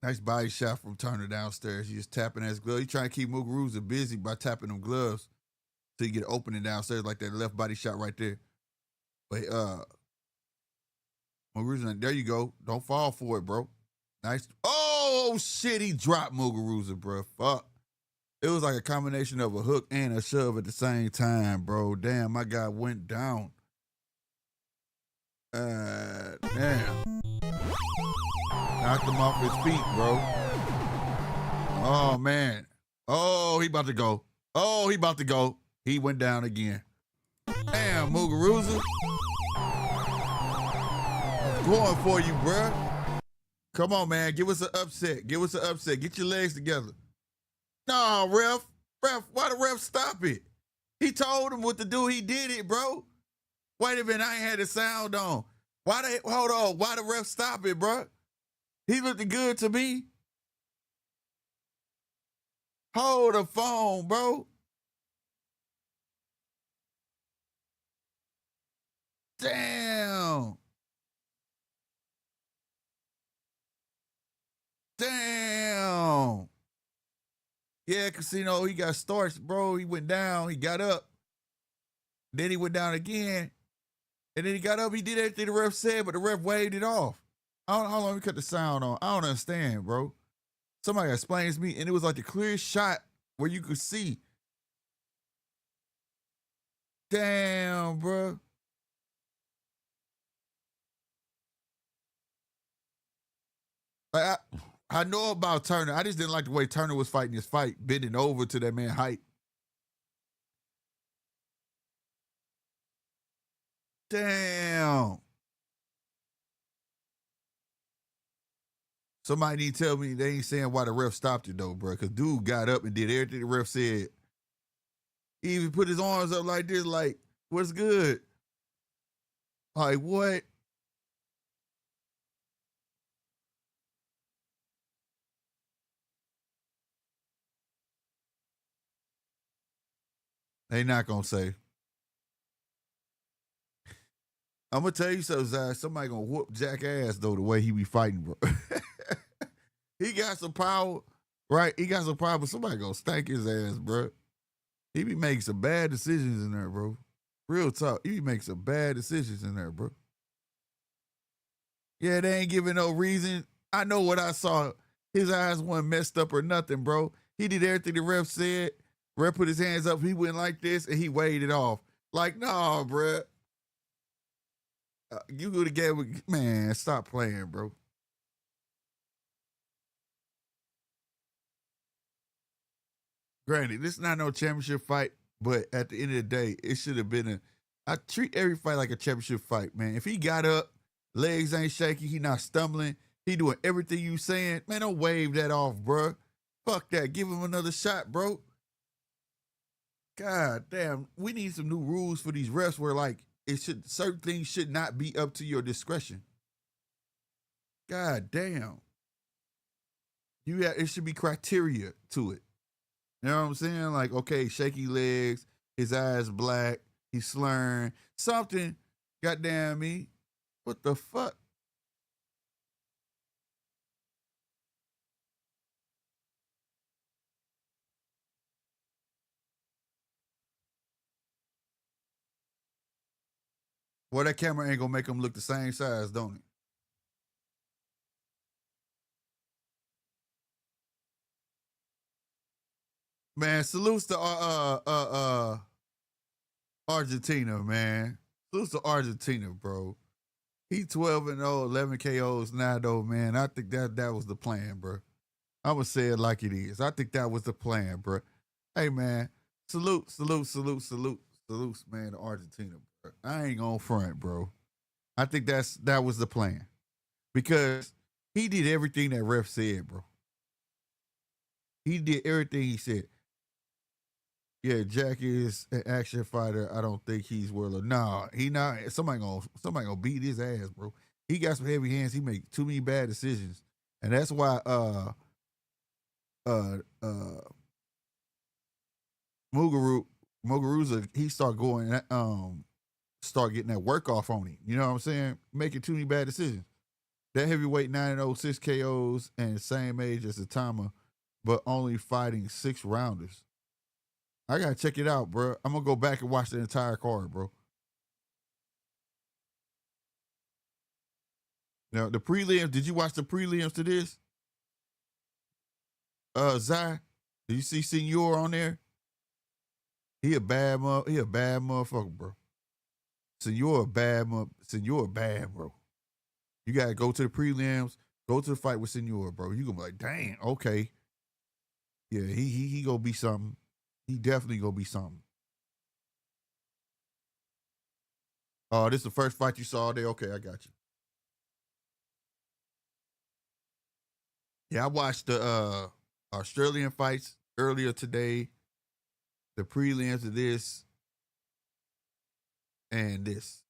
Nice body shot from Turner downstairs. He just tapping his glove. He trying to keep Muguruza busy by tapping them gloves so you get opening downstairs like that left body shot right there. But Muguruza, there you go. Don't fall for it, bro. Nice. Oh shit, he dropped Muguruza, bro. Fuck. It was like a combination of a hook and a shove at the same time, bro. Damn, my guy went down. Damn. Knocked him off his feet, bro. Oh, man. Oh, he about to go. Oh, he about to go. He went down again. Damn, Muguruza. Going for you, bro. Come on, man. Give us an upset. Give us an upset. Get your legs together. No, ref. Ref, why the ref stop it? He told him what to do. He did it, bro. Wait a minute. I ain't had the sound on. Hold on. Why the ref stop it, bro? He looked good to me. Hold the phone, bro. Damn. Damn. Yeah, Casino, he got starched, bro. He went down. He got up. Then he went down again. And then he got up. He did everything the ref said, but the ref waved it off. I don't know how long we cut the sound on. I don't understand, bro. Somebody explains to me, and it was like the clearest shot where you could see. Damn, bro. I know about Turner. I just didn't like the way Turner was fighting his fight, bending over to that man's height. Damn. Somebody need to tell me they ain't saying why the ref stopped it though, bro. Because dude got up and did everything the ref said. He even put his arms up like this, like, what's good? Like, what? They not gonna say. I'm gonna tell you something, Zach. Somebody gonna whoop Jack ass though the way he be fighting, bro. He got some power, right? He got some power, but somebody gonna stank his ass, bro. He be making some bad decisions in there, bro. Real talk. He be making some bad decisions in there, bro. Yeah, they ain't giving no reason. I know what I saw. His eyes weren't messed up or nothing, bro. He did everything the ref said. Ref put his hands up. He went like this, and he waved it off. Like, nah, bruh. You go together, man. Stop playing, bro. Granted, this is not no championship fight, but at the end of the day, it should have been a. I treat every fight like a championship fight, man. If he got up, legs ain't shaky, he not stumbling, he doing everything you saying, man, don't wave that off, bro. Fuck that. Give him another shot, bro. God damn, we need some new rules for these refs where like it should certain things should not be up to your discretion. God damn. It should be criteria to it. You know what I'm saying? Like, okay, shaky legs, his eyes black, he's slurring, something. Goddamn me. What the fuck? Well, that camera ain't gonna make him look the same size, don't it? Man, salutes to Argentina, man. Salutes to Argentina, bro. He 12-0, 11 KOs now, though, man. I think that was the plan, bro. I'm gonna say it like it is. I think that was the plan, bro. Hey, man, salutes, man, to Argentina, bro. I ain't gonna front, bro. I think that was the plan because he did everything that ref said, bro. He did everything he said. Yeah, Jack is an action fighter. I don't think he's world. Nah, he not. Somebody gonna beat his ass, bro. He got some heavy hands. He make too many bad decisions, and that's why uh uh Muguru Muguruza he start getting that work off on him. You know what I'm saying? Making too many bad decisions. That heavyweight 9-0, 6 KOs, and same age as the timer, but only fighting 6 rounders. I gotta check it out, bro. I'm gonna go back and watch the entire card, bro. Now the prelims. Did you watch the prelims to this? Zai, did you see Senor on there? He a bad motherfucker, bro. Senor bad, bro. You gotta go to the prelims, go to the fight with Senor, bro. You gonna be like, dang, okay. Yeah, he gonna be something. He definitely gonna be something. Oh, this is the first fight you saw there? Okay, I got you. Yeah, I watched the Australian fights earlier today, the prelims of this and this.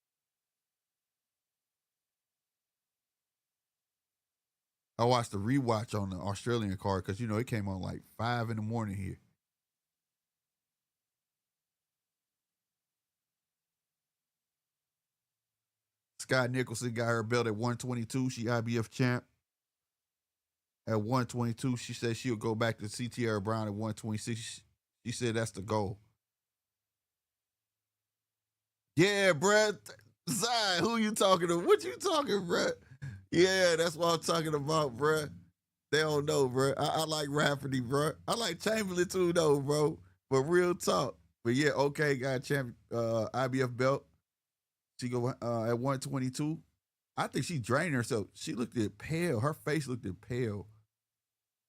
I watched the rewatch on the Australian card because you know it came on like 5 in the morning here. Scott Nicholson got her belt at 122. She IBF champ at 122. She said she'll go back to CTR Brown at 126. She said that's the goal. Yeah, bruh. Zai, who you talking to? What you talking, bruh? Yeah, that's what I'm talking about, bruh. They don't know, bruh. I like Rafferty, bruh. I like Chamberlain too, though, bro. But real talk. But yeah, okay, got a champ IBF belt. She go at 122. I think she drained herself. She looked at pale. Her face looked at pale.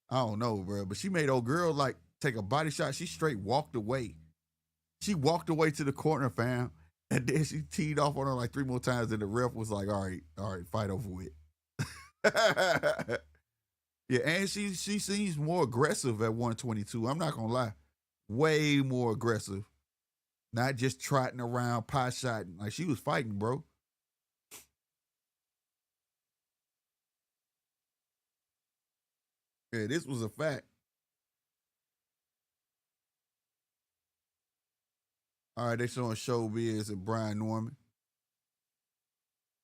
I don't know, bro. But she made old girl like take a body shot. She straight walked away. She walked away to the corner, fam. And then she teed off on her like 3 more times. And the ref was like, all right, fight over with. Yeah, and she seems more aggressive at 122. I'm not gonna lie. Way more aggressive. Not just trotting around, pot shotting. Like she was fighting, bro. Yeah, this was a fact. All right, they showing Showbiz and Brian Norman.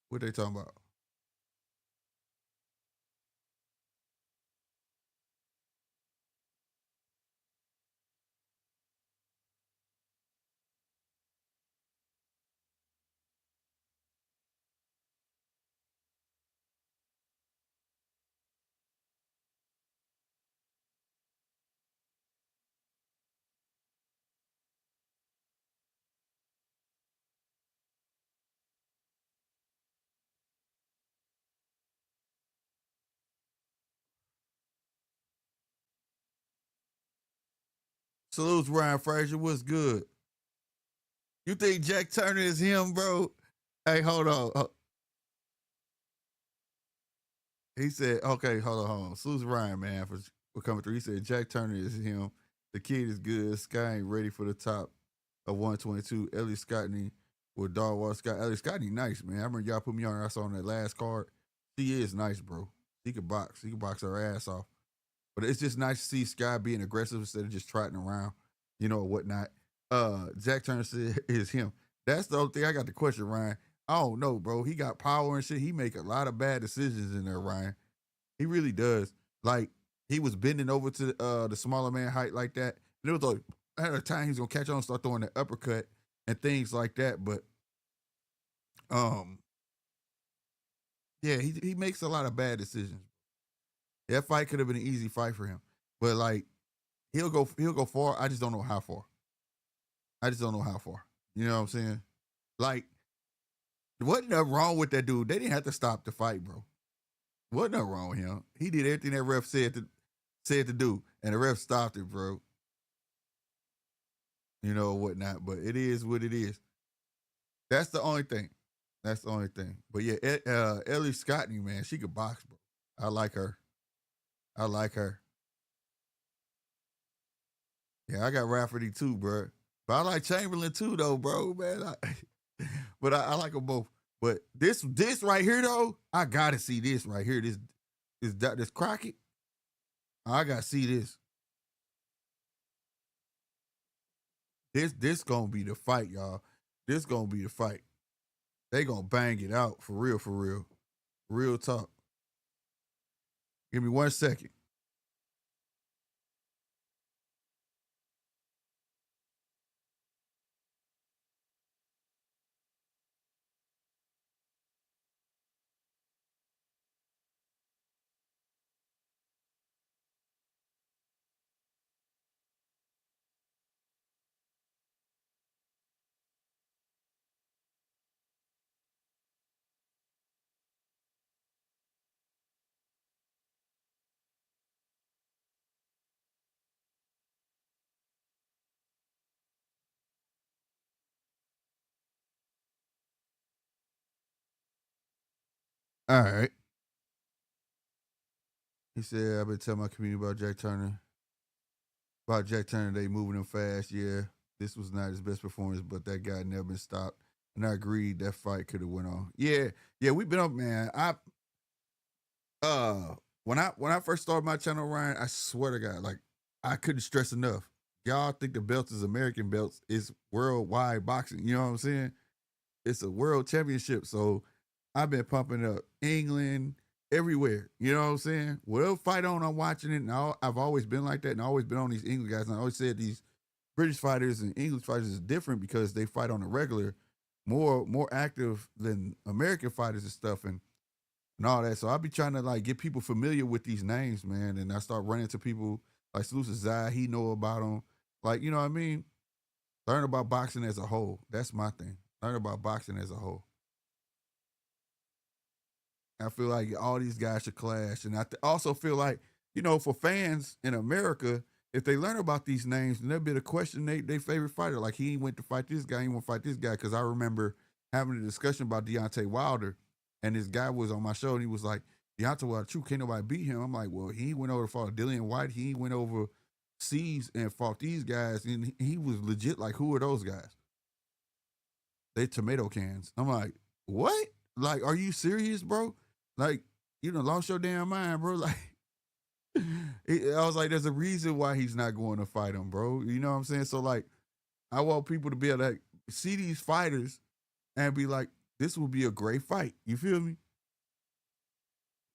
What they talking about? Salute Ryan Frazier. What's good? You think Jack Turner is him, bro? Hey, hold on. He said, okay, hold on. Salute Ryan, man, for coming through. He said Jack Turner is him. The kid is good. Sky ain't ready for the top of 122. Ellie Scottney with Darwall Scott. Ellie Scottney, nice, man. I remember y'all put me on. I saw on that last card. She is nice, bro. She could box. She could box her ass off. But it's just nice to see Sky being aggressive instead of just trotting around, or whatnot. Jack Turner said is him. That's the only thing I got the question, Ryan. I don't know, bro. He got power and shit. He make a lot of bad decisions in there, Ryan. He really does. Like, he was bending over to the smaller man height like that. And it was like, at a time he was gonna catch on and start throwing the uppercut and things like that. But yeah, he makes a lot of bad decisions. That fight could have been an easy fight for him. But like, he'll go far. I just don't know how far. You know what I'm saying? Like, wasn't nothing wrong with that dude. They didn't have to stop the fight, bro. Wasn't nothing wrong with him. He did everything that ref said to do, and the ref stopped it, bro. Whatnot. But it is what it is. That's the only thing. But yeah, Ellie Scottney, man, she could box, bro. I like her. Yeah, I got Rafferty too, bro. But I like Chamberlain too, though, bro, man. But I like them both. But this right here, though, I gotta see this right here. This Crockett. I gotta see this. This gonna be the fight, y'all. This gonna be the fight. They gonna bang it out for real, for real. Real talk. Give me 1 second. All right. He said, I've been telling my community about Jack Turner. They moving him fast. Yeah, this was not his best performance, but that guy never been stopped. And I agreed that fight could have went on. Yeah, we've been up, man. When I first started my channel, Ryan, I swear to God, like, I couldn't stress enough. Y'all think the belts is American belts. It's worldwide boxing. You know what I'm saying? It's a world championship. So I've been pumping up England, everywhere. You know what I'm saying? Whatever fight on, I'm watching it. And I've always been like that, and I always been on these English guys. And I always said these British fighters and English fighters is different because they fight on a regular, more active than American fighters and stuff and all that. So I'll be trying to like get people familiar with these names, man. And I start running to people like Salute Zai, he know about them. Like, you know what I mean? Learn about boxing as a whole. That's my thing. Learn about boxing as a whole. I feel like all these guys should clash. And I also feel like, for fans in America, if they learn about these names, then they'll be to question their favorite fighter. Like, he went to fight this guy, he won't fight this guy. Because I remember having a discussion about Deontay Wilder, and this guy was on my show, and he was like, Deontay Wilder, true, can't nobody beat him. I'm like, well, he went over to fight Dillian White. He went over seas and fought these guys, and he was legit like, who are those guys? They tomato cans. I'm like, what? Like, are you serious, bro? Like, lost your damn mind, bro. Like, I was like, there's a reason why he's not going to fight him, bro. You know what I'm saying? So, like, I want people to be able to like, see these fighters and be like, this will be a great fight. You feel me?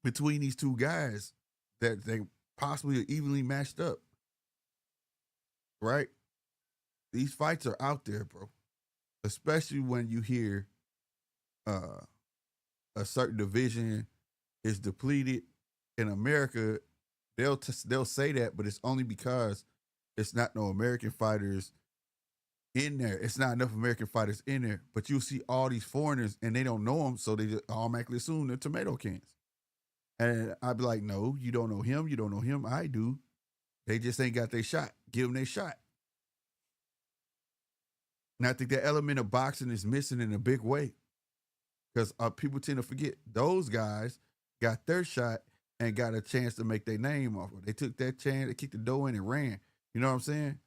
Between these two guys that they possibly are evenly matched up, right? These fights are out there, bro. Especially when you hear a certain division is depleted in America. They'll say that, but it's only because it's not no American fighters in there. It's not enough American fighters in there. But you'll see all these foreigners and they don't know them, so they just automatically assume they're tomato cans. And I'd be like, no, you don't know him. You don't know him. I do. They just ain't got their shot. Give them their shot. And I think that element of boxing is missing in a big way because people tend to forget those guys got their shot and got a chance to make their name off of it. They took that chance, they kicked the door in and ran. You know what I'm saying?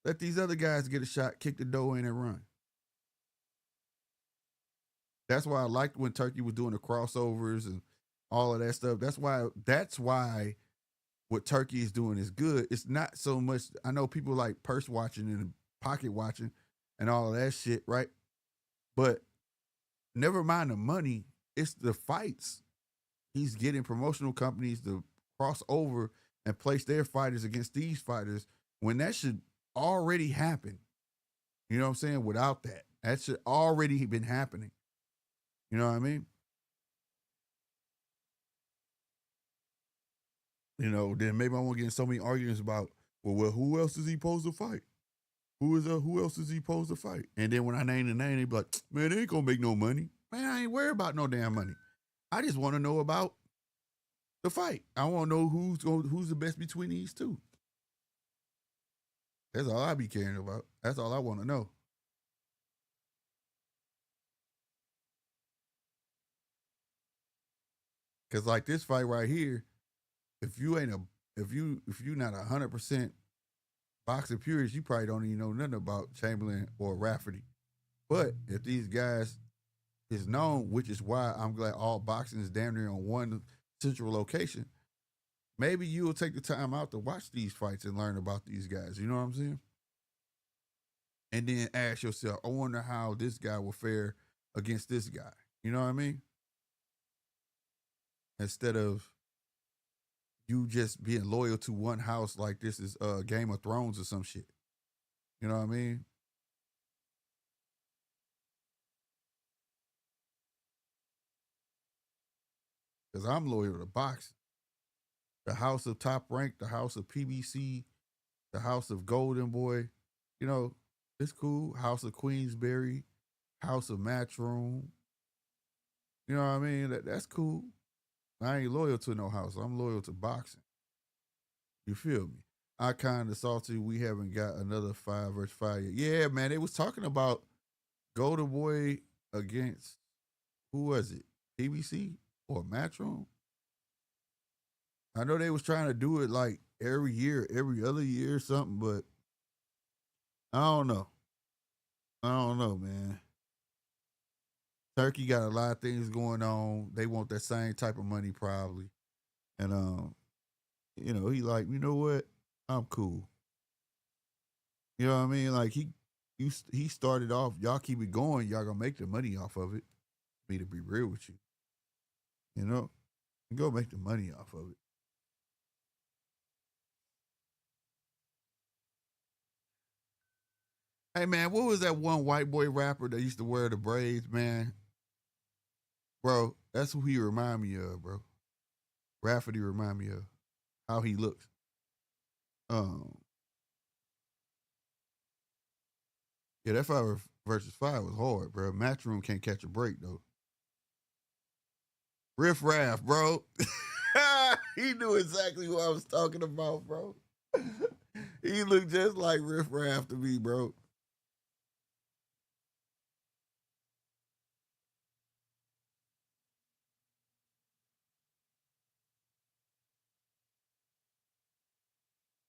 Let these other guys get a shot, kick the door in and run. That's why I liked when Turkey was doing the crossovers and all of that stuff. That's why what Turkey is doing is good. It's not so much. I know people like purse watching and pocket watching and all of that shit, right? But never mind the money, it's the fights. He's getting promotional companies to cross over and place their fighters against these fighters when that should already happen. You know what I'm saying? Without that, that should already been happening. You know what I mean? You know, then maybe I won't get in so many arguments about, well, who else is he supposed to fight? Who else is he supposed to fight? And then when I name the name, they be like, man, they ain't gonna make no money. Man, I ain't worried about no damn money. I just want to know about the fight. I want to know who's the best between these two. That's all I be caring about. That's all I want to know. Cause like this fight right here, if you ain't a if you not 100% boxing purist, you probably don't even know nothing about Chamberlain or Rafferty. But if these guys is known, which is why I'm glad all boxing is damn near on one central location, maybe you'll take the time out to watch these fights and learn about these guys. You know what I'm saying? And then ask yourself, I wonder how this guy will fare against this guy. You know what I mean? Instead of you just being loyal to one house like this is Game of Thrones or some shit. You know what I mean? Because I'm loyal to boxing. The house of Top Rank, the house of PBC, the house of Golden Boy. You know, it's cool. House of Queensberry, house of Matchroom. You know what I mean? That's cool. I ain't loyal to no house. I'm loyal to boxing. You feel me? I kind of salty we haven't got another 5 versus 5 yet. Yeah, man. They was talking about Golden Boy against who was it? PBC or Matchroom? I know they was trying to do it like every year, every other year or something, but I don't know. I don't know, man. Turkey got a lot of things going on. They want that same type of money probably. And he like, you know what? I'm cool. You know what I mean? Like he started off, y'all keep it going, y'all gonna make the money off of it. Me to be real with you. You know? You go make the money off of it. Hey man, what was that one white boy rapper that used to wear the braids, man? Bro, that's who he remind me of, bro. Rafferty remind me of how he looks. Um, yeah, that 5 versus 5 was hard, bro. Matchroom can't catch a break though. Riff Raff, bro. He knew exactly what I was talking about, bro. He looked just like Riff Raff to me, bro.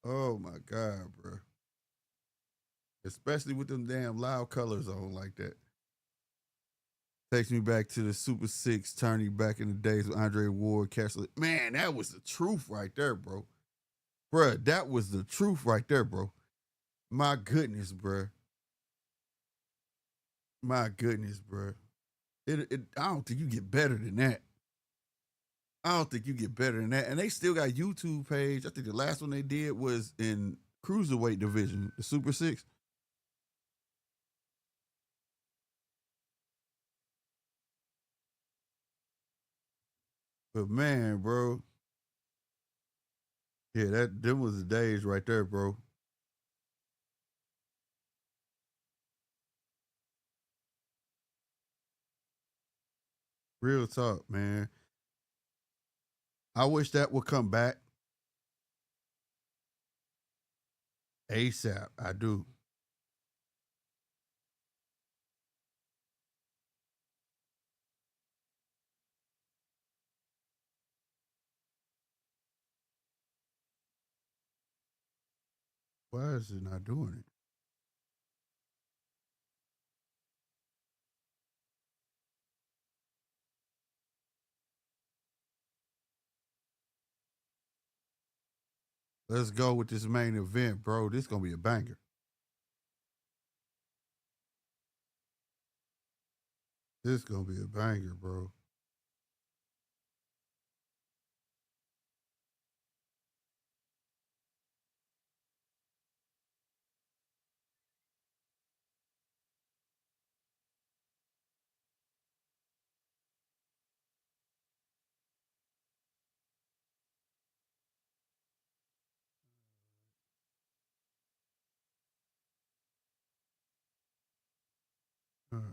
Oh my god, bro. Especially with them damn loud colors on like that. Takes me back to the Super Six tourney back in the days with Andre Ward, Kessler. Man, that was the truth right there, bro. Bruh, that was the truth right there, bro. My goodness, bruh. My goodness, bruh. I don't think you get better than that. I don't think you get better than that. And they still got YouTube page. I think the last one they did was in cruiserweight division, the Super Six. But man, bro, yeah, them was the days right there, bro. Real talk, man. I wish that would come back ASAP. I do. Why is it not doing it? Let's go with this main event, bro. This gonna be a banger. This gonna be a banger, bro. All right.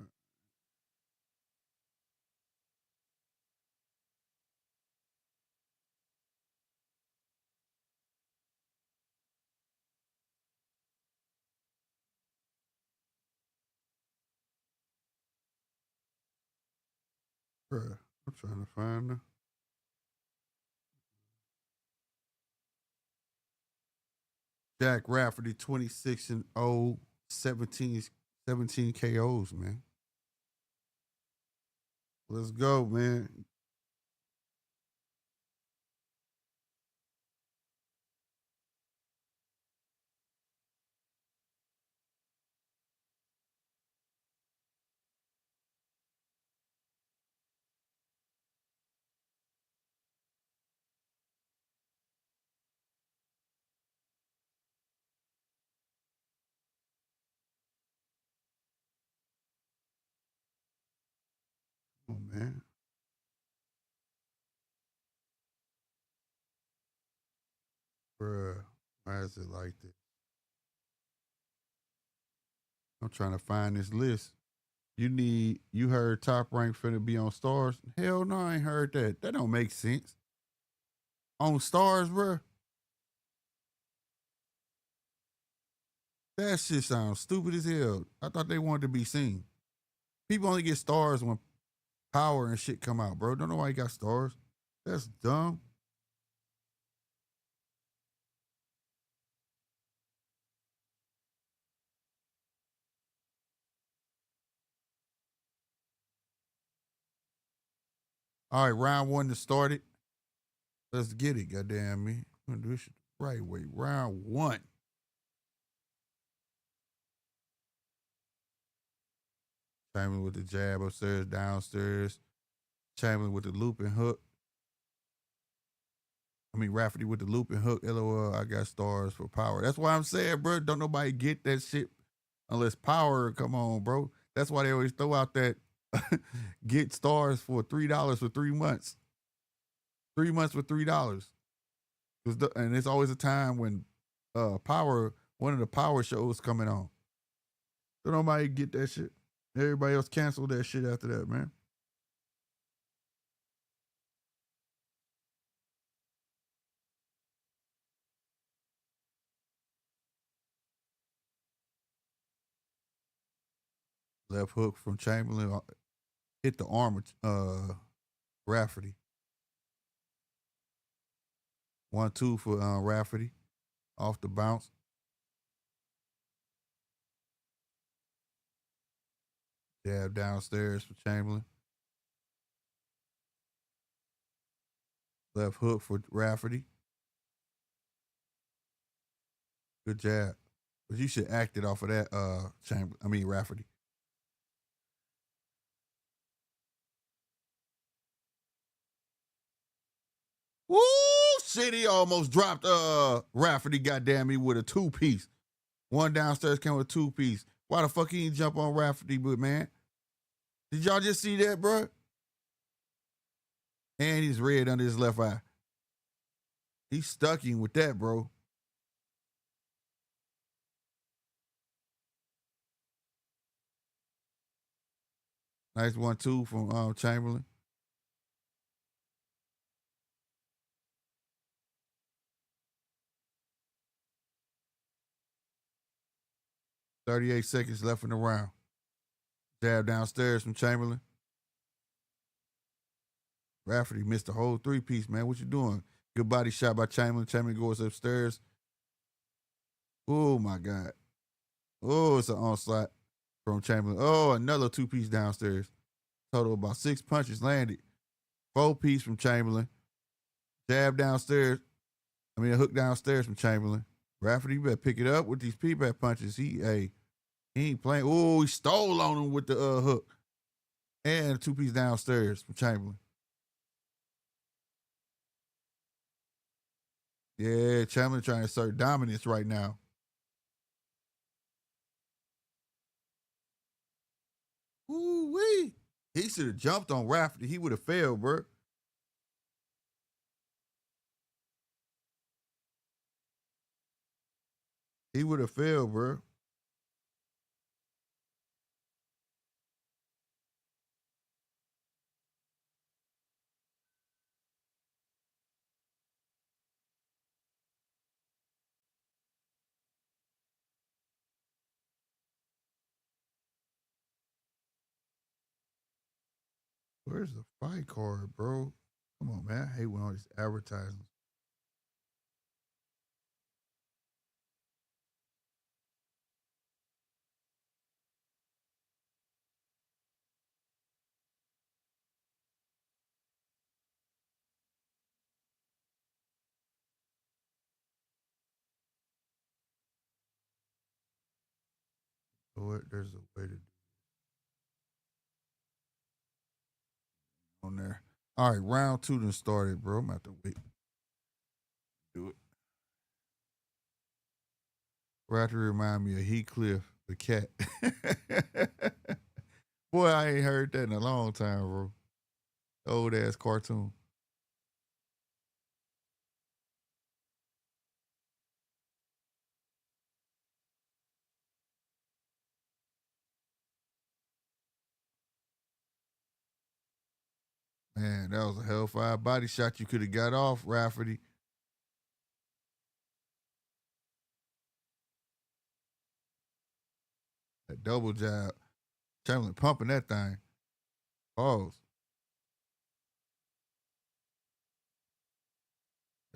Bruh, I'm trying to find her. Jack Rafferty, 26 and 0, 17 KOs, man. Let's go, man. Oh, man. Bruh, why is it like this? I'm trying to find this list. You heard Top Rank finna be on Stars? Hell no, I ain't heard that. That don't make sense. On Stars, bruh? That shit sounds stupid as hell. I thought they wanted to be seen. People only get stars when Power and shit come out, bro. Don't know why he got stars. That's dumb. All right, round one to start it. Let's get it, goddamn me. I'm gonna do this shit the right way. Round one. Chamberlain with the jab upstairs, downstairs. Chamberlain with the loop and hook. Rafferty with the loop and hook. LOL, I got stars for Power. That's why I'm saying, bro, don't nobody get that shit unless Power come on, bro. That's why they always throw out that get stars for $3 for 3 months. 3 months for $3. And it's always a time when one of the Power shows coming on. Don't nobody get that shit. Everybody else canceled that shit after that, man. Left hook from Chamberlain hit the arm of Rafferty. 1-2 for Rafferty off the bounce. Jab downstairs for Chamberlain. Left hook for Rafferty. Good jab. But you should act it off of that Rafferty. Woo! Shit, he almost dropped Rafferty, goddamn me, with a two-piece. One downstairs came with a two-piece. Why the fuck he didn't jump on Rafferty, but man? Did y'all just see that, bro? And he's red under his left eye. He's stuck in with that, bro. Nice 1-2 from Chamberlain. 38 seconds left in the round. Jab downstairs from Chamberlain. Rafferty missed the whole three-piece, man. What you doing? Good body shot by Chamberlain. Chamberlain goes upstairs. Oh my God. Oh, it's an onslaught from Chamberlain. Oh, another two-piece downstairs. Total about 6 punches landed. 4-piece from Chamberlain. Jab downstairs. A hook downstairs from Chamberlain. Rafferty, you better pick it up with these P-back punches. He ain't playing. Oh, he stole on him with the hook. And a two-piece downstairs from Chamberlain. Yeah, Chamberlain trying to assert dominance right now. Ooh-wee. He should have jumped on Rafferty. He would have failed, bro. He would have failed, bro. Where's the fight card, bro? Come on, man. I hate when all these advertisements. There's a way to do it on there. All right, round 2 done started, bro. I'm gonna have to wait. Do it. Rafferty remind me of Heathcliff, the cat. Boy, I ain't heard that in a long time, bro. Old ass cartoon. Man, that was a hellfire body shot you could have got off, Rafferty. That double jab. Chamberlain pumping that thing. Pause.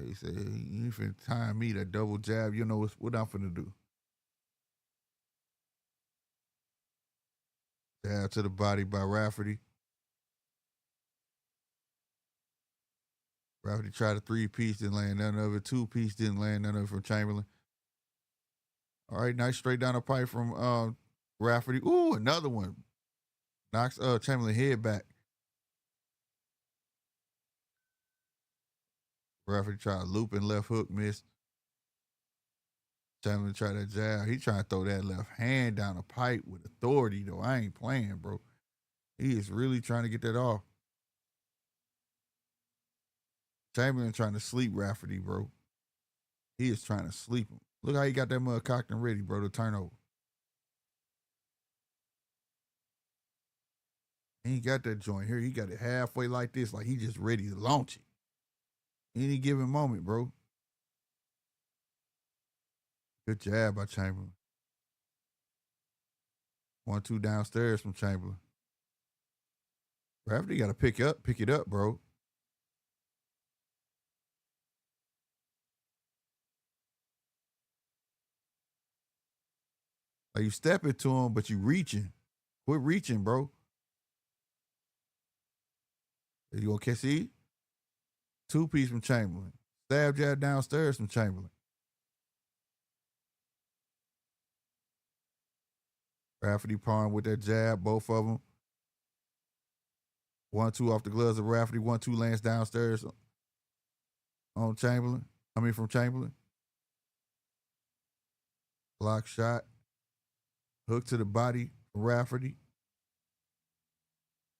He said, you finna time me that double jab. You know what I'm finna do. Jab to the body by Rafferty. Rafferty tried a 3-piece, didn't land none of it. 2-piece, didn't land none of it from Chamberlain. All right, nice straight down the pipe from Rafferty. Ooh, another one. Knocks Chamberlain head back. Rafferty tried a loop and left hook, missed. Chamberlain tried that jab. He trying to throw that left hand down the pipe with authority, though. I ain't playing, bro. He is really trying to get that off. Chamberlain trying to sleep Rafferty, bro. He is trying to sleep him. Look how he got that mug cocked and ready, bro, to turn over. He ain't got that joint here. He got it halfway like this, like he just ready to launch it. Any given moment, bro. Good jab by Chamberlain. 1-2 downstairs from Chamberlain. Rafferty got to pick it up, bro. Like you step into him, but you reaching. Quit reaching, bro. You gonna catch see? 2-piece from Chamberlain. Stab jab downstairs from Chamberlain. Rafferty pawn with that jab, both of them. 1-2 off the gloves of Rafferty. 1-2 lands downstairs on Chamberlain. From Chamberlain. Block shot. Hook to the body for Rafferty.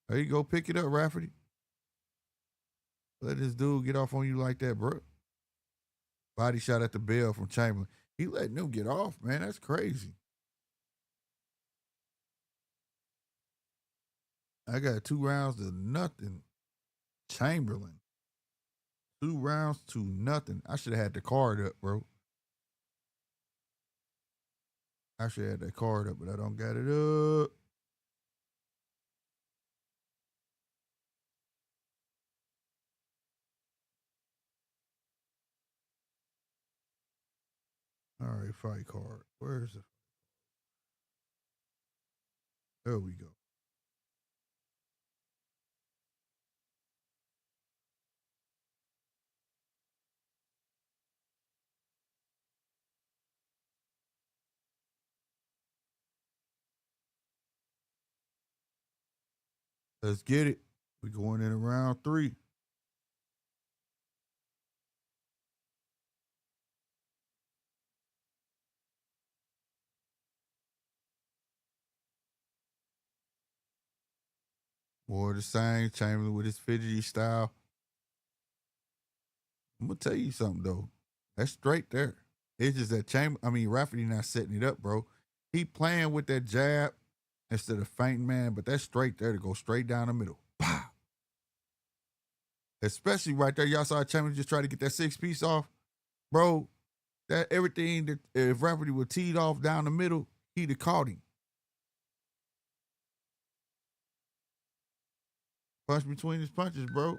There you go. Pick it up, Rafferty. Let this dude get off on you like that, bro. Body shot at the bell from Chamberlain. He letting them get off, man. That's crazy. I got 2 rounds to nothing. Chamberlain. 2 rounds to nothing. I should have had the card up, bro. I should have had that card up, but I don't got it up. All right, fight card? Where is it? There we go. Let's get it. We're going in round 3. More of the same. Chamberlain with his fidgety style. I'm gonna tell you something though. That's straight there. It's just that Rafferty not setting it up, bro. He playing with that jab instead of fainting, man. But that's straight there to go straight down the middle. Pow. Especially right there, y'all saw Chamberlain just try to get that 6-piece off, bro. That everything that if Rafferty would teed off down the middle, he'd have caught him. Punch between his punches, bro.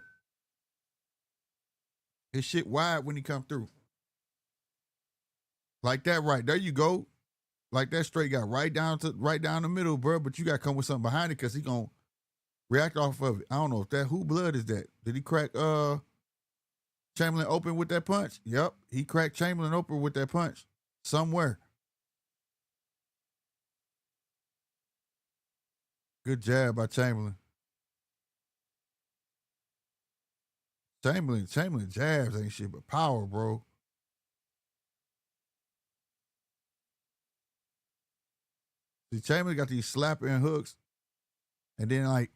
His shit wide when he come through. Like that, right there you go. Like that straight got right down the middle, bro. But you got to come with something behind it because he gonna react off of it. I don't know if that who blood is that. Did he crack Chamberlain open with that punch? Yep, he cracked Chamberlain open with that punch somewhere. Good jab by Chamberlain. Chamberlain jabs ain't shit but power, bro. See, Chamberlain got these slapping hooks, and then like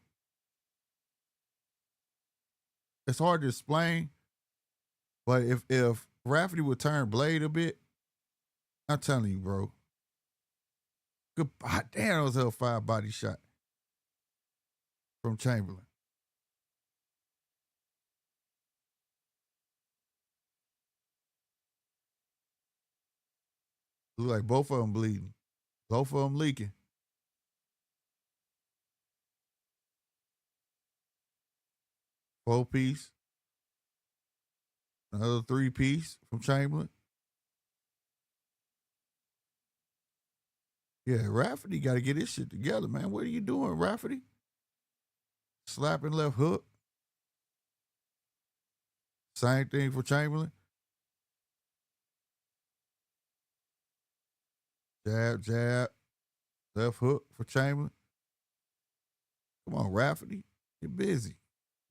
it's hard to explain. But if Rafferty would turn blade a bit, I'm telling you, bro. Good, damn, that was a L5 body shot from Chamberlain. Look like both of them bleeding. Both of them leaking. 4-piece. Another 3-piece from Chamberlain. Yeah, Rafferty got to get his shit together, man. What are you doing, Rafferty? Slapping left hook. Same thing for Chamberlain. Jab, jab. Left hook for Chamberlain. Come on, Rafferty. You're busy.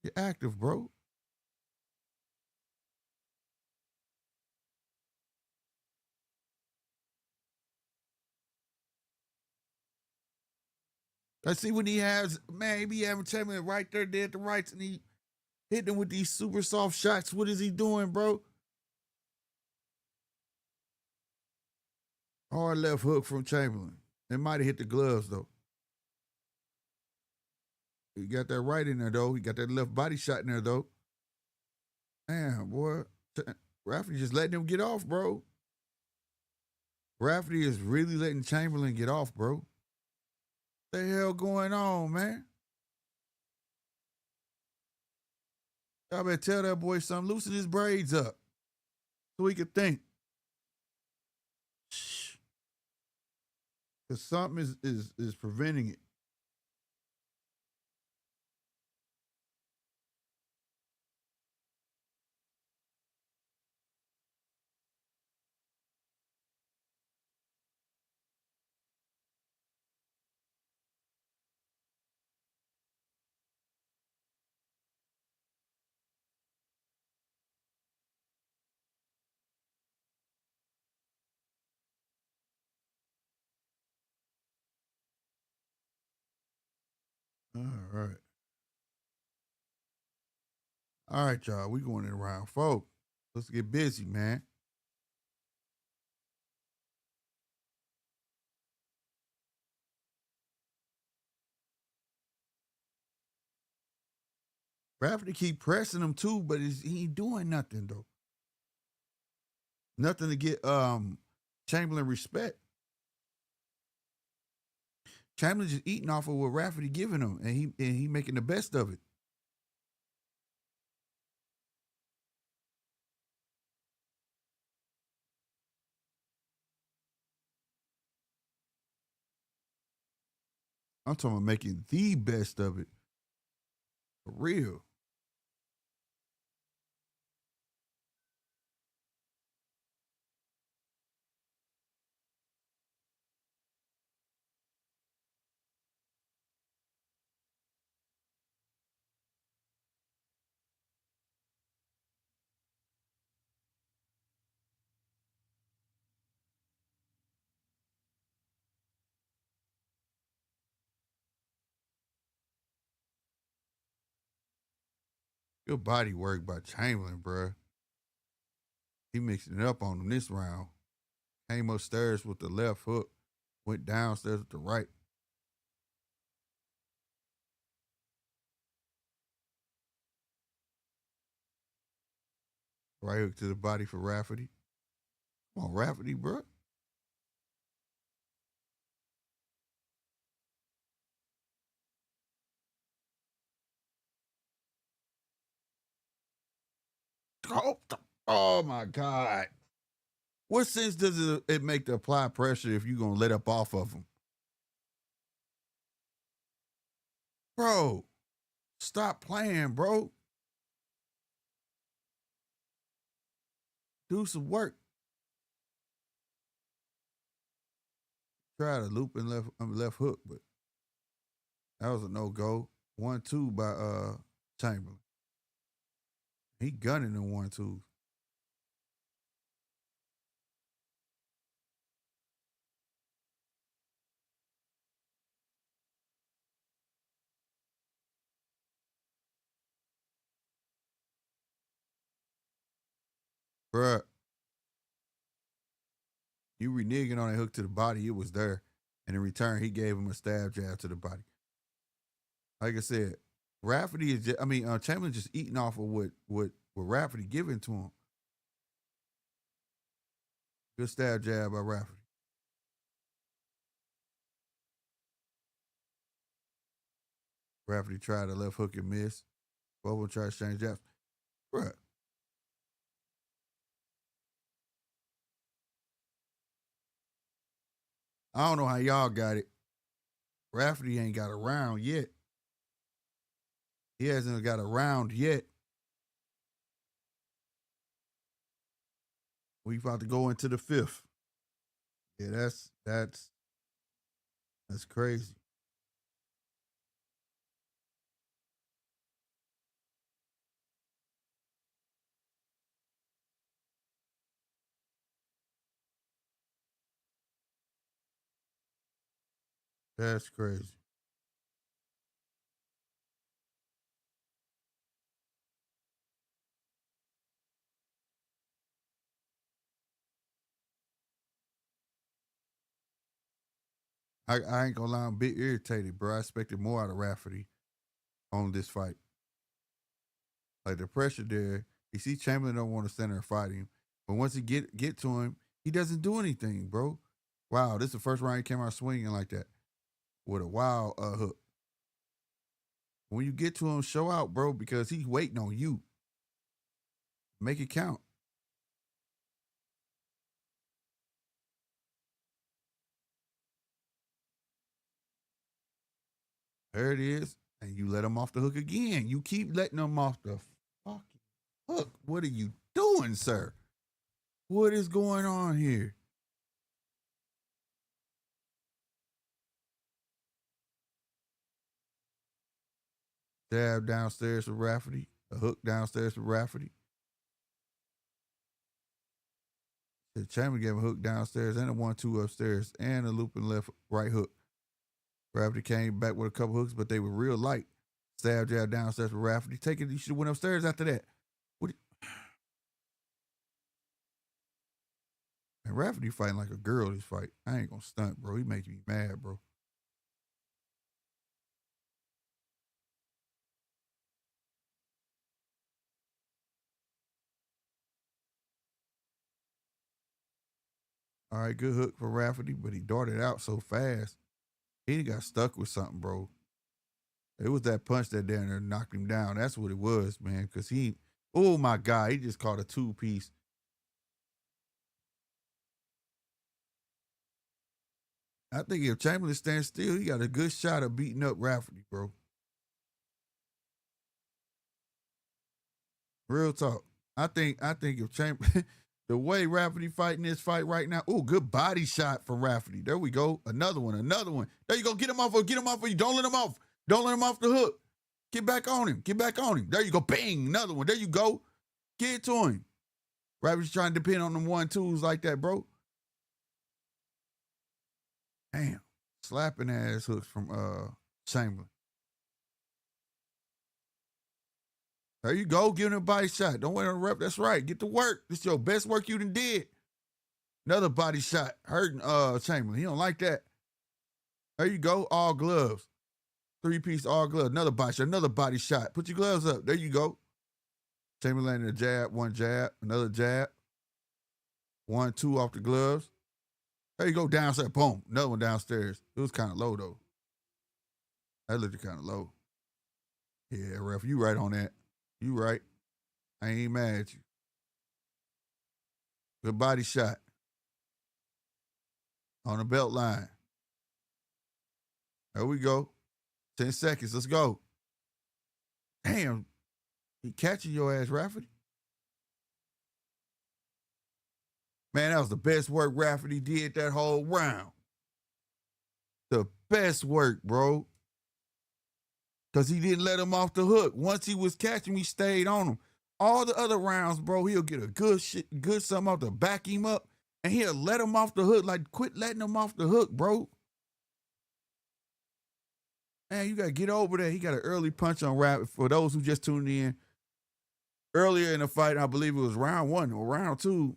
You're active, bro. I see when he has, man, he be having Chamberlain right there, dead to rights, and he hitting him with these super soft shots. What is he doing, bro? Hard left hook from Chamberlain. It might have hit the gloves, though. He got that right in there, though. He got that left body shot in there, though. Damn, boy. Rafferty just letting him get off, bro. Rafferty is really letting Chamberlain get off, bro. What the hell going on, man? Y'all better tell that boy something. Loosen his braids up so he can think. Shh. Because something is preventing it. All right. All right, y'all. We going in round 4. Let's get busy, man. Rafferty keep pressing him too, but he ain't doing nothing though. Nothing to get Chamberlain respect. Chamberlain just eating off of what Rafferty giving him, and he making the best of it. I'm talking about making the best of it. For real. Good body work by Chamberlain, bruh. He mixing it up on him this round. Came upstairs with the left hook, went downstairs with the right. Right hook to the body for Rafferty. Come on, Rafferty, bruh. Oh, oh my God. What sense does it make to apply pressure if you're going to let up off of him? Bro, stop playing, bro. Do some work. Try to loop and left hook, but that was a no-go. 1-2 by Chamberlain. He gunning in 1-2s. Bruh, you reneging on that hook to the body, it was there. And in return, he gave him a stab jab to the body. Like I said, Rafferty is just, Chamberlain just eating off of what Rafferty giving to him. Good stab jab by Rafferty. Rafferty tried to left hook and miss. Both of them tried to exchange jabs. Bruh. I don't know how y'all got it. Rafferty ain't got a round yet. He hasn't got a round yet. We about to go into the fifth. Yeah, that's crazy. That's crazy. I ain't gonna lie, I'm a bit irritated, bro. I expected more out of Rafferty on this fight. Like the pressure there, you see Chamberlain don't want to stand there and fight him. But once he get to him, he doesn't do anything, bro. Wow, this is the first round he came out swinging like that with a wild hook. When you get to him, show out, bro, because he's waiting on you. Make it count. There it is. And you let him off the hook again. You keep letting him off the fucking hook. What are you doing, sir? What is going on here? Jab downstairs for Rafferty. A hook downstairs for Rafferty. The Chamberlain gave him a hook downstairs and a 1-2 upstairs and a looping left right hook. Rafferty came back with a couple hooks, but they were real light. Stab jab downstairs for Rafferty. Take it. You should have went upstairs after that. What? And Rafferty fighting like a girl this fight. I ain't gonna stunt, bro. He makes me mad, bro. All right, good hook for Rafferty, but he darted out so fast. He got stuck with something, bro. It was that punch that down there knocked him down. That's what it was, man. Because oh my God, he just caught a 2-piece. I think if Chamberlain stands still, he got a good shot of beating up Rafferty, bro. Real talk. I think if Chamberlain, the way Rafferty fighting this fight right now, oh, good body shot from Rafferty. There we go. Another one. There you go. Get him off of you. Don't let him off. Don't let him off the hook. Get back on him. There you go. Bang. Another one. There you go. Get it to him. Rafferty's trying to depend on them 1-2s like that, bro. Damn. Slapping ass hooks from Chamberlain. There you go. Give him a body shot. Don't wait on the rep. That's right. Get to work. This is your best work you done did. Another body shot. Hurting Chamberlain. He don't like that. There you go. All gloves. 3-piece all gloves. Another body shot. Another body shot. Put your gloves up. There you go. Chamberlain a jab. One jab. Another jab. 1-2 off the gloves. There you go. Downstairs. Boom. Another one downstairs. It was kind of low, though. That looked kind of low. Yeah, ref. You right on that. You right. I ain't mad at you. Good body shot. On the belt line. There we go. 10 seconds. Let's go. Damn. He catching your ass, Rafferty. Man, that was the best work Rafferty did that whole round. The best work, bro. Because he didn't let him off the hook. Once he was catching, he stayed on him. All the other rounds, bro, he'll get a good something off to back him up, and he'll let him off the hook. Like, quit letting him off the hook, bro. Man, you got to get over there. He got an early punch on Rafferty. For those who just tuned in, earlier in the fight, I believe it was round 1 or round 2,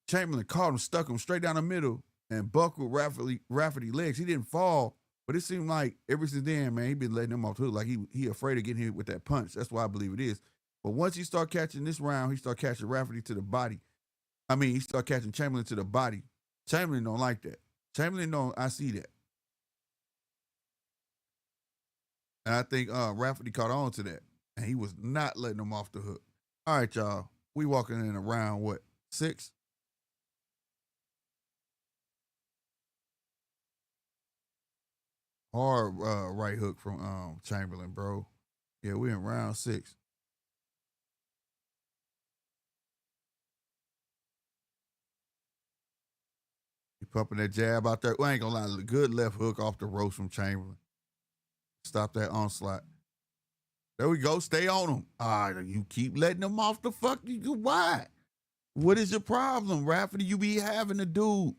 Chamberlain caught him, stuck him straight down the middle, and buckled Rafferty legs. He didn't fall. But it seemed like ever since then, man, he been letting him off the hook. Like he afraid of getting hit with that punch. That's why I believe it is. But once he start catching this round, he start catching Rafferty to the body. I mean, he start catching Chamberlain to the body. Chamberlain don't like that. Chamberlain don't. I see that. And I think Rafferty caught on to that. And he was not letting him off the hook. All right, y'all. We walking in around, what, 6? Hard right hook from Chamberlain, bro. Yeah, we in round 6. He pumping that jab out there. Well, I ain't gonna lie, good left hook off the ropes from Chamberlain. Stop that onslaught. There we go. Stay on him. You keep letting him off the fuck. Why? What is your problem, Rafferty? You be having to do.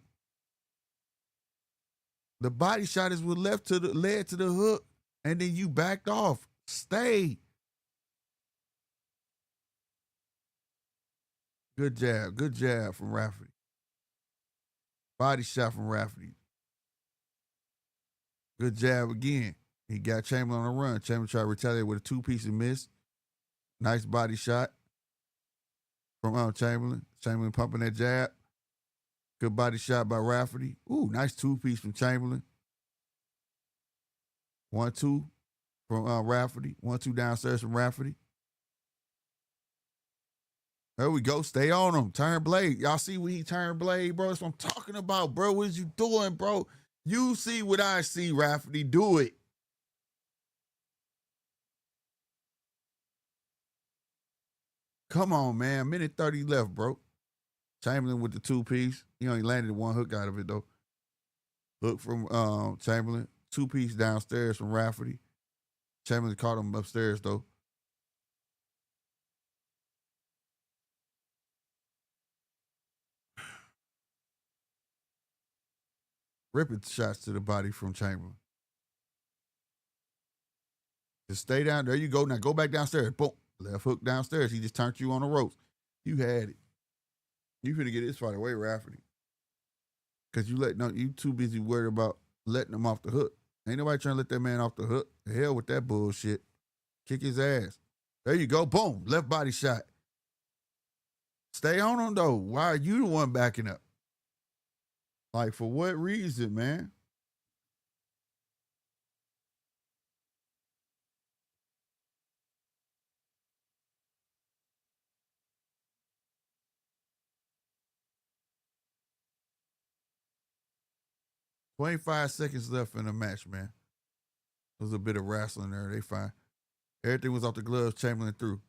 The body shot is what led to the hook, and then you backed off. Stay. Good jab from Rafferty. Body shot from Rafferty. Good jab again. He got Chamberlain on the run. Chamberlain tried to retaliate with a 2-piece and missed. Nice body shot from Chamberlain. Chamberlain pumping that jab. Good body shot by Rafferty. Ooh, nice 2-piece from Chamberlain. 1-2 from Rafferty. 1-2 downstairs from Rafferty. There we go. Stay on him. Turn blade. Y'all see when he turned blade, bro? That's what I'm talking about, bro. What is you doing, bro? You see what I see, Rafferty. Do it. Come on, man. Minute 30 left, bro. Chamberlain with the 2-piece. He only landed 1 hook out of it, though. Hook from Chamberlain. 2-piece downstairs from Rafferty. Chamberlain caught him upstairs, though. Ripping shots to the body from Chamberlain. Just stay down. There you go. Now go back downstairs. Boom. Left hook downstairs. He just turned you on the ropes. You had it. You finna get this fight away, Rafferty. Because you too busy worried about letting him off the hook. Ain't nobody trying to let that man off the hook. The hell with that bullshit. Kick his ass. There you go. Boom. Left body shot. Stay on him, though. Why are you the one backing up? Like, for what reason, man? 25 seconds left in the match, man. There was a bit of wrestling there. They fine. Everything was off the gloves. Chamberlain threw.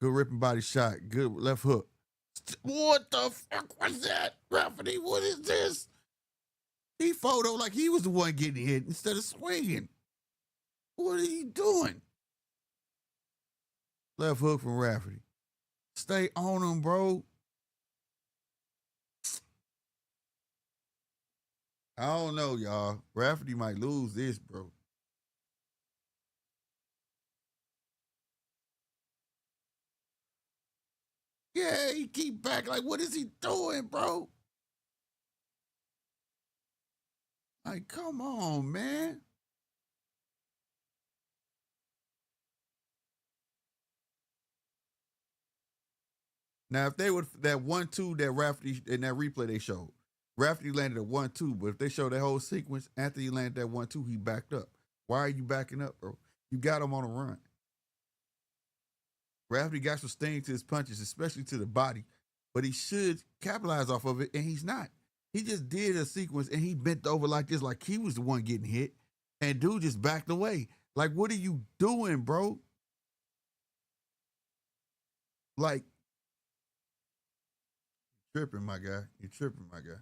Good ripping body shot. Good left hook. What the fuck was that? Rafferty, what is this? He photoed like he was the one getting hit instead of swinging. What are you doing? Left hook from Rafferty. Stay on him, bro. I don't know, y'all. Rafferty might lose this, bro. Yeah, he keep back. Like, what is he doing, bro? Like, come on, man. Now, if they would that 1-2 that Rafferty in that replay they showed, Rafferty landed a 1-2, but if they show that whole sequence, after he landed that 1-2, he backed up. Why are you backing up, bro? You got him on a run. Rafferty got some sting to his punches, especially to the body, but he should capitalize off of it, and he's not. He just did a sequence, and he bent over like this, like he was the one getting hit, and dude just backed away. Like, what are you doing, bro? Like, you're tripping, my guy. You're tripping, my guy.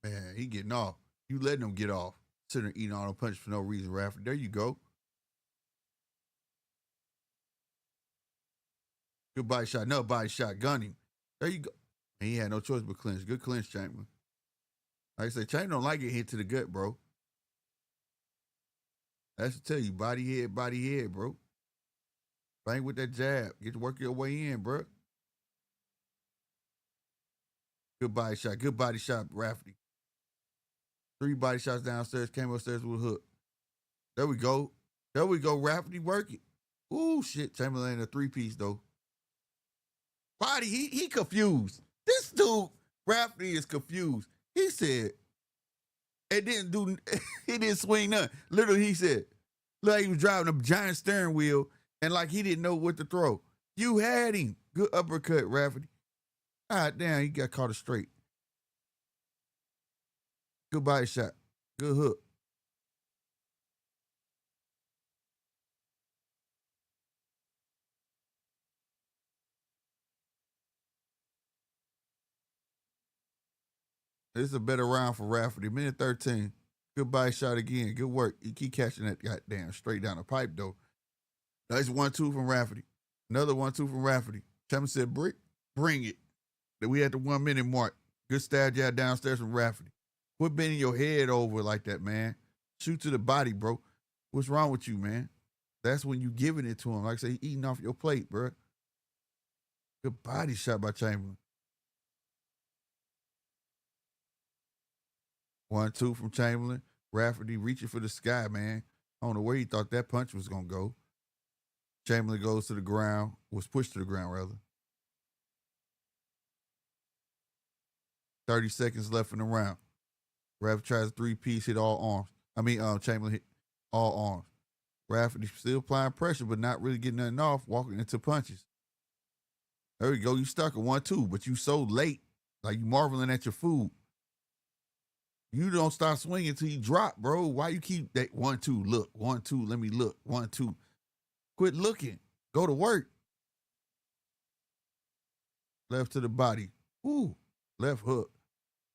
Man, he getting off. You letting him get off. Sitting there eating all the punches for no reason, Rafferty. There you go. Good body shot. Another body shot. Gun him. There you go. And he had no choice but clinch. Good clinch, Chamberlain. Like I said, Chamberlain don't like it hit to the gut, bro. That's to tell you, body head, bro. Bang with that jab. Get to work your way in, bro. Good body shot, Rafferty. 3 body shots downstairs, came upstairs with a hook. There we go. There we go, Rafferty, work it. Ooh, shit. Chamberlain a 3-piece, though. Body, he confused. This dude, Rafferty, is confused. He said, it didn't do, he didn't swing none. Literally, he said, like he was driving a giant steering wheel and like he didn't know what to throw. You had him. Good uppercut, Rafferty. Ah, damn, he got caught straight. Good body shot. Good hook. This is a better round for Rafferty. Minute 13. Good body shot again. Good work. You keep catching that goddamn straight down the pipe, though. Nice 1-2 from Rafferty. Another 1-2 from Rafferty. Chapman said, bring it. Then we had the 1 minute mark. Good stab jab downstairs from Rafferty. Quit bending your head over like that, man. Shoot to the body, bro. What's wrong with you, man? That's when you giving it to him. Like I say, he eating off your plate, bro. Good body shot by Chamberlain. 1-2 from Chamberlain. Rafferty reaching for the sky, man. I don't know where he thought that punch was going to go. Chamberlain goes to the ground, was pushed to the ground, rather. 30 seconds left in the round. Rafferty tries a 3-piece, hit all arms. Chamberlain hit all arms. Rafferty still applying pressure, but not really getting nothing off, walking into punches. There we go. You stuck at 1-2, but you so late, like you marveling at your food. You don't start swinging till you drop, bro. Why you keep that 1-2? Look, 1-2. Let me look. 1-2. Quit looking. Go to work. Left to the body. Ooh, left hook.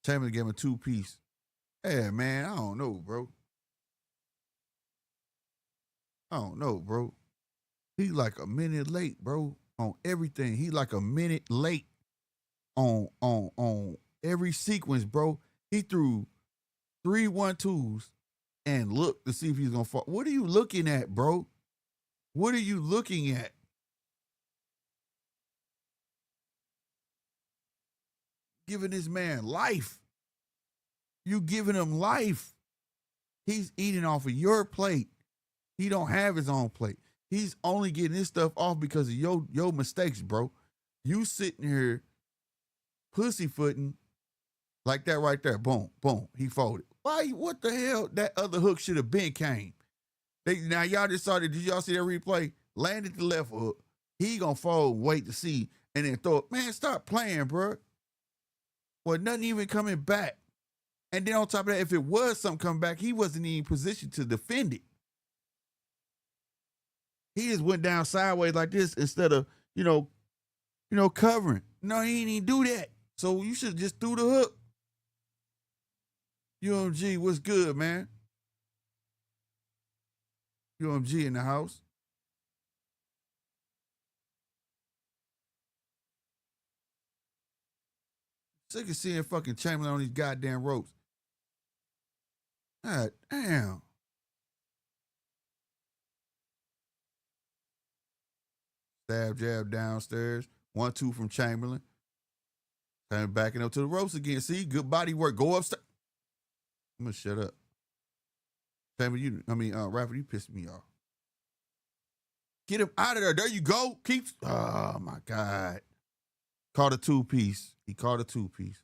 Chamberlain gave him a 2-piece. Hey, man, I don't know, bro. I don't know, bro. He like a minute late, bro, on everything. He like a minute late on every sequence, bro. He threw 3 1-2s and looked to see if he's gonna fall. What are you looking at, bro? What are you looking at? Giving this man life. You giving him life. He's eating off of your plate. He don't have his own plate. He's only getting his stuff off because of your mistakes, bro. You sitting here pussyfooting like that right there. Boom, boom. He folded. Why? What the hell? That other hook should have been came. Now y'all decided. Did y'all see that replay? Landed the left hook. He gonna fold, wait to see, and then throw it. Man, stop playing, bro. Well, nothing even coming back. And then on top of that, if it was something coming back, he wasn't even in position to defend it. He just went down sideways like this instead of, covering. No, he didn't even do that. So you should just threw the hook. UMG, what's good, man? UMG in the house. Sick of seeing fucking Chamberlain on these goddamn ropes. God damn. Stab jab downstairs. 1-2 from Chamberlain. Kind of backing up to the ropes again. See, good body work. Go upstairs. I'm gonna shut up. Chamberlain, Rafferty, you pissed me off. Get him out of there. There you go. Oh my God. Caught a 2-piece. He caught a 2-piece.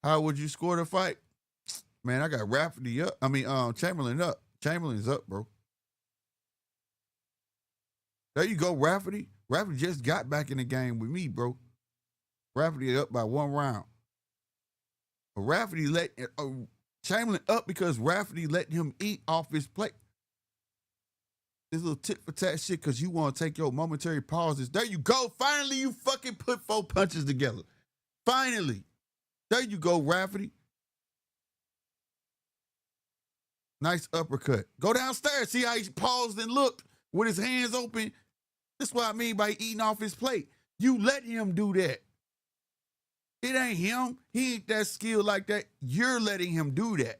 How would you score the fight? Man, I got Rafferty up. Chamberlain up. Chamberlain's up, bro. There you go, Rafferty. Rafferty just got back in the game with me, bro. Rafferty up by 1 round. But Rafferty let Chamberlain up because Rafferty let him eat off his plate. This little tit for tat shit because you want to take your momentary pauses. There you go. Finally, you fucking put 4 punches together. Finally. There you go, Rafferty. Nice uppercut. Go downstairs. See how he paused and looked with his hands open. That's what I mean by eating off his plate. You let him do that. It ain't him. He ain't that skilled like that. You're letting him do that.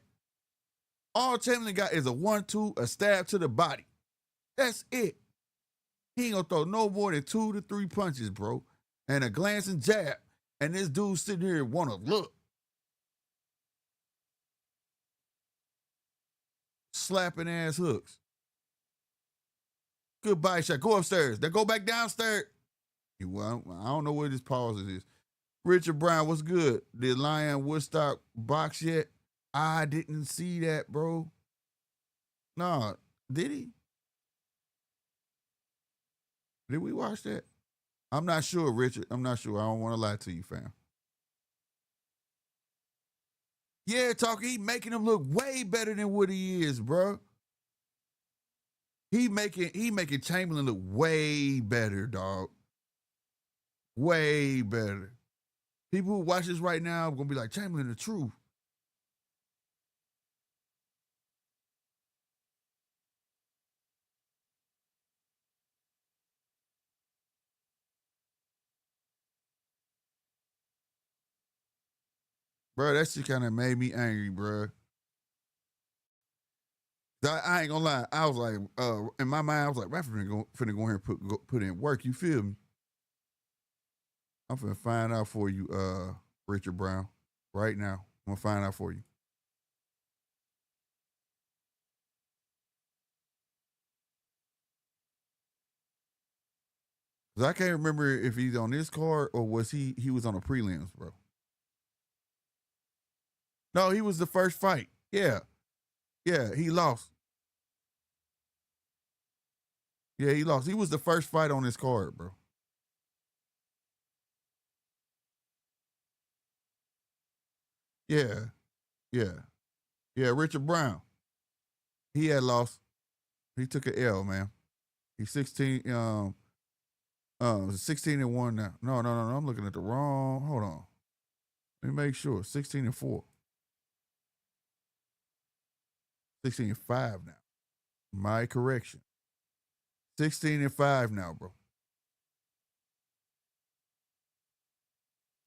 All Chamberlain got is a 1-2, a stab to the body. That's it. He ain't gonna throw no more than 2 to 3 punches, bro. And a glancing jab. And this dude sitting here wanna look. Slapping ass hooks. Good body shot. Go upstairs. Then go back downstairs. Well, I don't know where this pause is. Richard Brown, what's good? Did Lion Woodstock box yet? I didn't see that, bro. No, did he? Did we watch that? I'm not sure, Richard. I'm not sure. I don't want to lie to you, fam. Yeah, talking. He making him look way better than what he is, bro. He making Chamberlain look way better, dog. Way better. People who watch this right now are gonna be like, Chamberlain, the truth. Bro, that shit kind of made me angry, bro. I ain't gonna lie. I was like, in my mind, I was like, Rafferty finna go here and put in work. You feel me? I'm finna find out for you, Richard Brown, right now. I'm gonna find out for you. Cause I can't remember if he's on this card or was he was on the prelims, bro. No, he was the first fight. Yeah. Yeah, he lost. Yeah, he lost. He was the first fight on this card, bro. Yeah. Yeah. Yeah, Richard Brown. He had lost. He took an L, man. He's 16-1 now. No. I'm looking at the wrong. Hold on. Let me make sure. 16-4. 16-5 now. My correction. 16-5 now, bro.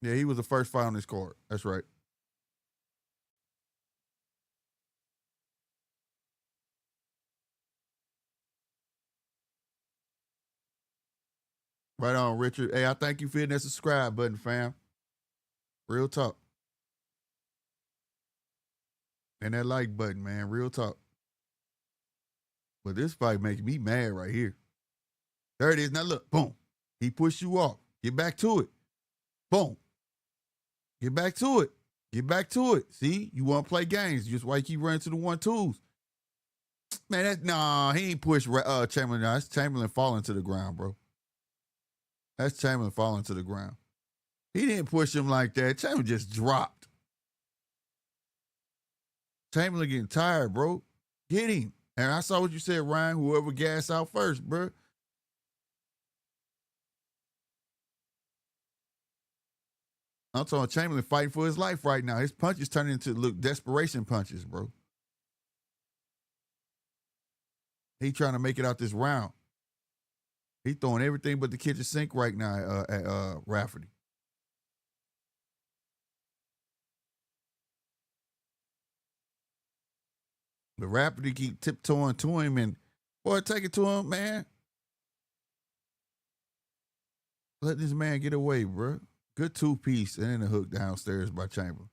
Yeah, he was the first fight on this card. That's right. Right on, Richard. Hey, I thank you for hitting that subscribe button, fam. Real talk. And that like button, man. Real talk. But this fight making me mad right here. There it is. Now look, boom. He pushed you off. Get back to it. Boom. Get back to it. Get back to it. See, you want to play games. Just why you keep running to the 1-2s. Man, he ain't pushed Chamberlain. No, that's Chamberlain falling to the ground, bro. That's Chamberlain falling to the ground. He didn't push him like that. Chamberlain just dropped. Chamberlain getting tired, bro. Get him. And I saw what you said, Ryan. Whoever gas out first, bro. I'm talking Chamberlain fighting for his life right now. His punches turning into desperation punches, bro. He trying to make it out this round. He throwing everything but the kitchen sink right now at Rafferty. The Rafferty keep tiptoeing to him and, boy, take it to him, man. Let this man get away, bro. Good two-piece and then a hook downstairs by Chamberlain.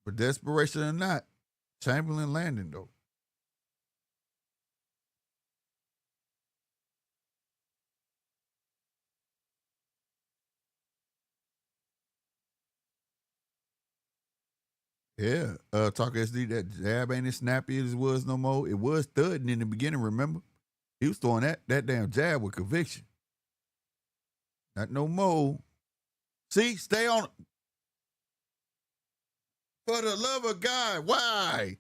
But desperation or not, Chamberlain landing, though. Yeah, Talk SD, that jab ain't as snappy as it was no more. It was thudding in the beginning, remember? He was throwing that damn jab with conviction. Not no more. See, stay on. For the love of God, why?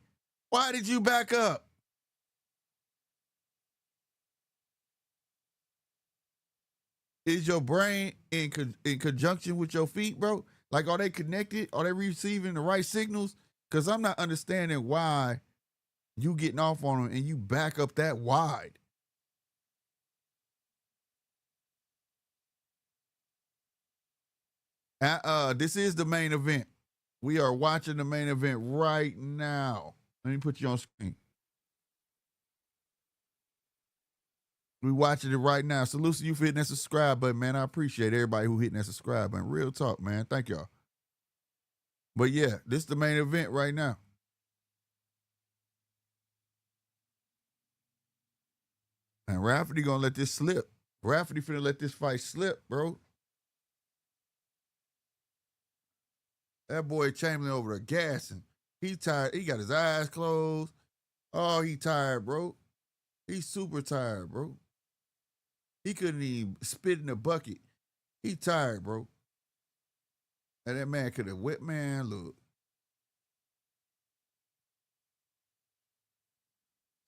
Why did you back up? Is your brain in conjunction with your feet, bro? Like, are they connected? Are they receiving the right signals? Because I'm not understanding why you getting off on them and you back up that wide. This is the main event. We are watching the main event right now. Let me put you on screen. We watching it right now. Salute to you for hitting that subscribe button, man. I appreciate everybody who hitting that subscribe button. Real talk, man. Thank y'all. But yeah, this is the main event right now. And Rafferty gonna let this slip. Rafferty finna let this fight slip, bro. That boy Chamberlain over there gassing. He tired. He got his eyes closed. Oh, he tired, bro. He's super tired, bro. He couldn't even spit in the bucket. He tired, bro. And that man could have whipped, man. Look.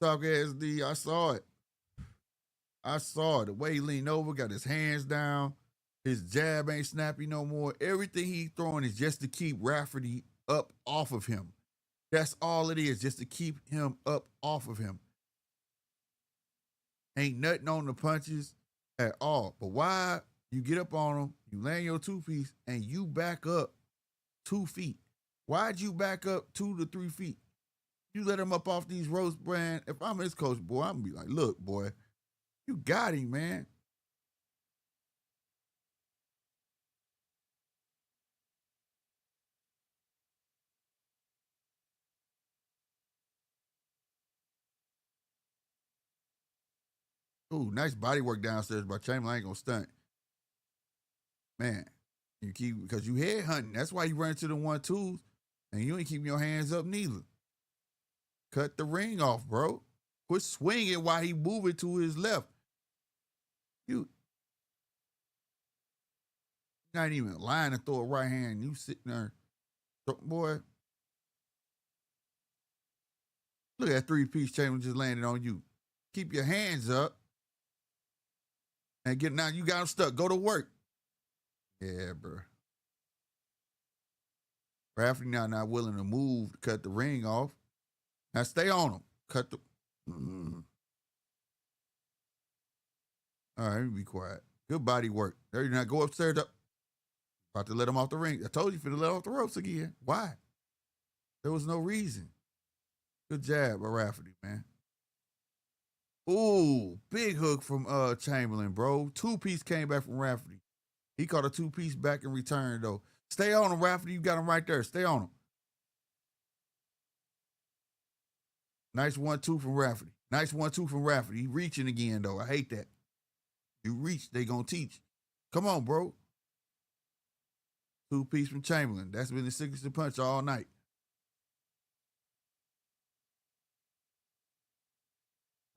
Talk SD, I saw it. I saw it. The way he leaned over, got his hands down. His jab ain't snappy no more. Everything he's throwing is just to keep Rafferty up off of him. That's all it is, just to keep him up off of him. Ain't nothing on the punches at all. But why you get up on him, you land your two-piece, and you back up 2 feet? Why'd you back up 2 to 3 feet? You let him up off these ropes, Brand. If I'm his coach, boy, I'm gonna be like, look, boy, you got him, man. Ooh, nice body work downstairs by Chamberlain. I ain't gonna stunt. Man, you keep, because you head hunting. That's why you run into the 1-2s, and you ain't keeping your hands up neither. Cut the ring off, bro. Quit swinging while he moving to his left. You not even lying to throw a right hand. You sitting there, boy. Look at that 3-piece Chamberlain just landed on you. Keep your hands up. And get, now you got him stuck. Go to work. Yeah, bro. Rafferty now not willing to move to cut the ring off. Now stay on him. Cut the. All right, let me be quiet. Good body work. There you now go upstairs. About to let him off the ring. I told you for to let off the ropes again. Why? There was no reason. Good jab by Rafferty, man. Ooh, big hook from Chamberlain, bro. Two-piece came back from Rafferty. He caught a two-piece back in return, though. Stay on him, Rafferty. You got him right there. Stay on him. Nice 1-2 from Rafferty. Nice 1-2 from Rafferty. He reaching again, though. I hate that. You reach, they gonna teach. Come on, bro. Two-piece from Chamberlain. That's been the signature punch all night.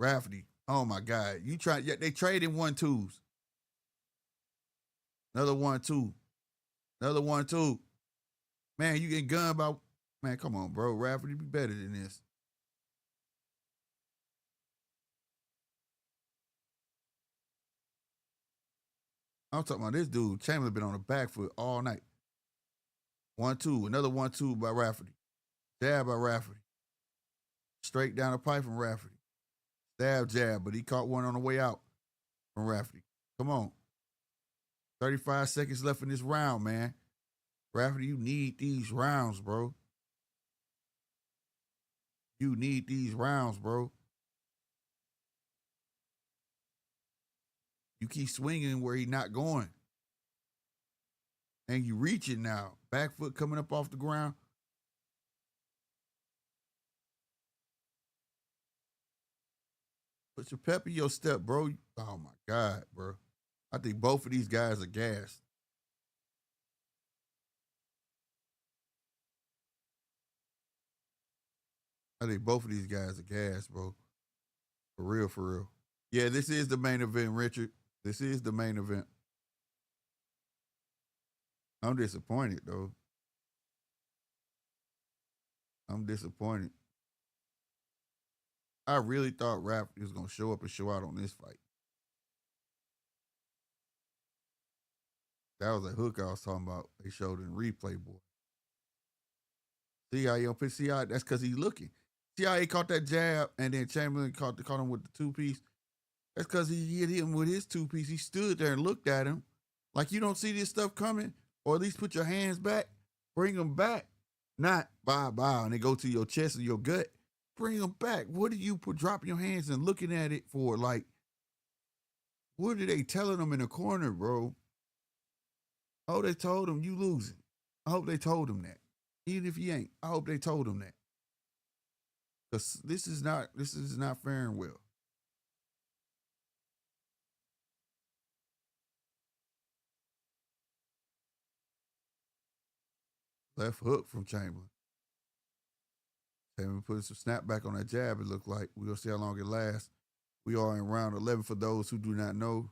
Rafferty. Oh my God. You try, yeah, they traded 1-2s. Another 1-2. Another 1-2. Man, you get gunned by, man, come on, bro. Rafferty, be better than this. I'm talking about this dude. Chamberlain been on the back foot all night. 1-2. Another 1-2 by Rafferty. Jab by Rafferty. Straight down the pipe from Rafferty. Stab jab, but he caught one on the way out from Rafferty. Come on. 35 seconds left in this round, man. Rafferty, you need these rounds, bro. You need these rounds, bro. You keep swinging where he's not going. And you reaching now. Back foot coming up off the ground. Put your pep in your step, bro. Oh, my God, bro. I think both of these guys are gassed. I think both of these guys are gassed, bro. For real, for real. Yeah, this is the main event, Richard. This is the main event. I'm disappointed, though. I'm disappointed. I really thought Rafferty was going to show up and show out on this fight. That was a hook I was talking about. They showed in replay, boy. See how he don't pitch? See how that's because he's looking. See how he caught that jab and then Chamberlain caught him with the two-piece? That's because he hit him with his two-piece. He stood there and looked at him like you don't see this stuff coming, or at least put your hands back, bring them back. Not bow, and they go to your chest or your gut. Bring them back. What are you dropping your hands and looking at it for? Like, what are they telling them in the corner, bro? Oh, they told him you losing. I hope they told him that. Even if you ain't, I hope they told him that. Because this is not faring well. Left hook from Chamberlain. Chamberlain putting some snap back on that jab, it looked like. We'll see how long it lasts. We are in round 11 for those who do not know.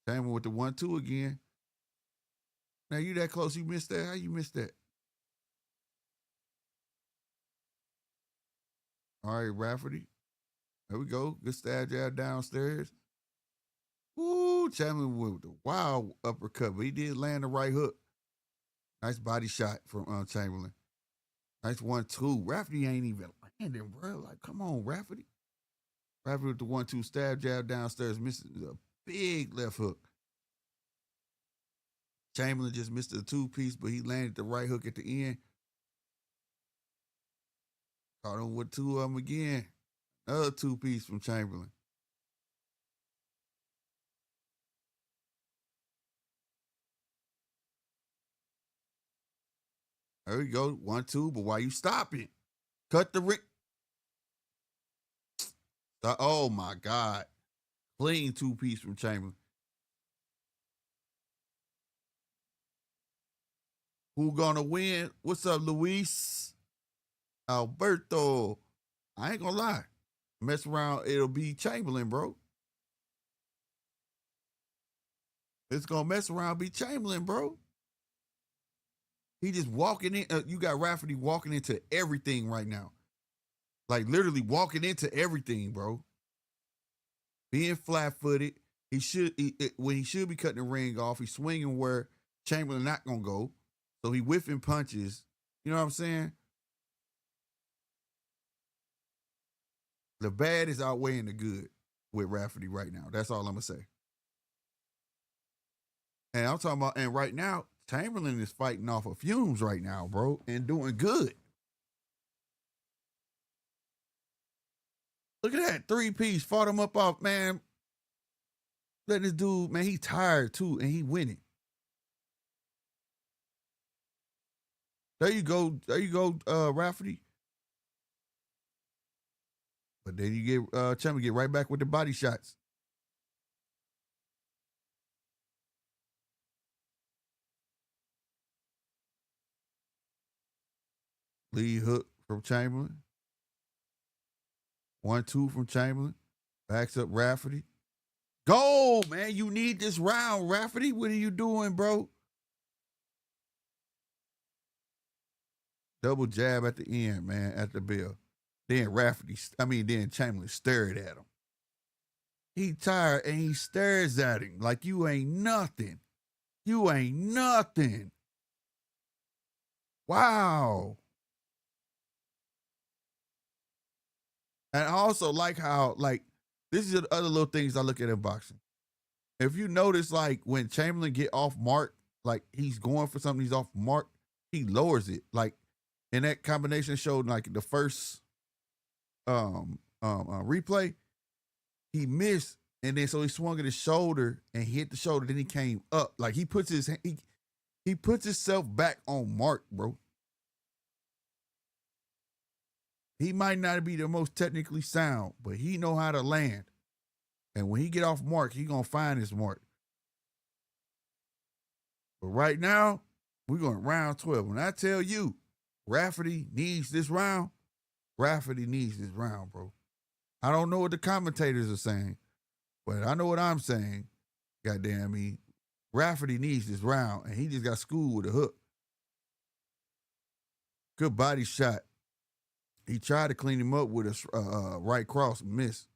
Chamberlain with the 1-2 again. Now you that close, you missed that? How you missed that? All right, Rafferty. There we go. Good stab jab downstairs. Ooh, Chamberlain with the wild uppercut, but he did land the right hook. Nice body shot from Chamberlain. Nice 1-2. Rafferty ain't even landing, bro. Like, come on, Rafferty. Rafferty with the 1-2 stab jab downstairs, missing a big left hook. Chamberlain just missed the two-piece, but he landed the right hook at the end. Caught him with two of them again. Another two-piece from Chamberlain. There we go. 1-2, but why you stopping? Cut the ring. Oh, my God. Clean two-piece from Chamberlain. Who gonna win? What's up, Luis? Alberto. I ain't gonna lie. Mess around, it'll be Chamberlain, bro. It's gonna mess around, be Chamberlain, bro. He just walking in. You got Rafferty walking into everything right now. Like literally walking into everything, bro. Being flat-footed. When he should be cutting the ring off, he's swinging where Chamberlain not gonna go. So he whiffing punches. You know what I'm saying? The bad is outweighing the good with Rafferty right now. That's all I'm gonna say. And I'm talking about, and right now, Chamberlain is fighting off of fumes right now, bro, and doing good. Look at that 3-piece. Fought him up off, man. Let this dude, man, he tired too, and he winning. There you go. There you go, Rafferty. But then you get Chamberlain get right back with the body shots. Lead hook from Chamberlain. 1-2 from Chamberlain. Backs up Rafferty. Go, man. You need this round, Rafferty. What are you doing, bro? Double jab at the end, man, at the bell. Then then Chamberlain stared at him. He tired and he stares at him like you ain't nothing. You ain't nothing. Wow. And I also like how, like, this is the other little things I look at in boxing. If you notice, like, when Chamberlain get off mark, like, he's going for something, he's off mark, he lowers it. Like, in that combination showed, like, the first replay, he missed, and then so he swung at his shoulder and hit the shoulder, then he came up. Like, he puts himself back on mark, bro. He might not be the most technically sound, but he know how to land. And when he get off mark, he gonna find his mark. But right now, we're going round 12. When I tell you, Rafferty needs this round, Rafferty needs this round, bro. I don't know what the commentators are saying, but I know what I'm saying. Goddamn me. Rafferty needs this round, and he just got schooled with a hook. Good body shot. He tried to clean him up with a right cross, miss.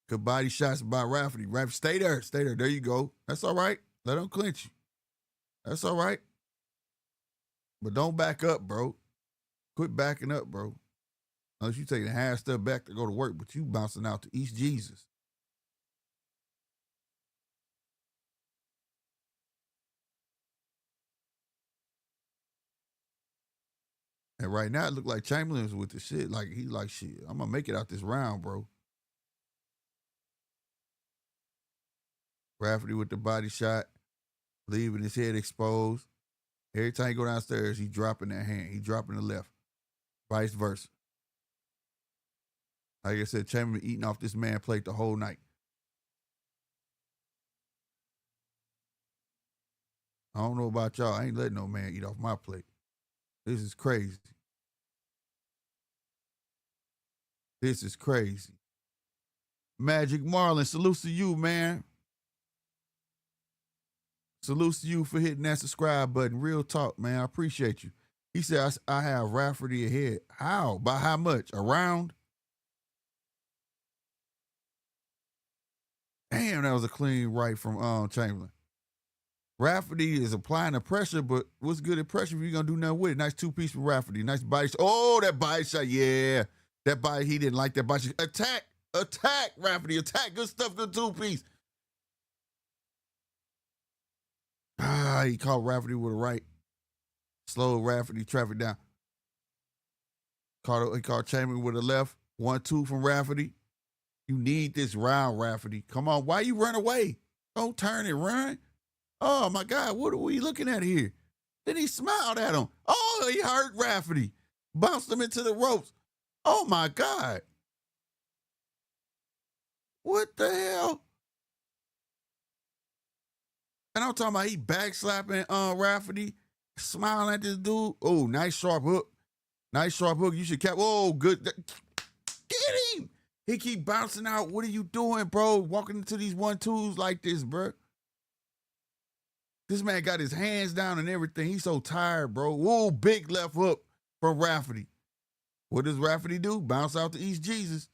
Good body shots by Rafferty. Rafferty, stay there, stay there. There you go. That's all right. Let him clinch you. That's all right. But don't back up, bro. Quit backing up, bro. Unless you taking a half step back to go to work, but you bouncing out to East Jesus. And right now, it look like Chamberlain's with the shit. Like, he's like, shit, I'm going to make it out this round, bro. Rafferty with the body shot, leaving his head exposed. Every time he go downstairs, he dropping that hand. He dropping the left. Vice versa. Like I said, Chamberlain eating off this man plate the whole night. I don't know about y'all. I ain't letting no man eat off my plate. This is crazy. This is crazy. Magic Marlin, salutes to you, man. Salutes to you for hitting that subscribe button. Real talk, man. I appreciate you. He said, I have Rafferty ahead. How? By how much? A round? Damn, that was a clean right from Chamberlain. Rafferty is applying the pressure, but what's good at pressure if you're going to do nothing with it? Nice 2-piece from Rafferty. Nice body shot. Oh, that body shot. Yeah. That body, he didn't like that body shot. Attack. Attack, Rafferty. Attack. Good stuff. Good 2-piece. He caught Rafferty with a right. Slowed Rafferty traffic down. He caught Chamberlain with a left. 1-2 from Rafferty. You need this round, Rafferty. Come on. Why you run away? Don't turn and run. Oh, my God. What are we looking at here? Then he smiled at him. Oh, he hurt Rafferty. Bounced him into the ropes. Oh, my God. What the hell? And I'm talking about he backslapping Rafferty, smiling at this dude. Oh, nice sharp hook. Nice sharp hook. You should cap. Oh, good. Get him. He keep bouncing out. What are you doing, bro? Walking into these 1-2s like this, bro. This man got his hands down and everything. He's so tired, bro. Whoa, big left hook from Rafferty. What does Rafferty do? Bounce out to East Jesus.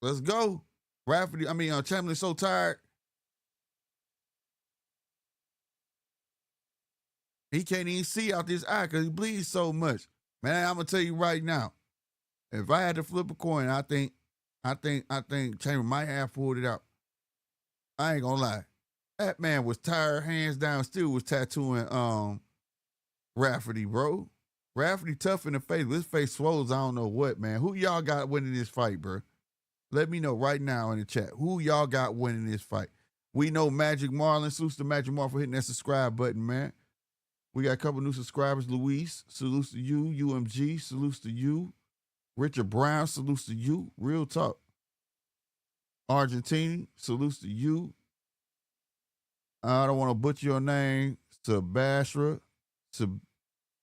Let's go. Chamberlain's so tired. He can't even see out this eye because he bleeds so much. Man, I'm gonna tell you right now. If I had to flip a coin, I think Chamberlain might have pulled it out. I ain't gonna lie. That man was tired, hands down, still was tattooing Rafferty, bro. Rafferty tough in the face. His face swolls. I don't know what, man. Who y'all got winning this fight, bro? Let me know right now in the chat. Who y'all got winning this fight? We know Magic Marlin. Salutes to Magic Marlin for hitting that subscribe button, man. We got a couple new subscribers. Luis, salutes to you. UMG, salutes to you. Richard Brown, salutes to you. Real talk. Argentine, salutes to you. I don't want to butcher your name. Sebastra.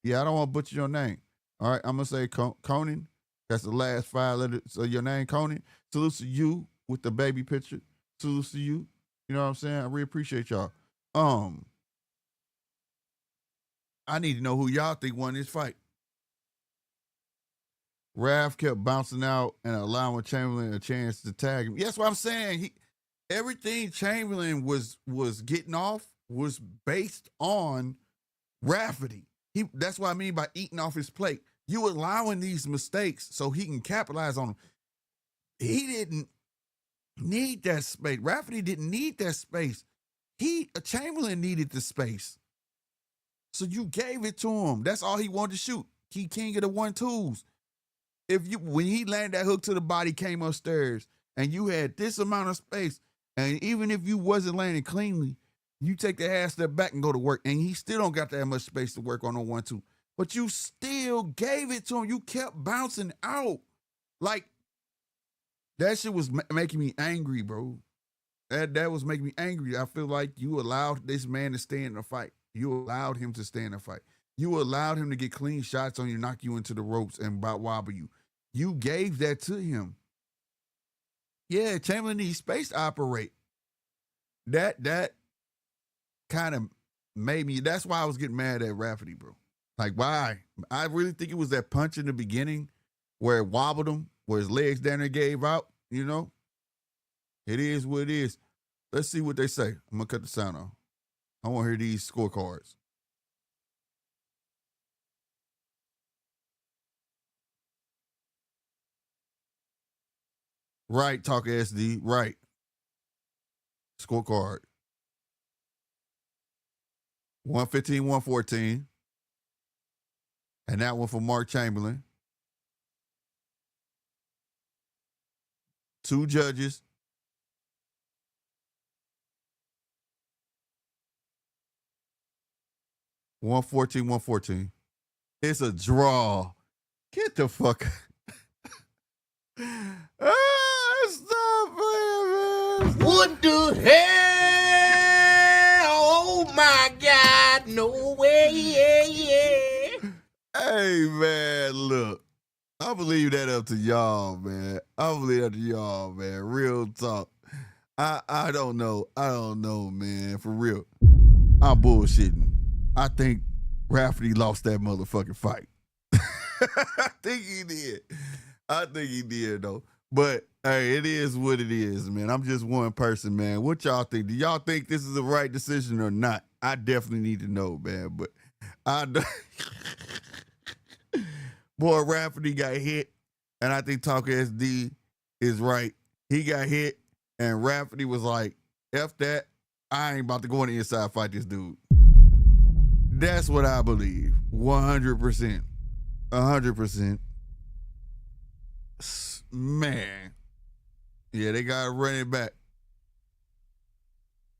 Yeah, I don't want to butcher your name. All right, I'm going to say Conan. That's the last 5 letters of your name, Conan. Salutes to you with the baby picture. Salutes to you. You know what I'm saying? I really appreciate y'all. I need to know who y'all think won this fight. Raf kept bouncing out and allowing Chamberlain a chance to tag him. Yes, what I'm saying. Everything Chamberlain was getting off was based on Rafferty. That's what I mean by eating off his plate. You allowing these mistakes so he can capitalize on them. He didn't need that space. Rafferty didn't need that space. Chamberlain needed the space. So you gave it to him. That's all he wanted to shoot. He king of the 1-2s. When he landed that hook to the body, came upstairs, and you had this amount of space, and even if you wasn't landing cleanly, you take the half step back and go to work, and he still don't got that much space to work on 1-2. But you still gave it to him. You kept bouncing out. Like, that shit was making me angry, bro. That was making me angry. I feel like you allowed this man to stay in the fight. You allowed him to stay in the fight. You allowed him to get clean shots on you, knock you into the ropes, and wobble you. You gave that to him. Yeah, Chamberlain needs space to operate. That kind of made me, that's why I was getting mad at Rafferty, bro. Like, why? I really think it was that punch in the beginning where it wobbled him, where his legs down there gave out, you know? It is what it is. Let's see what they say. I'm going to cut the sound off. I want to hear these scorecards. Right, Talk SD. Right. Scorecard. 115, 114. And that one for Mark Chamberlain. 2 judges. $114. It's a draw. Get the fuck. Stop playing, man. What the hell? Oh my God. No way. Hey, man, look. I believe that up to y'all, man. I believe that to y'all, man. Real talk. I don't know. I don't know, man. For real. I'm bullshitting. I think Rafferty lost that motherfucking fight. I think he did, though. But, hey, it is what it is, man. I'm just one person, man. What y'all think? Do y'all think this is the right decision or not? I definitely need to know, man. But boy, Rafferty got hit, and I think Talk SD is right. He got hit, and Rafferty was like, F that. I ain't about to go in the inside fight this dude. That's what I believe. 100%. 100%. Man. Yeah, they got to run it back.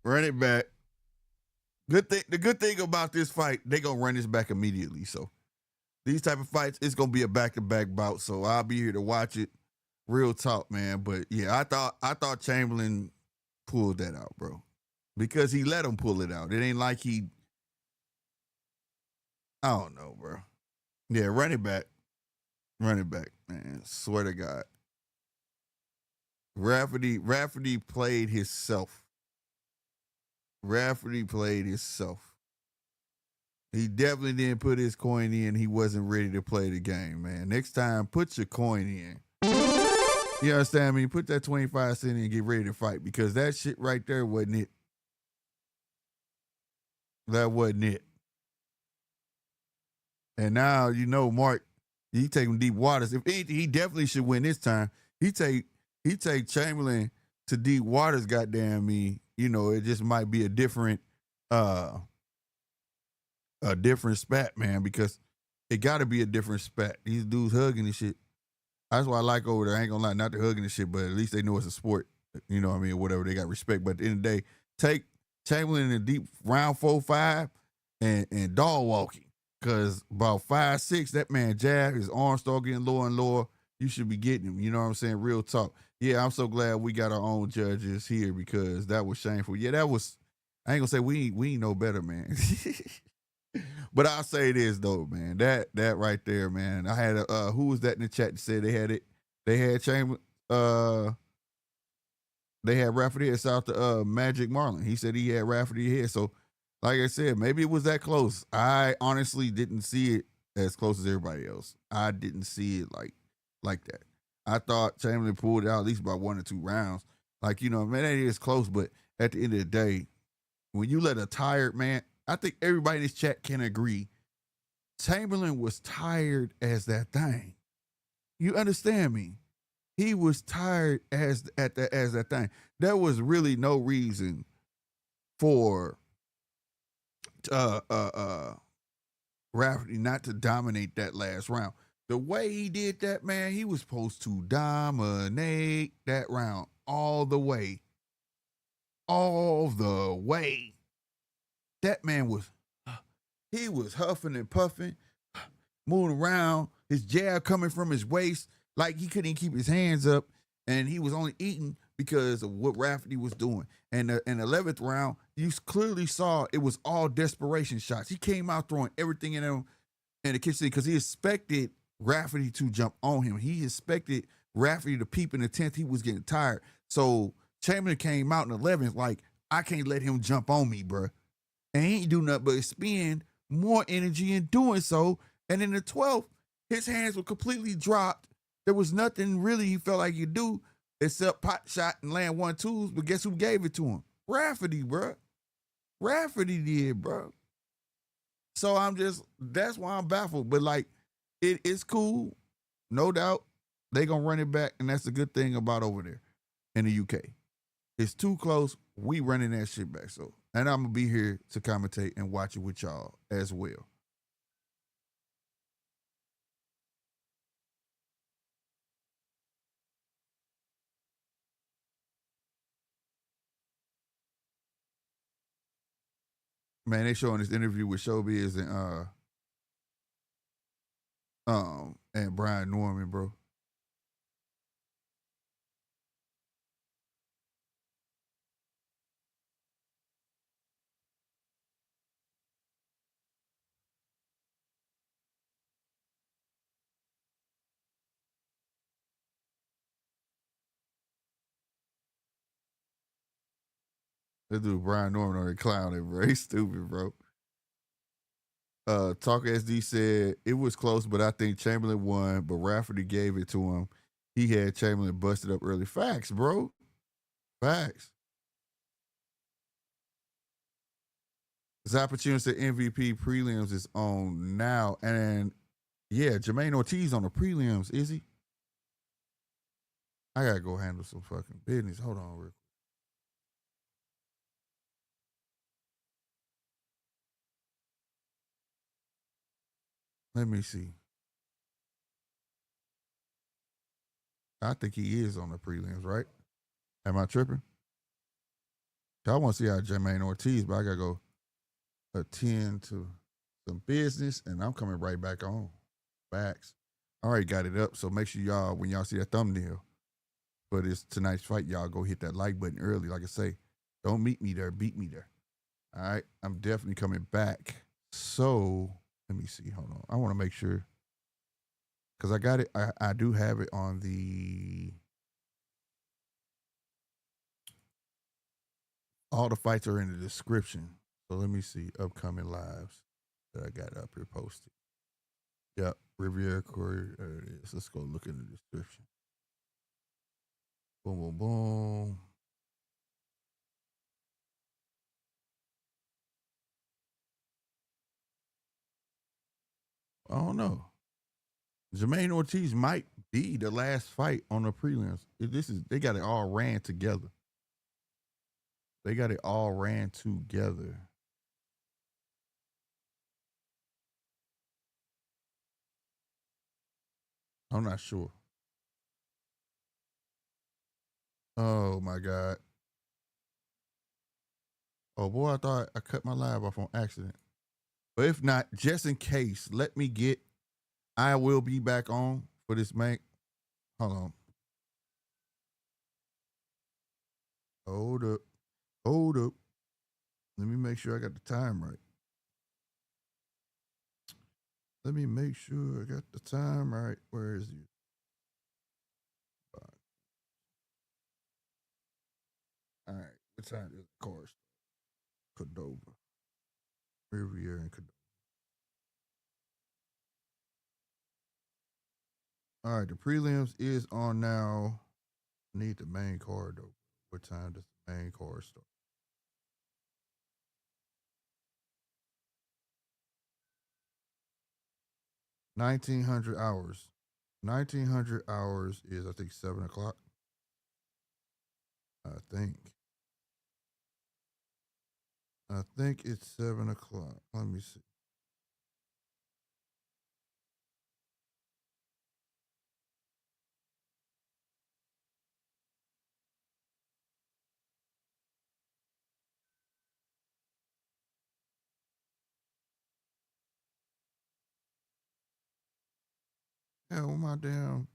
Run it back. The good thing about this fight, they going to run this back immediately. So these type of fights, it's going to be a back-to-back bout. So I'll be here to watch it. Real talk, man. But yeah, I thought Chamberlain pulled that out, bro. Because he let him pull it out. It ain't like I don't know, bro. Yeah, run it back. Run it back, man. Swear to God. Rafferty played himself. Rafferty played himself. He definitely didn't put his coin in. He wasn't ready to play the game, man. Next time, put your coin in. You understand me? Put that 25 cents in and get ready to fight, because that shit right there wasn't it. That wasn't it. And now, you know, Mark, he taking deep waters. If anything, he definitely should win this time. He take Chamberlain to deep waters, goddamn me. You know, it just might be a different spat, man, because it got to be a different spat. These dudes hugging and shit. That's why I like over there. I ain't gonna lie, not the hugging and shit, but at least they know it's a sport. You know what I mean? Whatever, they got respect. But at the end of the day, take Chamberlain in the deep round 4-5 and dog walking. Cause about 5-6, that man jab, his arms start getting lower and lower. You should be getting him. You know what I'm saying? Real talk. Yeah, I'm so glad we got our own judges here because that was shameful. Yeah, that was. I ain't gonna say we ain't no better, man. But I'll say this though, man. That right there, man. I had a who was that in the chat that said they had it? They had Chamber. They had Rafferty at South Magic Marlin. He said he had Rafferty here. So, like I said, maybe it was that close. I honestly didn't see it as close as everybody else. I didn't see it like that. I thought Chamberlain pulled it out at least by 1 or 2 rounds. Like, you know, man, that is close, but at the end of the day, when you let a tired man, I think everybody in this chat can agree, Chamberlain was tired as that thing. You understand me? He was tired as that thing. There was really no reason for Rafferty not to dominate that last round. The way he did that, man, he was supposed to dominate that round all the way. All the way. That man was huffing and puffing, moving around, his jab coming from his waist, like he couldn't keep his hands up, and he was only eating because of what Rafferty was doing. And in the 11th round, you clearly saw it was all desperation shots. He came out throwing everything in him in the kitchen because he expected Rafferty to jump on him. He expected Rafferty to peep in the 10th. He was getting tired. So Chamberlain came out in the 11th like, I can't let him jump on me, bruh. And he ain't do nothing but spend more energy in doing so. And in the 12th, his hands were completely dropped. There was nothing really he felt like he could do except pot shot and land 1-2s. But guess who gave it to him? Rafferty, bro. Rafferty did, bro. So that's why I'm baffled. But like, it's cool. No doubt. They gonna run it back. And that's the good thing about over there in the UK. It's too close. We running that shit back. So, and I'm gonna be here to commentate and watch it with y'all as well. Man, they showing this interview with Showbiz and Brian Norman, bro. This dude Brian Norman on there clowning, bro. He's stupid, bro. Talk SD said it was close, but I think Chamberlain won, but Rafferty gave it to him. He had Chamberlain busted up early. Facts, bro. Facts. Zappaccino said MVP prelims is on now. And yeah, Jermaine Ortiz on the prelims, is he? I gotta go handle some fucking business. Hold on, real quick. Let me see. I think he is on the prelims, right? Am I tripping? I want to see how Jermaine Ortiz, but I gotta go attend to some business, and I'm coming right back on. Facts. I already got it up, so make sure y'all, when y'all see that thumbnail, but it's tonight's fight, y'all go hit that like button early. Like I say, don't meet me there, beat me there. All right, I'm definitely coming back. So let me see. Hold on. I want to make sure because I got it. I do have it on the. All the fights are in the description. So let me see upcoming lives that I got up here posted. Yep, Riviera Courier. There it is. Let's go look in the description. Boom, boom, boom. I don't know. Jermaine Ortiz might be the last fight on the prelims. They got it all ran together. They got it all ran together. I'm not sure. Oh my God. Oh boy, I thought I cut my live off on accident. But if not, just in case, let me get. I will be back on for this main. Hold on. Hold up. Hold up. Let me make sure I got the time right. Let me make sure I got the time right. Where is he? All right. What time is the course? Cordova. Riviera and Cordova. All right. The prelims is on now. I need the main card though. What time does the main card start? 1900 hours. 1900 hours is, I think, 7 o'clock. I think. I think it's 7 o'clock. Let me see. Hell, my damn.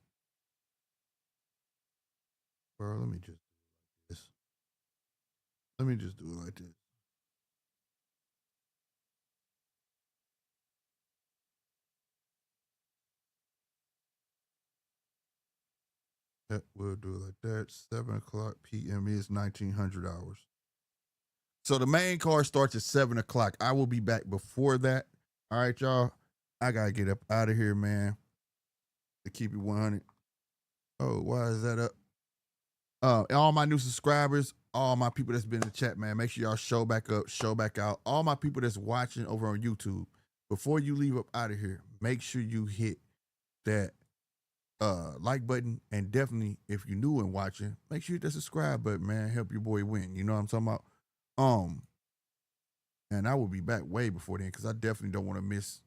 Bro, let me just do this. Let me just do it like this. Yep, we'll do it like that. 7 o'clock p.m. is 1900 hours. So the main card starts at 7 o'clock. I will be back before that. All right, y'all. I got to get up out of here, man. To keep it 100. Oh, why is that up? All my new subscribers, all my people that's been in the chat, man, make sure y'all show back up, show back out. All my people that's watching over on YouTube, before you leave up out of here, make sure you hit that like button, and definitely if you're new and watching, make sure you hit that subscribe button, man. Help your boy win. You know what I'm talking about? And I will be back way before then because I definitely don't want to miss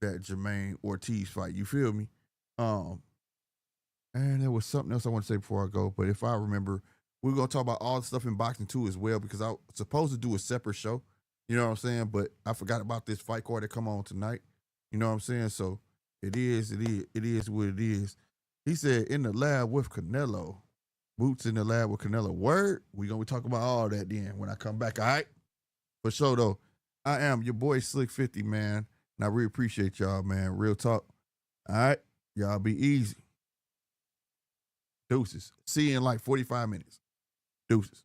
that Jermaine Ortiz fight. You feel me? And there was something else I want to say before I go, but if I remember, we're gonna talk about all the stuff in boxing too as well because I was supposed to do a separate show. You know what I'm saying? But I forgot about this fight card that come on tonight. You know what I'm saying? So it is what it is. He said in the lab with Canelo. Boots in the lab with Canelo. Word. We gonna be talking about all that then when I come back. All right. For sure though. I am your boy Slick 50, man. And I really appreciate y'all, man. Real talk. All right. Y'all be easy. Deuces. See you in like 45 minutes. Deuces.